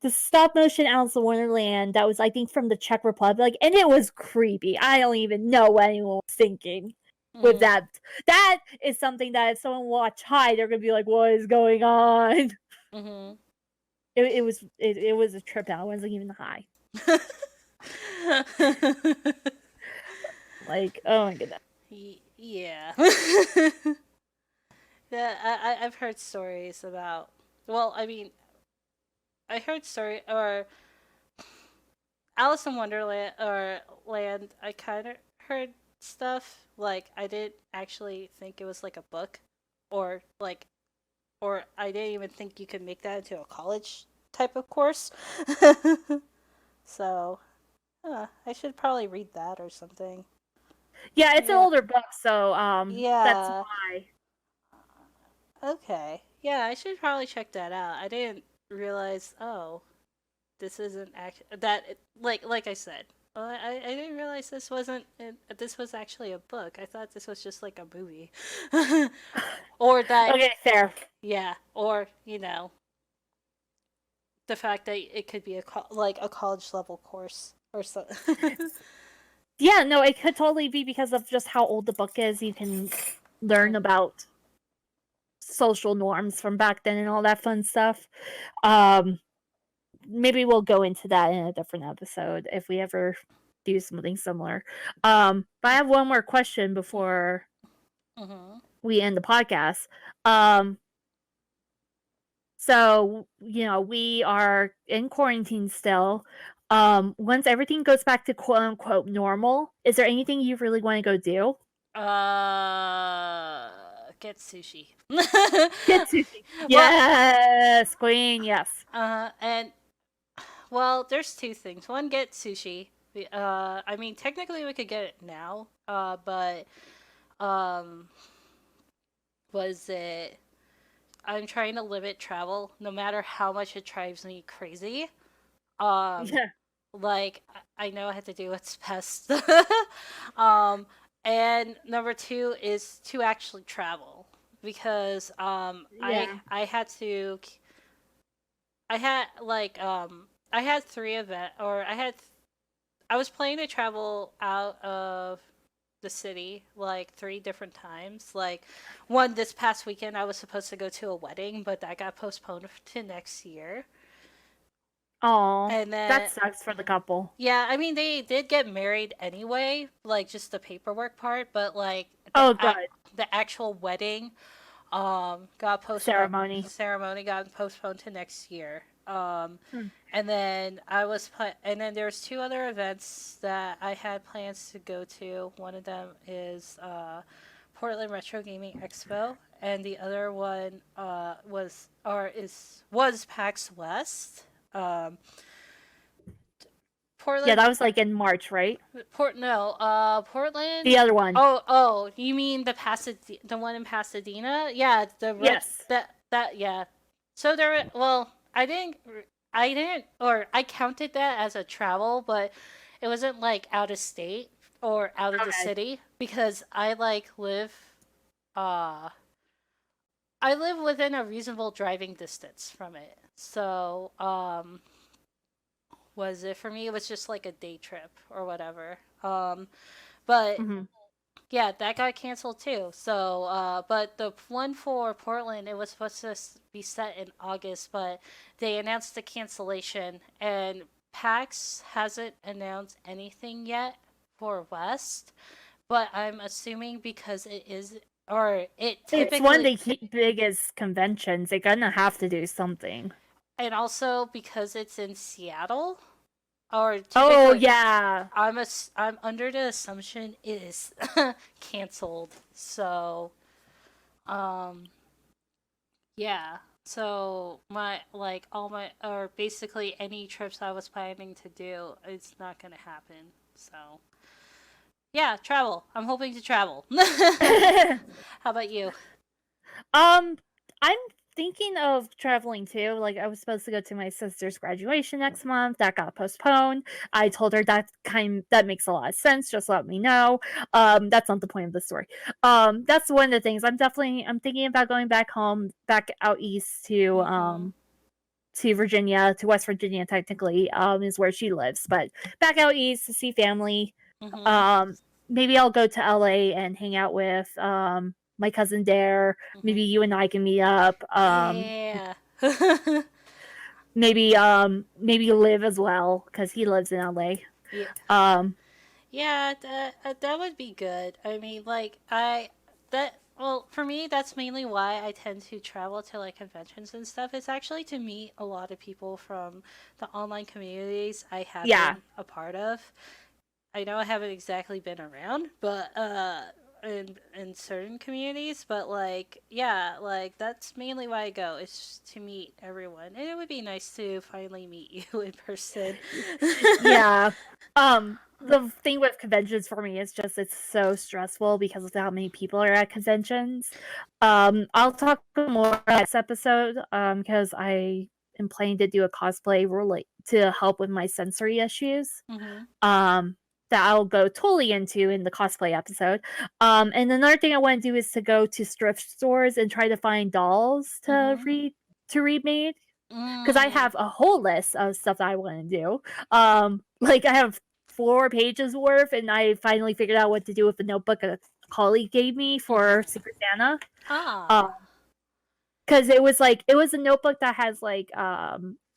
The stop motion Alice in Wonderland that was, I think, from the Czech Republic, and it was creepy. I don't even know what anyone was thinking with Mhm. that. That is something that if someone watch High, they're gonna be like, "What is going on?" Mhm. It was a trip out. I wasn't even high. Like, oh my goodness. Yeah. Yeah, I've heard stories about. Well, I mean, I heard story or Alice in Wonderland or Land. I kind of heard stuff like I didn't actually think it was like a book, or or I didn't even think you could make that into a college type of course. So, I should probably read that or something. Yeah, it's an Yeah. older book, so that's Yeah. why. Okay. Yeah, I should probably check that out. I didn't realize. Oh, this isn't act that like I said. Well, I didn't realize this wasn't. This was actually a book. I thought this was just like a movie, or that. Okay, fair. Yeah, or the fact that it could be like a college level course or so. Yeah, no, it could totally be because of just how old the book is. You can learn about social norms from back then and all that fun stuff. Um, Maybe we'll go into that in a different episode if we ever do something similar. But I have one more question before Mm-hmm. we end the podcast. Um, so we are in quarantine still. Once everything goes back to quote unquote normal, is there anything you really want to go do? Get sushi. Get sushi. Well, Yes, queen. Yes. and well, there's two things. One, get sushi. I mean, technically we could get it now. But um, was it? I'm trying to limit travel, no matter how much it drives me crazy. Um, Yeah. like I know I have to do what's best. um, and number two is to actually travel because Yeah. I had to I had I had three event or I was planning to travel out of the city like three different times. Like one this past weekend I was supposed to go to a wedding, but that got postponed to next year. Oh, And that then sucks for the couple. yeah, I mean they did get married anyway, like just the paperwork part, but like Oh, good. the actual wedding got postponed. Ceremony. Ceremony got postponed to next year. Hmm. And then and then there's two other events that I had plans to go to. One of them is Portland Retro Gaming Expo, and the other one was PAX West. Um, Yeah, Portland that was like in March, right? Portland. The other one. Oh, you mean the one in Pasadena? Yeah, Yes. yeah. So well, I didn't, or I counted that as a travel, but it wasn't like out of state or out of the Okay. city because uh, I live within a reasonable driving distance from it. So, was it for me? It was just like a day trip or whatever. But Hmm. yeah, that got canceled too. So, but the one for Portland, it was supposed to be set in August, but they announced the cancellation, and PAX hasn't announced anything yet for West. But I'm assuming because it is, or it It's one of typically, the biggest conventions. They're gonna have to do something. and also because it's in Seattle, or Oh typically, yeah. I'm under the assumption it is canceled. So, um, yeah. So my like all my or basically any trips I was planning to do, it's not gonna happen. So yeah, travel. I'm hoping to travel. How about you? Um, I'm thinking of traveling too. Like, I was supposed to go to my sister's graduation next month. That got postponed. I told her that makes a lot of sense. Just let me know. That's not the point of the story. That's one of the things. I'm thinking about going back home, back out east Mhm. to Virginia, to West Virginia technically, is where she lives, but back out east to see family. Mhm. Um, Maybe I'll go to LA and hang out with my cousin there. Mhm. Maybe you and I can meet up. Yeah. Maybe live as well because he lives in LA. Yeah. Um, Yeah, that would be good. I mean, like I that well, for me that's mainly why I tend to travel to like conventions and stuff. It's actually to meet a lot of people from the online communities I have yeah. been a part of. I know I haven't exactly been around, but in certain communities, but like yeah, like that's mainly why I go. It's just to meet everyone. And it would be nice to finally meet you in person. Yeah. The thing with conventions for me is just it's so stressful because of how many people are at conventions. I'll talk more about this episode because I am planning to do a cosplay to help with my sensory issues. Mhm. That I'll go totally into in the cosplay episode. And another thing I want to do is to go to thrift stores and try to find dolls Mhm. to remade because I Mm. have a whole list of stuff that I want to do. Like I have 4 pages worth, and I finally figured out what to do with the notebook a colleague gave me for Mhm. Secret Santa. Ah. Because it was like it was a notebook that has like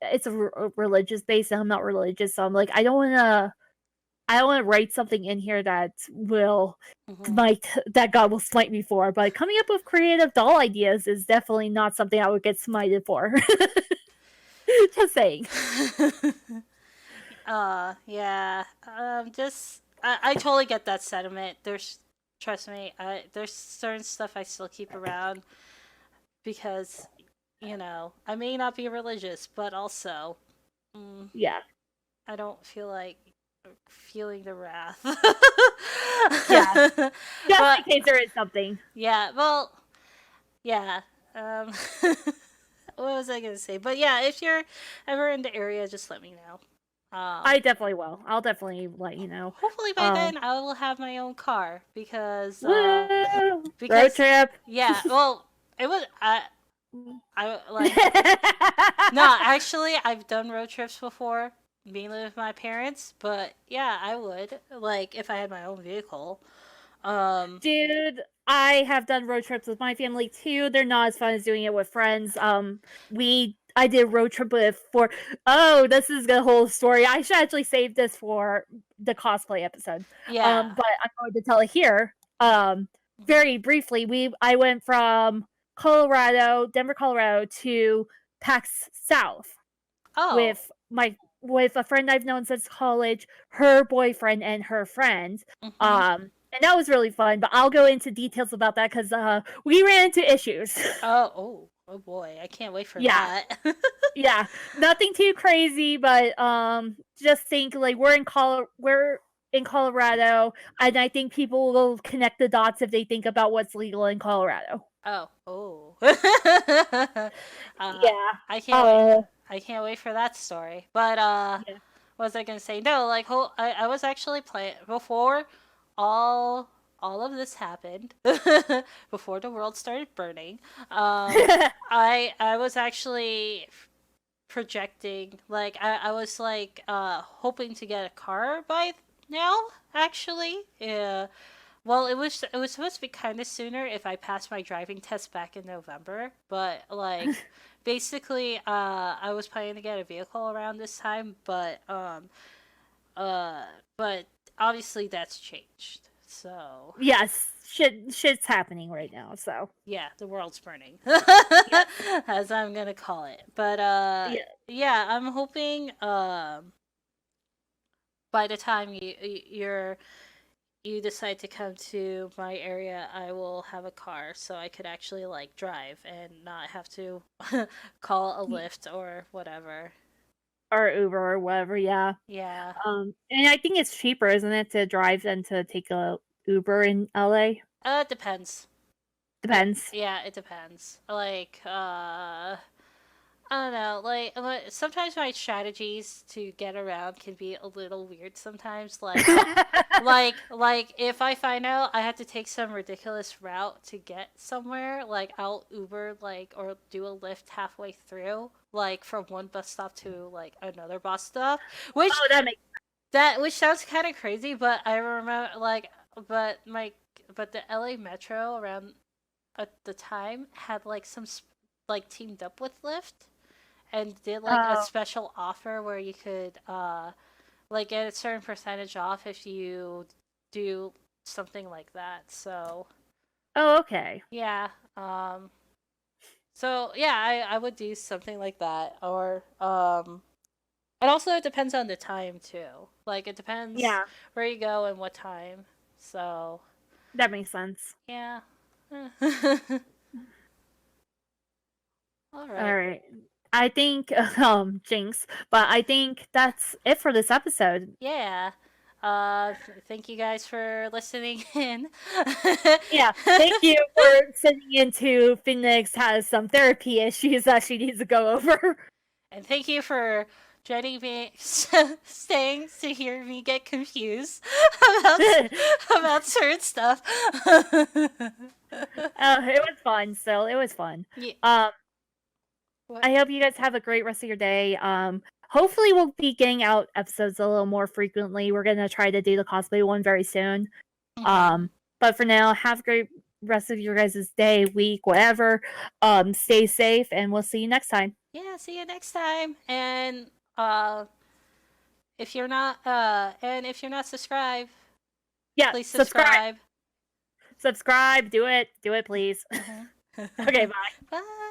it's a religious base, and I'm not religious, so I'm like I don't want to write something in here that will Mhm. that God will smite me for. But coming up with creative doll ideas is definitely not something I would get smited for. Just saying. Yeah. Just I totally get that sentiment. Trust me, there's certain stuff I still keep around because, I may not be religious, but also, mm, Yeah. I don't feel like feeling the wrath. Yeah. Just But in case there is something. yeah, well, yeah. Um, what was I gonna say? But yeah, if you're ever in the area, just let me know. I definitely will. I'll definitely let you know. Hopefully by Um then I will have my own car Woo! Road because trip. yeah, well, it was I like no, actually I've done road trips before, mainly with my parents, but yeah, I would like if I had my own vehicle. Um, Dude, I have done road trips with my family too. They're not as fun as doing it with friends. I did a road trip with for oh, this is a whole story. I should actually save this for the cosplay episode. yeah. But I'm going to tell it here. Very briefly, I went from Denver, Colorado to PAX South Oh. with with a friend I've known since college, her boyfriend and her friend. Mhm. And that was really fun, but I'll go into details about that because we ran into issues. Oh boy, I can't wait for Yeah, that. yeah, nothing too crazy, but just think like we're in Colorado, and I think people will connect the dots if they think about what's legal in Colorado. Oh. uh, Yeah. I can't wait. Uh. I can't wait for that story. But Yeah. what was I gonna say? No, like I was actually playing before all all of this happened. Before the world started burning. Um, I was actually projecting like I was like hoping to get a car by now actually. Yeah. Well, it was supposed to be kind of sooner if I passed my driving test back in November, but like basically I was planning to get a vehicle around this time, uh but obviously that's changed. So, Yes, shit's happening right now. So yeah, the world's burning. yes, As I'm going to call it. But yeah. yeah, I'm hoping by the time you decide to come to my area, I will have a car so I could actually like drive and not have to call a Lyft or whatever. Or Uber or whatever, yeah. Yeah. And I think it's cheaper, isn't it, to drive than to take a Uber in LA? It depends. Depends. Yeah, it depends. Like, I don't know. Like, sometimes my strategies to get around can be a little weird. Sometimes, like if I find out I have to take some ridiculous route to get somewhere, like I'll Uber like or do a Lyft halfway through, like from one bus stop to like another bus stop, which Oh, that makes which sounds kind of crazy, but I remember like, but my but the LA Metro around at the time had like like teamed up with Lyft and did like a oh. special offer where you could like get a certain percentage off if you do something like that. So Oh, okay. yeah, so yeah, I would do something like that, or and also it depends on the time too. Like it depends Yeah, where you go and what time. So that makes sense. yeah. All right. Alright. I think, jinx, but I think that's it for this episode. Yeah. Thank you guys for listening in. Yeah, thank you for sending in to Phoenix has some therapy issues that she needs to go over. And thank you for dreading being staying to hear me get confused about about certain stuff. It was fun, so it was fun. Yeah. Um, What? I hope you guys have a great rest of your day. Hopefully we'll be getting out episodes a little more frequently. We're gonna try to do the cosplay one very soon. Mm-hmm. But for now, have a great rest of your guys' day, week, whatever. Stay safe, and we'll see you next time. Yeah. See you next time. And if you're not subscribed, Yeah, please subscribe. subscribe. Subscribe. Do it, please. Mm-hmm. Okay, bye. Bye.